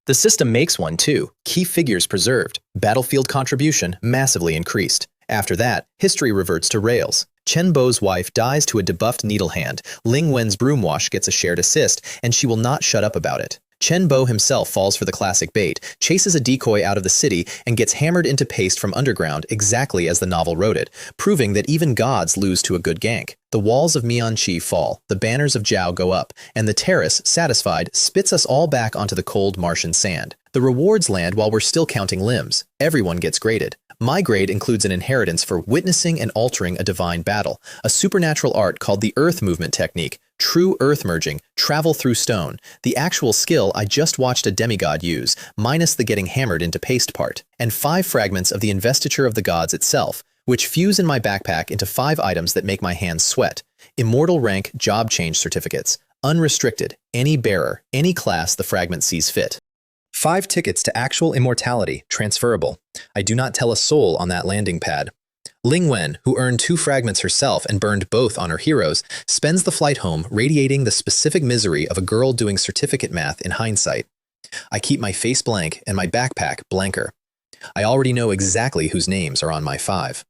The system makes one too. Key figures preserved. Battlefield contribution massively increased. After that, history reverts to rails. Chen Bo's wife dies to a debuffed needle hand. Ling Wen's broom wash gets a shared assist, and she will not shut up about it. Chen Bo himself falls for the classic bait, chases a decoy out of the city, and gets hammered into paste from underground exactly as the novel wrote it, proving that even gods lose to a good gank. The walls of Mian-Chi fall, the banners of Zhao go up, and the terrace, satisfied, spits us all back onto the cold Martian sand. The rewards land while we're still counting limbs. Everyone gets graded. My grade includes an inheritance for witnessing and altering a divine battle, a supernatural art called the Earth Movement Technique, true earth merging, travel through stone, the actual skill I just watched a demigod use, minus the getting hammered into paste part, and 5 fragments of the Investiture of the Gods itself, which fuse in my backpack into 5 items that make my hands sweat. Immortal rank job change certificates, unrestricted, any bearer, any class the fragment sees fit. 5 tickets to actual immortality, transferable. I do not tell a soul on that landing pad. Ling Wen, who earned 2 fragments herself and burned both on her heroes, spends the flight home radiating the specific misery of a girl doing certificate math in hindsight. I keep my face blank and my backpack blanker. I already know exactly whose names are on my 5.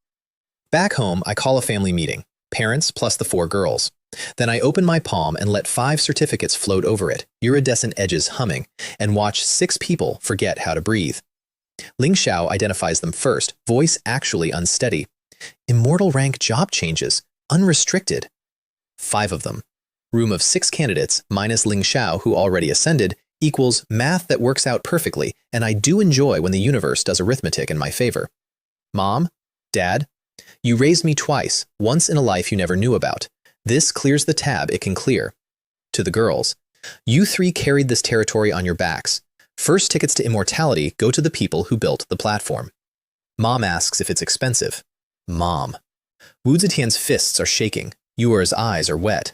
Back home, I call a family meeting, parents plus the 4 girls. Then I open my palm and let 5 certificates float over it, iridescent edges humming, and watch 6 people forget how to breathe. Ling Xiao identifies them first, voice actually unsteady. Immortal rank job changes, unrestricted. 5 of them. Room of 6 candidates, minus Ling Xiao, who already ascended, equals math that works out perfectly, and I do enjoy when the universe does arithmetic in my favor. Mom? Dad? You raised me twice, once in a life you never knew about. This clears the tab it can clear. To the girls. You 3 carried this territory on your backs. First tickets to immortality go to the people who built the platform. Mom asks if it's expensive. Mom. Wu Zetian's fists are shaking. Yuer's eyes are wet.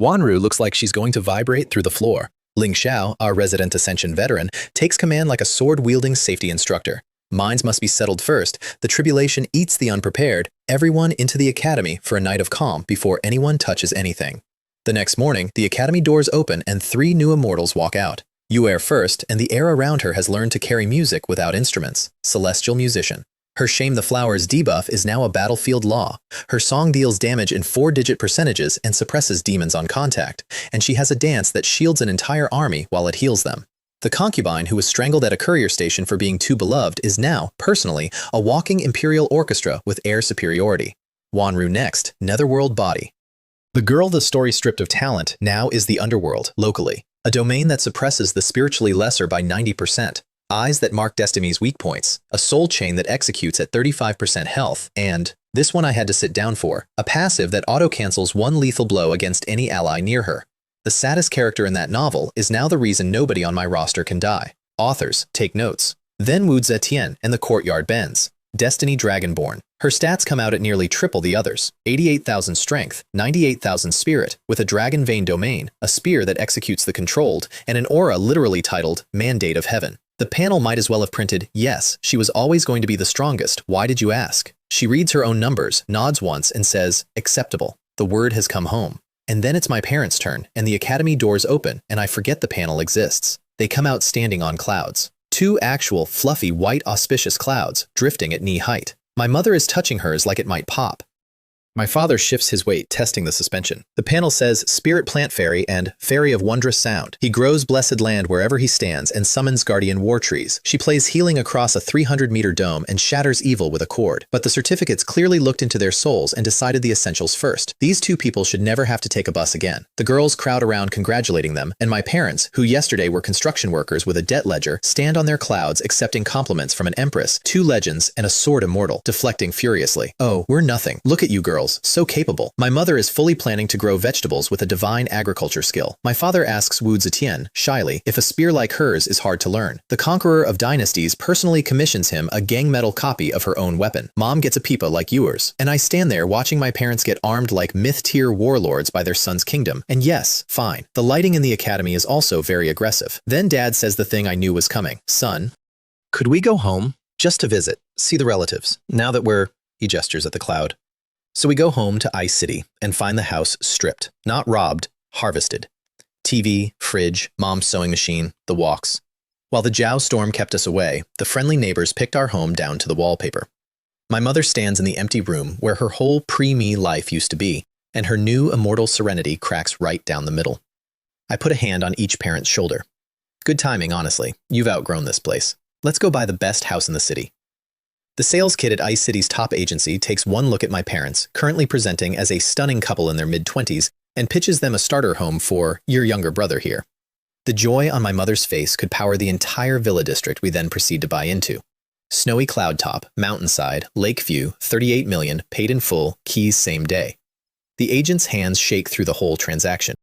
Wanru looks like she's going to vibrate through the floor. Ling Xiao, our resident Ascension veteran, takes command like a sword-wielding safety instructor. Minds must be settled first. The tribulation eats the unprepared. Everyone into the academy for a night of calm before anyone touches anything. The next morning, the academy doors open and 3 new immortals walk out. Yuer first, and the air around her has learned to carry music without instruments. Celestial musician. Her Shame the Flowers debuff is now a battlefield law. Her song deals damage in 4-digit percentages and suppresses demons on contact, and she has a dance that shields an entire army while it heals them. The concubine who was strangled at a courier station for being too beloved is now, personally, a walking imperial orchestra with air superiority. Wanru next, Netherworld body. The girl the story stripped of talent now is the underworld, locally, a domain that suppresses the spiritually lesser by 90%. Eyes that mark destiny's weak points, a soul chain that executes at 35% health, and, this one I had to sit down for, a passive that auto-cancels 1 lethal blow against any ally near her. The saddest character in that novel is now the reason nobody on my roster can die. Authors, take notes. Then Wu Zetian and the courtyard bends. Destiny Dragonborn. Her stats come out at nearly triple the others. 88,000 strength, 98,000 spirit, with a dragon vein domain, a spear that executes the controlled, and an aura literally titled Mandate of Heaven. The panel might as well have printed, yes, she was always going to be the strongest, why did you ask? She reads her own numbers, nods once, and says, acceptable. The word has come home. And then it's my parents' turn, and the academy doors open, and I forget the panel exists. They come out standing on clouds. 2 actual, fluffy, white auspicious clouds, drifting at knee height. My mother is touching hers like it might pop. My father shifts his weight, testing the suspension. The panel says Spirit Plant Fairy and Fairy of Wondrous Sound. He grows blessed land wherever he stands and summons guardian war trees. She plays healing across a 300-meter dome and shatters evil with a cord. But the certificates clearly looked into their souls and decided the essentials first. These 2 people should never have to take a bus again. The girls crowd around congratulating them, and my parents, who yesterday were construction workers with a debt ledger, stand on their clouds accepting compliments from an empress, 2 legends, and a sword immortal, deflecting furiously. Oh, we're nothing. Look at you girls. So capable. My mother is fully planning to grow vegetables with a divine agriculture skill. My father asks Wu Zetian, shyly, if a spear like hers is hard to learn. The conqueror of dynasties personally commissions him a gang metal copy of her own weapon. Mom gets a pipa like yours. And I stand there watching my parents get armed like myth-tier warlords by their son's kingdom. And yes, fine. The lighting in the academy is also very aggressive. Then Dad says the thing I knew was coming. Son, could we go home? Just to visit, see the relatives, now that we're… He gestures at the cloud. So we go home to Ice City and find the house stripped, not robbed, harvested. TV, fridge, mom's sewing machine, the walks. While the Zhao storm kept us away, the friendly neighbors picked our home down to the wallpaper. My mother stands in the empty room where her whole pre-me life used to be, and her new immortal serenity cracks right down the middle. I put a hand on each parent's shoulder. Good timing, honestly. You've outgrown this place. Let's go buy the best house in the city. The sales kid at Ice City's top agency takes one look at my parents, currently presenting as a stunning couple in their mid-20s, and pitches them a starter home for your younger brother here. The joy on my mother's face could power the entire villa district we then proceed to buy into. Snowy cloud top, mountainside, lake view, 38 million, paid in full, keys same day. The agent's hands shake through the whole transaction.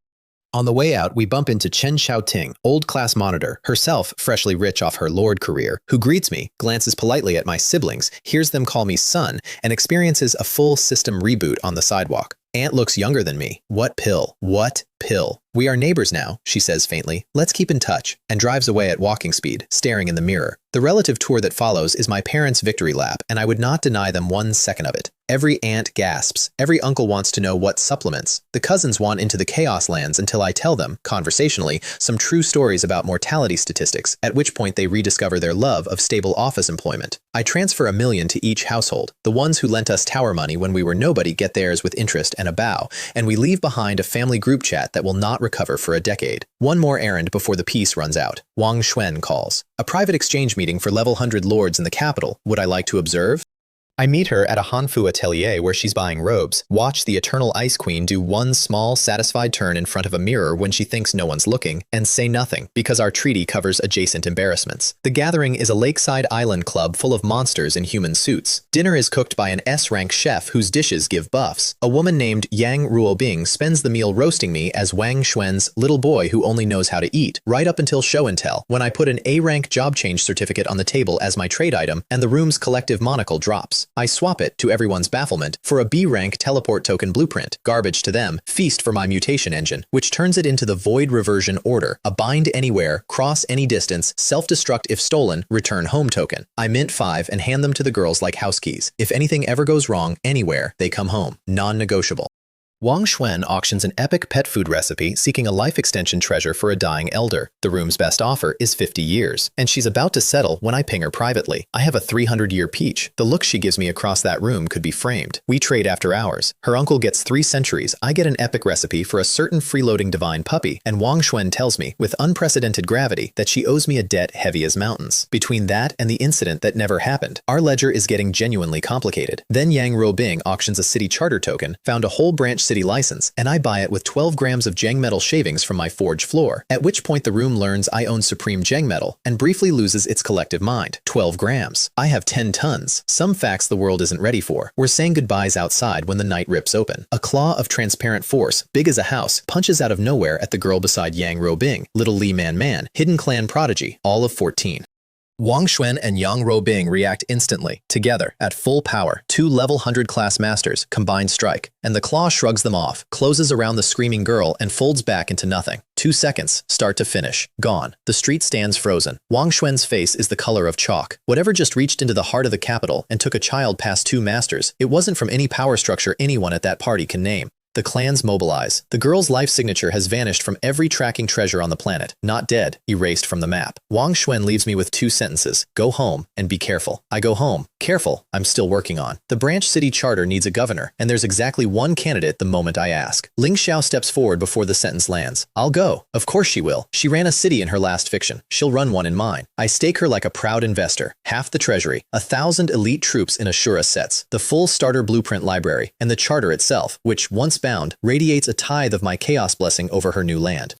On the way out, we bump into Chen Xiaoting, old-class monitor, herself freshly rich off her lord career, who greets me, glances politely at my siblings, hears them call me son, and experiences a full system reboot on the sidewalk. Aunt looks younger than me. What pill? What pill? We are neighbors now, she says faintly. Let's keep in touch, and drives away at walking speed, staring in the mirror. The relative tour that follows is my parents' victory lap, and I would not deny them 1 second of it. Every aunt gasps. Every uncle wants to know what supplements. The cousins want into the chaos lands until I tell them, conversationally, some true stories about mortality statistics, at which point they rediscover their love of stable office employment. I transfer $1 million to each household. The ones who lent us tower money when we were nobody get theirs with interest and a bow, and we leave behind a family group chat that will not recover for a decade. One more errand before the peace runs out. Wang Xuan calls. A private exchange meeting for level 100 lords in the capital. Would I like to observe? I meet her at a Hanfu atelier where she's buying robes, watch the Eternal Ice Queen do one small, satisfied turn in front of a mirror when she thinks no one's looking, and say nothing, because our treaty covers adjacent embarrassments. The gathering is a lakeside island club full of monsters in human suits. Dinner is cooked by an S-rank chef whose dishes give buffs. A woman named Yang Ruobing spends the meal roasting me as Wang Xuan's little boy who only knows how to eat, right up until show and tell, when I put an A-rank job change certificate on the table as my trade item, and the room's collective monocle drops. I swap it, to everyone's bafflement, for a B-rank teleport token blueprint. Garbage to them, feast for my mutation engine, which turns it into the void reversion order, a bind anywhere, cross any distance, self-destruct if stolen, return home token. I mint 5 and hand them to the girls like house keys. If anything ever goes wrong, anywhere, they come home. Non-negotiable. Wang Xuan auctions an epic pet food recipe seeking a life extension treasure for a dying elder. The room's best offer is 50 years, and she's about to settle when I ping her privately. I have a 300-year peach. The look she gives me across that room could be framed. We trade after hours. Her uncle gets 3 centuries. I get an epic recipe for a certain freeloading divine puppy, and Wang Xuan tells me, with unprecedented gravity, that she owes me a debt heavy as mountains. Between that and the incident that never happened, our ledger is getting genuinely complicated. Then Yang Ruobing auctions a city charter token, found a whole branch city license, and I buy it with 12 grams of Zheng metal shavings from my forge floor, at which point the room learns I own supreme Zheng metal and briefly loses its collective mind. 12 grams. I have 10 tons. Some facts the world isn't ready for. We're saying goodbyes outside when the night rips open. A claw of transparent force, big as a house, punches out of nowhere at the girl beside Yang Ruobing, little Li Man, hidden clan prodigy, all of 14. Wang Xuan and Yang Ruobing react instantly, together, at full power, 2 level 100 class masters, combined strike, and the claw shrugs them off, closes around the screaming girl, and folds back into nothing. 2 seconds, start to finish, gone. The street stands frozen. Wang Xuan's face is the color of chalk. Whatever just reached into the heart of the capital and took a child past 2 masters, it wasn't from any power structure anyone at that party can name. The clans mobilize. The girl's life signature has vanished from every tracking treasure on the planet. Not dead, erased from the map. Wang Xuan leaves me with 2 sentences. Go home and be careful. I go home. Careful, I'm still working on. The branch city charter needs a governor, and there's exactly 1 candidate the moment I ask. Ling Xiao steps forward before the sentence lands. I'll go. Of course she will. She ran a city in her last fiction. She'll run one in mine. I stake her like a proud investor. Half the treasury, 1,000 elite troops in Ashura sets, the full starter blueprint library, and the charter itself, which, once bound, radiates a tithe of my chaos blessing over her new land.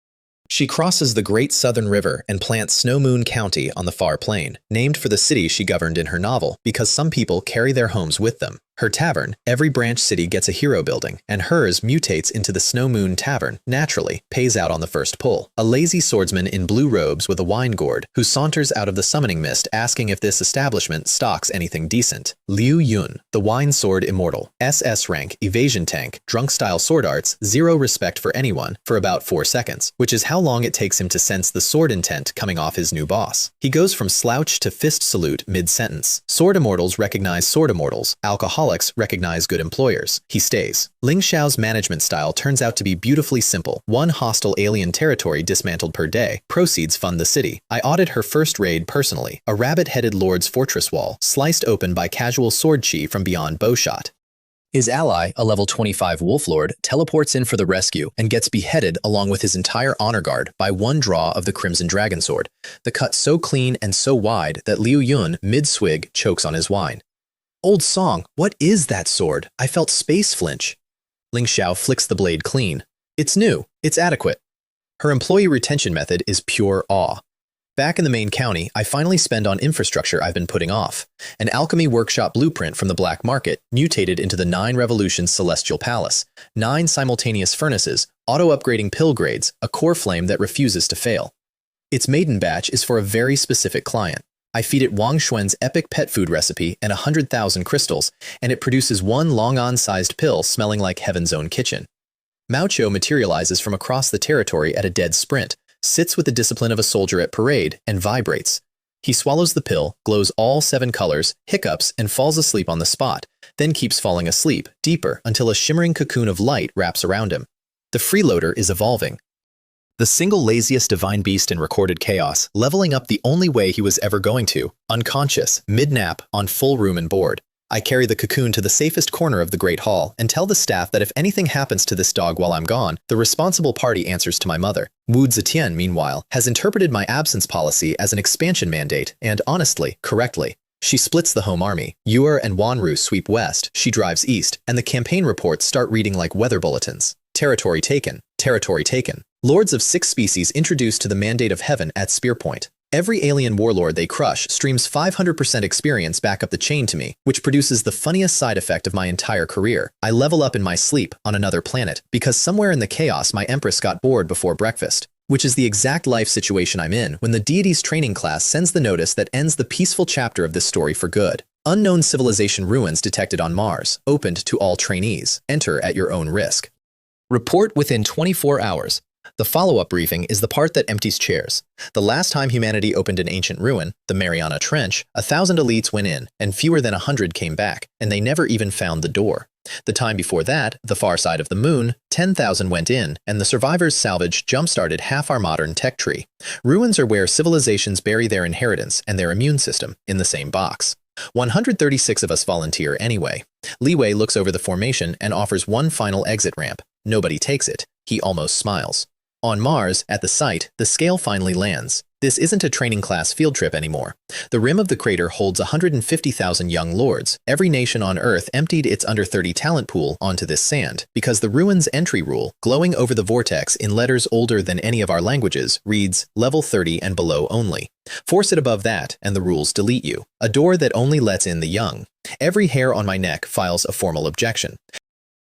She crosses the Great Southern River and plants Snow Moon County on the far plain, named for the city she governed in her novel, because some people carry their homes with them. Her tavern, every branch city gets a hero building, and hers mutates into the Snow Moon Tavern, naturally, pays out on the first pull. A lazy swordsman in blue robes with a wine gourd, who saunters out of the summoning mist asking if this establishment stocks anything decent. Liu Yun, the wine sword immortal, SS rank, evasion tank, drunk-style sword arts, 0 respect for anyone, for about 4 seconds, which is how long it takes him to sense the sword intent coming off his new boss. He goes from slouch to fist salute mid-sentence. Sword immortals recognize sword immortals, alcoholics recognize good employers. He stays. Ling Xiao's management style turns out to be beautifully simple. 1 hostile alien territory dismantled per day. Proceeds fund the city. I audit her first raid personally. A rabbit-headed lord's fortress wall, sliced open by casual sword chi from beyond bowshot. His ally, a level 25 wolf lord, teleports in for the rescue and gets beheaded along with his entire honor guard by 1 draw of the Crimson Dragon Sword. The cut so clean and so wide that Liu Yun, mid-swig, chokes on his wine. Old song, what is that sword? I felt space flinch. Ling Xiao flicks the blade clean. It's new. It's adequate. Her employee retention method is pure awe. Back in the main county, I finally spend on infrastructure I've been putting off. An alchemy workshop blueprint from the black market, mutated into the 9 Revolutions Celestial Palace. 9 simultaneous furnaces, auto-upgrading pill grades, a core flame that refuses to fail. Its maiden batch is for a very specific client. I feed it Wang Xuan's epic pet food recipe and 100,000 crystals, and it produces 1 long-on-sized pill smelling like heaven's own kitchen. Mao Chou materializes from across the territory at a dead sprint, sits with the discipline of a soldier at parade, and vibrates. He swallows the pill, glows all 7 colors, hiccups, and falls asleep on the spot, then keeps falling asleep, deeper, until a shimmering cocoon of light wraps around him. The freeloader is evolving. The single laziest divine beast in recorded chaos, leveling up the only way he was ever going to, unconscious, mid-nap, on full room and board. I carry the cocoon to the safest corner of the Great Hall and tell the staff that if anything happens to this dog while I'm gone, the responsible party answers to my mother. Wu Zetian, meanwhile, has interpreted my absence policy as an expansion mandate and, honestly, correctly. She splits the home army. Yuer and Wanru sweep west, she drives east, and the campaign reports start reading like weather bulletins. Territory taken. Territory taken. Lords of 6 species introduced to the Mandate of Heaven at Spearpoint. Every alien warlord they crush streams 500% experience back up the chain to me, which produces the funniest side effect of my entire career. I level up in my sleep on another planet, because somewhere in the chaos my empress got bored before breakfast. Which is the exact life situation I'm in when the deity's training class sends the notice that ends the peaceful chapter of this story for good. Unknown civilization ruins detected on Mars, opened to all trainees. Enter at your own risk. Report within 24 hours. The follow-up briefing is the part that empties chairs. The last time humanity opened an ancient ruin, the Mariana Trench, 1,000 elites went in, and fewer than 100 came back, and they never even found the door. The time before that, the far side of the moon, 10,000 went in, and the survivors' salvage jump-started half our modern tech tree. Ruins are where civilizations bury their inheritance and their immune system in the same box. 136 of us volunteer anyway. Li Wei looks over the formation and offers one final exit ramp. Nobody takes it. He almost smiles. On Mars, at the site, the scale finally lands. This isn't a training class field trip anymore. The rim of the crater holds 150,000 young lords. Every nation on Earth emptied its under 30 talent pool onto this sand, because the ruins entry rule, glowing over the vortex in letters older than any of our languages, reads level 30 and below only. Force it above that, and the rules delete you. A door that only lets in the young. Every hair on my neck files a formal objection.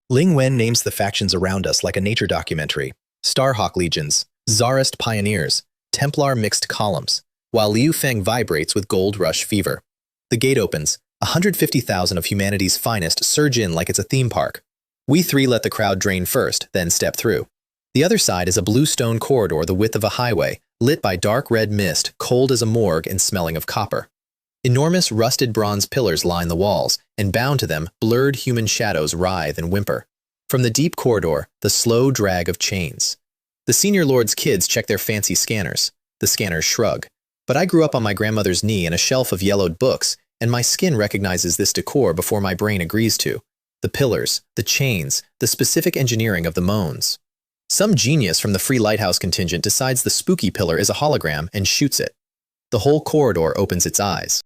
Ling Wen names the factions around us like a nature documentary. Starhawk legions, Tsarist pioneers, Templar mixed columns, while Liu Feng vibrates with gold rush fever. The gate opens. 150,000 of humanity's finest surge in like it's a theme park. We 3 let the crowd drain first, then step through. The other side is a blue stone corridor the width of a highway, lit by dark red mist, cold as a morgue and smelling of copper. Enormous rusted bronze pillars line the walls, and bound to them, blurred human shadows writhe and whimper. From the deep corridor, the slow drag of chains. The senior lord's kids check their fancy scanners. The scanners shrug. But I grew up on my grandmother's knee in a shelf of yellowed books, and my skin recognizes this decor before my brain agrees to. The pillars, the chains, the specific engineering of the moans. Some genius from the Free Lighthouse contingent decides the spooky pillar is a hologram and shoots it. The whole corridor opens its eyes.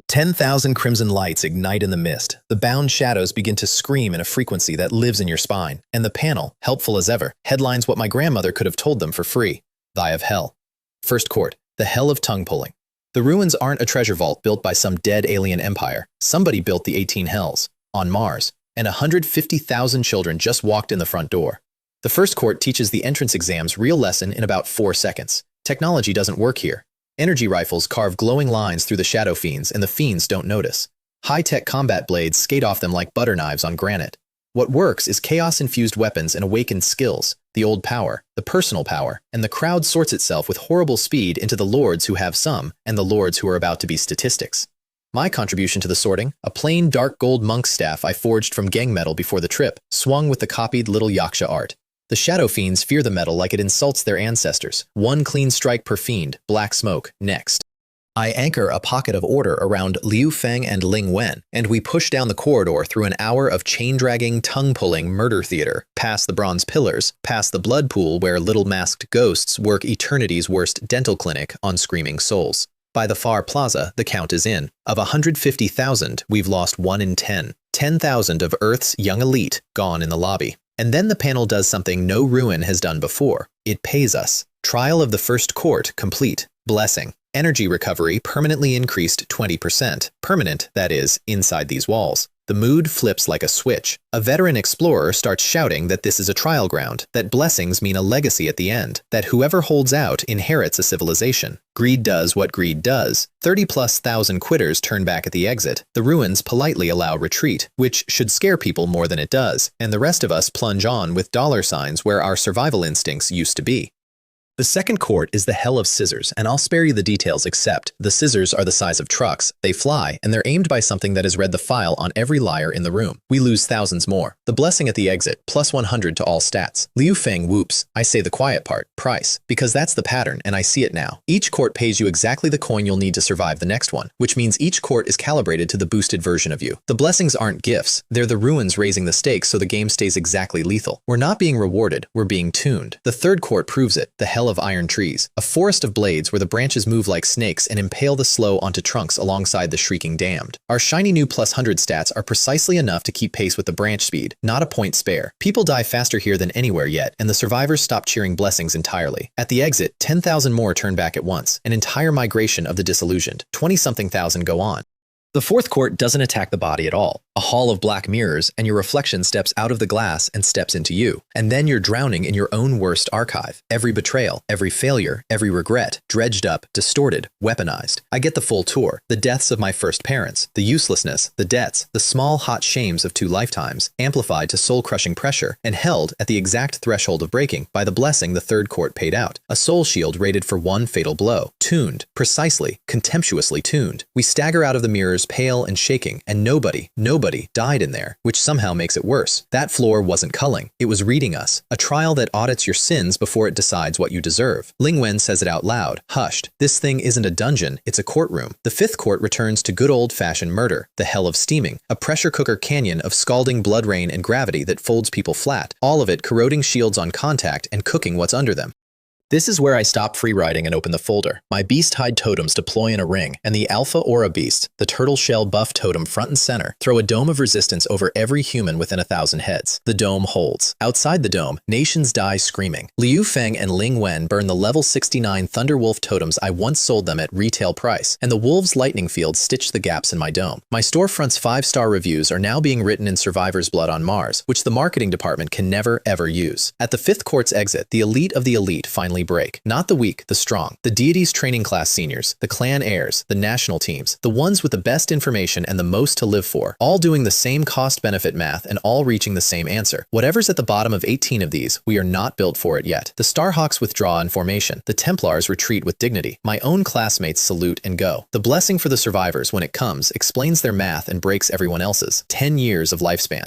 10,000 crimson lights ignite in the mist. The bound shadows begin to scream in a frequency that lives in your spine, and the panel, helpful as ever, headlines what my grandmother could have told them for free. Thy of Hell. First court, the hell of tongue-pulling. The ruins aren't a treasure vault built by some dead alien empire. Somebody built the 18 hells, on Mars, and 150,000 children just walked in the front door. The first court teaches the entrance exam's real lesson in about 4 seconds. Technology doesn't work here. Energy rifles carve glowing lines through the shadow fiends, and the fiends don't notice. High-tech combat blades skate off them like butter knives on granite. What works is chaos-infused weapons and awakened skills, the old power, the personal power, and the crowd sorts itself with horrible speed into the lords who have some, and the lords who are about to be statistics. My contribution to the sorting, a plain dark gold monk's staff I forged from gang metal before the trip, swung with the copied little yaksha art. The shadow fiends fear the metal like it insults their ancestors. 1 clean strike per fiend, black smoke, next. I anchor a pocket of order around Liu Feng and Ling Wen, and we push down the corridor through an hour of chain-dragging, tongue-pulling murder theater, past the bronze pillars, past the blood pool where little masked ghosts work eternity's worst dental clinic on screaming souls. By the far plaza, the count is in. Of 150,000, we've lost 1 in 10. 10,000 of Earth's young elite gone in the lobby. And then the panel does something no ruin has done before. It pays us. Trial of the first court complete. Blessing. Energy recovery permanently increased 20%. Permanent, that is, inside these walls. The mood flips like a switch. A veteran explorer starts shouting that this is a trial ground, that blessings mean a legacy at the end, that whoever holds out inherits a civilization. Greed does what greed does. 30,000+ quitters turn back at the exit. The ruins politely allow retreat, which should scare people more than it does, and the rest of us plunge on with dollar signs where our survival instincts used to be. The second court is the hell of scissors, and I'll spare you the details except the scissors are the size of trucks, they fly, and they're aimed by something that has read the file on every liar in the room. We lose thousands more. The blessing at the exit, plus 100 to all stats. Liu Feng whoops. I say the quiet part, price, because that's the pattern and I see it now. Each court pays you exactly the coin you'll need to survive the next one, which means each court is calibrated to the boosted version of you. The blessings aren't gifts, they're the ruins raising the stakes so the game stays exactly lethal. We're not being rewarded, we're being tuned. The third court proves it, the hell of iron trees. A forest of blades where the branches move like snakes and impale the slow onto trunks alongside the shrieking damned. Our shiny new plus 100 stats are precisely enough to keep pace with the branch speed, not a point spare. People die faster here than anywhere yet, and the survivors stop cheering blessings entirely. At the exit, 10,000 more turn back at once, an entire migration of the disillusioned. 20-something thousand go on. The fourth court doesn't attack the body at all. A hall of black mirrors, and your reflection steps out of the glass and steps into you. And then you're drowning in your own worst archive. Every betrayal, every failure, every regret, dredged up, distorted, weaponized. I get the full tour. The deaths of my first parents, the uselessness, the debts, the small hot shames of 2 lifetimes, amplified to soul-crushing pressure, and held at the exact threshold of breaking by the blessing the third court paid out. A soul shield rated for 1 fatal blow. Tuned, precisely, contemptuously tuned. We stagger out of the mirrors pale and shaking, and nobody died in there, which somehow makes it worse. That floor wasn't culling, it was reading us, a trial that audits your sins before it decides what you deserve. Ling Wen says it out loud, hushed. This thing isn't a dungeon, it's a courtroom. The fifth court returns to good old-fashioned murder, the hell of steaming, a pressure cooker canyon of scalding blood rain and gravity that folds people flat, all of it corroding shields on contact and cooking what's under them. This is where I stop free-writing and open the folder. My beast-hide totems deploy in a ring, and the Alpha Aura Beast, the turtle shell buff totem front and center, throw a dome of resistance over every human within 1,000 heads. The dome holds. Outside the dome, nations die screaming. Liu Feng and Ling Wen burn the level 69 Thunderwolf totems I once sold them at retail price, and the Wolves' lightning field stitched the gaps in my dome. My storefront's 5-star reviews are now being written in survivor's blood on Mars, which the marketing department can never, ever use. At the fifth court's exit, the elite of the elite finally break. Not the weak, the strong. The deity's training class seniors, the clan heirs, the national teams, the ones with the best information and the most to live for, all doing the same cost-benefit math and all reaching the same answer. Whatever's at the bottom of 18 of these, we are not built for it yet. The Starhawks withdraw in formation. The Templars retreat with dignity. My own classmates salute and go. The blessing for the survivors, when it comes, explains their math and breaks everyone else's. 10 years of lifespan.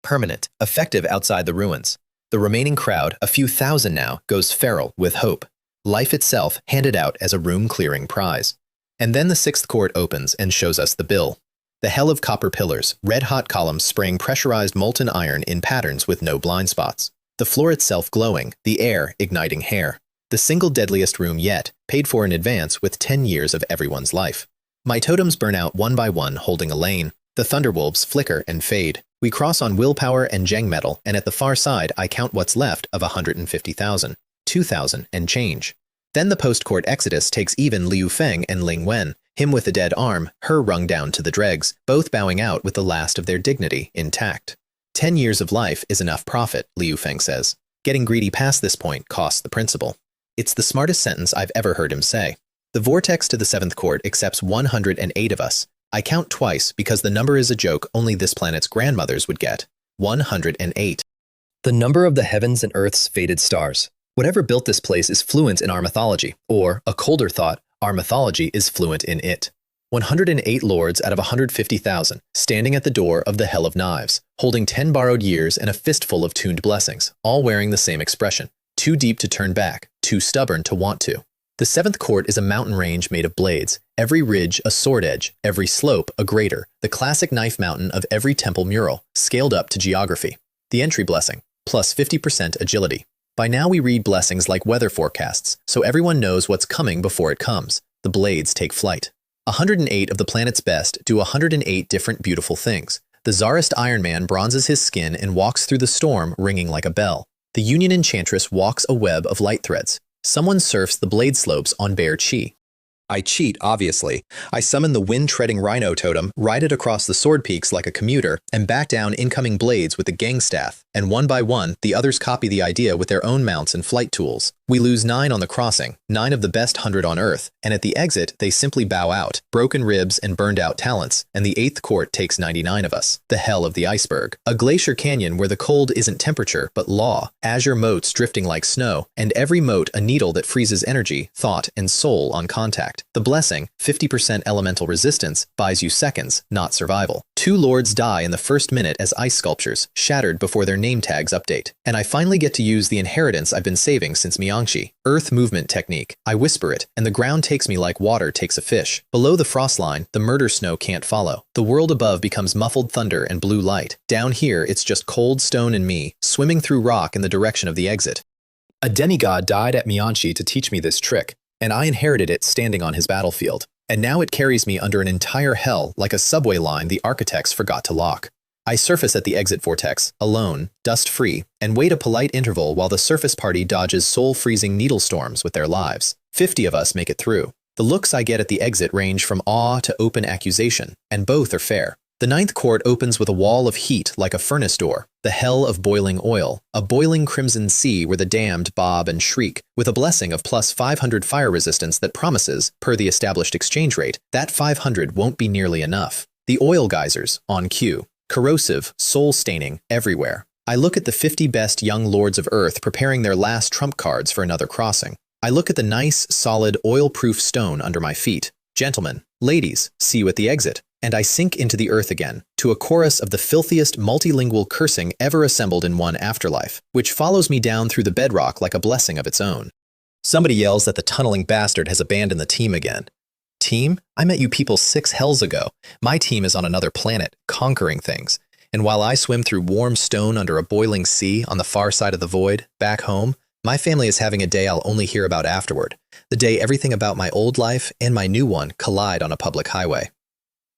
Permanent. Effective outside the ruins. The remaining crowd, a few thousand now, goes feral with hope. Life itself handed out as a room-clearing prize. And then the sixth court opens and shows us the bill. The hell of copper pillars, red-hot columns spraying pressurized molten iron in patterns with no blind spots. The floor itself glowing, the air igniting hair. The single deadliest room yet, paid for in advance with 10 years of everyone's life. My totems burn out one by one, holding a lane. The thunderwolves flicker and fade. We cross on willpower and Zheng metal, and at the far side I count what's left of 150,000. 2,000 and change. Then the post-court exodus takes even Liu Feng and Ling Wen, him with a dead arm, her wrung down to the dregs, both bowing out with the last of their dignity intact. 10 years of life is enough profit, Liu Feng says. Getting greedy past this point costs the principal. It's the smartest sentence I've ever heard him say. The vortex to the seventh court accepts 108 of us. I count twice because the number is a joke only this planet's grandmothers would get. 108. The number of the heavens and earth's fated stars. Whatever built this place is fluent in our mythology, or, a colder thought, our mythology is fluent in it. 108 lords out of 150,000, standing at the door of the Hell of Knives, holding 10 borrowed years and a fistful of tuned blessings, all wearing the same expression. Too deep to turn back, too stubborn to want to. The seventh court is a mountain range made of blades, every ridge a sword edge, every slope a greater, the classic knife mountain of every temple mural, scaled up to geography. The entry blessing, plus 50% agility. By now we read blessings like weather forecasts, so everyone knows what's coming before it comes. The blades take flight. 108 of the planet's best do 108 different beautiful things. The Tsarist Iron Man bronzes his skin and walks through the storm ringing like a bell. The Union Enchantress walks a web of light threads. Someone surfs the blade slopes on bare chi. I cheat, obviously. I summon the wind-treading rhino totem, ride it across the sword peaks like a commuter, and back down incoming blades with the gang staff. And one by one, the others copy the idea with their own mounts and flight tools. We lose 9 on the crossing, 9 of the best 100 on Earth, and at the exit, they simply bow out, broken ribs and burned-out talents, and the 8th court takes 99 of us. The hell of the iceberg. A glacier canyon where the cold isn't temperature, but law. Azure moats drifting like snow, and every moat a needle that freezes energy, thought, and soul on contact. The blessing, 50% elemental resistance, buys you seconds, not survival. 2 lords die in the first minute as ice sculptures, shattered before their name tags update. And I finally get to use the inheritance I've been saving since Miangxi. Earth movement technique. I whisper it, and the ground takes me like water takes a fish. Below the frost line, the murder snow can't follow. The world above becomes muffled thunder and blue light. Down here, it's just cold stone and me, swimming through rock in the direction of the exit. A demigod died at Miangxi to teach me this trick, and I inherited it standing on his battlefield. And now it carries me under an entire hell like a subway line the architects forgot to lock. I surface at the exit vortex, alone, dust-free, and wait a polite interval while the surface party dodges soul-freezing needle storms with their lives. 50 of us make it through. The looks I get at the exit range from awe to open accusation, and both are fair. The 9th court opens with a wall of heat like a furnace door, the hell of boiling oil, a boiling crimson sea where the damned bob and shriek, with a blessing of plus 500 fire resistance that promises, per the established exchange rate, that 500 won't be nearly enough. The oil geysers, on cue. Corrosive, soul-staining, everywhere. I look at the 50 best young lords of Earth preparing their last trump cards for another crossing. I look at the nice, solid, oil-proof stone under my feet. Gentlemen, ladies, see you at the exit. And I sink into the earth again, to a chorus of the filthiest multilingual cursing ever assembled in one afterlife, which follows me down through the bedrock like a blessing of its own. Somebody yells that the tunneling bastard has abandoned the team again. Team? I met you people 6 hells ago. My team is on another planet, conquering things. And while I swim through warm stone under a boiling sea on the far side of the void, back home, my family is having a day I'll only hear about afterward. The day everything about my old life and my new one collide on a public highway.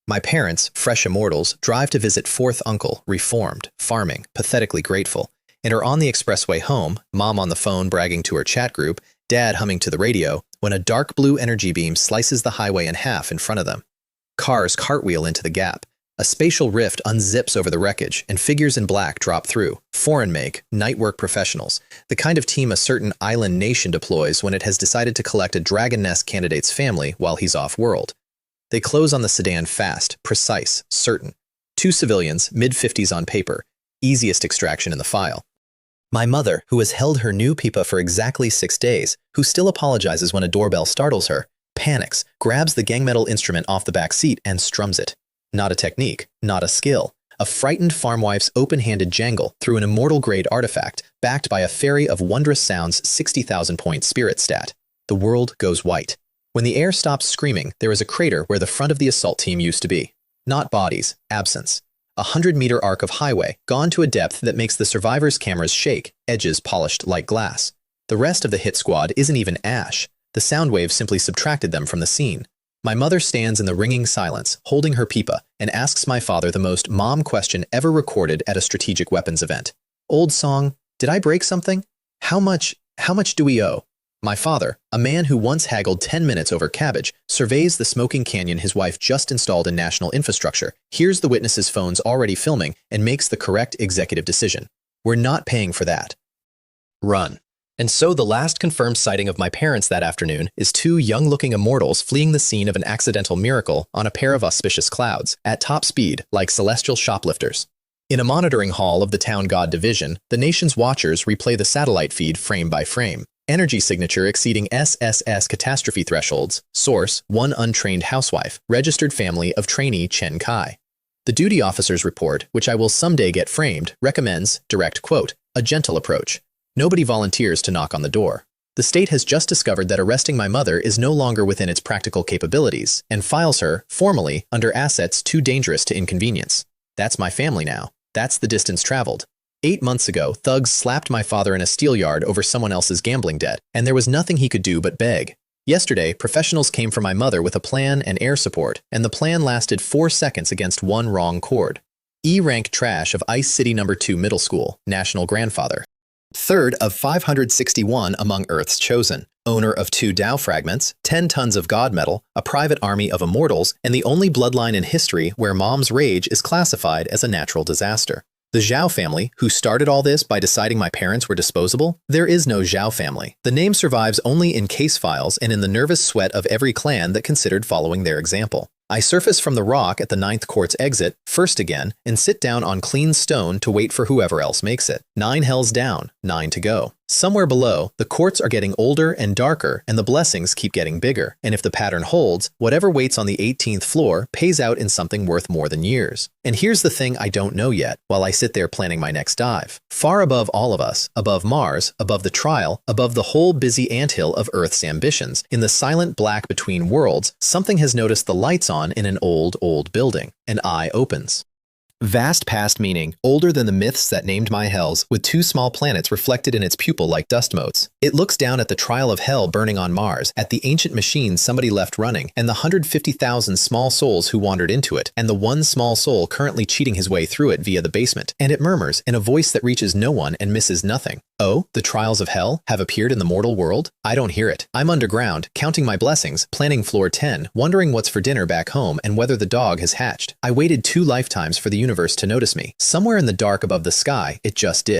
My parents, fresh immortals, drive to visit 4th uncle, reformed, farming, pathetically grateful, and are on the expressway home, mom on the phone bragging to her chat group, dad humming to the radio, when a dark blue energy beam slices the highway in half in front of them. Cars cartwheel into the gap. A spatial rift unzips over the wreckage, and figures in black drop through. Foreign make, night work professionals, the kind of team a certain island nation deploys when it has decided to collect a Dragon Nest candidate's family while he's off-world. They close on the sedan fast, precise, certain. 2 civilians, mid-50s on paper, easiest extraction in the file. My mother, who has held her new pipa for exactly 6 days, who still apologizes when a doorbell startles her, panics, grabs the gang metal instrument off the back seat and strums it. Not a technique, not a skill. A frightened farmwife's open-handed jangle through an immortal-grade artifact backed by a fairy of wondrous sounds 60,000-point spirit stat. The world goes white. When the air stops screaming, there is a crater where the front of the assault team used to be. Not bodies, absence. A 100-meter arc of highway, gone to a depth that makes the survivors' cameras shake, edges polished like glass. The rest of the hit squad isn't even ash. The sound waves simply subtracted them from the scene. My mother stands in the ringing silence, holding her pipa, and asks my father the most mom question ever recorded at a strategic weapons event. Old song, did I break something? How much do we owe? My father, a man who once haggled 10 minutes over cabbage, surveys the smoking canyon his wife just installed in national infrastructure, hears the witnesses' phones already filming, and makes the correct executive decision. We're not paying for that. Run. And so the last confirmed sighting of my parents that afternoon is 2 young-looking immortals fleeing the scene of an accidental miracle on a pair of auspicious clouds, at top speed, like celestial shoplifters. In a monitoring hall of the Town God Division, the nation's watchers replay the satellite feed frame by frame. Energy signature exceeding SSS catastrophe thresholds. Source, 1 untrained housewife, registered family of trainee Chen Kai. The duty officer's report, which I will someday get framed, recommends, direct quote, a gentle approach. Nobody volunteers to knock on the door. The state has just discovered that arresting my mother is no longer within its practical capabilities, and files her, formally, under assets too dangerous to inconvenience. That's my family now. That's the distance traveled. 8 months ago, thugs slapped my father in a steelyard over someone else's gambling debt, and there was nothing he could do but beg. Yesterday, professionals came for my mother with a plan and air support, and the plan lasted 4 seconds against 1 wrong chord. E-rank trash of Ice City No. 2 Middle School, national grandfather. 3rd of 561 among Earth's chosen. owner of 2 Dao fragments, 10 tons of god metal, a private army of immortals, and the only bloodline in history where mom's rage is classified as a natural disaster. The Zhao family, who started all this by deciding my parents were disposable? There is no Zhao family. The name survives only in case files and in the nervous sweat of every clan that considered following their example. I surface from the rock at the 9th court's exit, first again, and sit down on clean stone to wait for whoever else makes it. 9 hells down, 9 to go. Somewhere below, the courts are getting older and darker, and the blessings keep getting bigger. And if the pattern holds, whatever waits on the 18th floor pays out in something worth more than years. And here's the thing I don't know yet, while I sit there planning my next dive. Far above all of us, above Mars, above the trial, above the whole busy anthill of Earth's ambitions, in the silent black between worlds, something has noticed the lights on in an old building. An eye opens. Vast past meaning, older than the myths that named my hells, with 2 small planets reflected in its pupil like dust motes. It looks down at the trial of hell burning on Mars, at the ancient machines somebody left running, and the 150,000 small souls who wandered into it, and the one small soul currently cheating his way through it via the basement. And it murmurs, in a voice that reaches no one and misses nothing. Oh, the trials of hell have appeared in the mortal world? I don't hear it. I'm underground, counting my blessings, planning floor 10, wondering what's for dinner back home and whether the dog has hatched. I waited 2 lifetimes for the universe to notice me. Somewhere in the dark above the sky, it just did.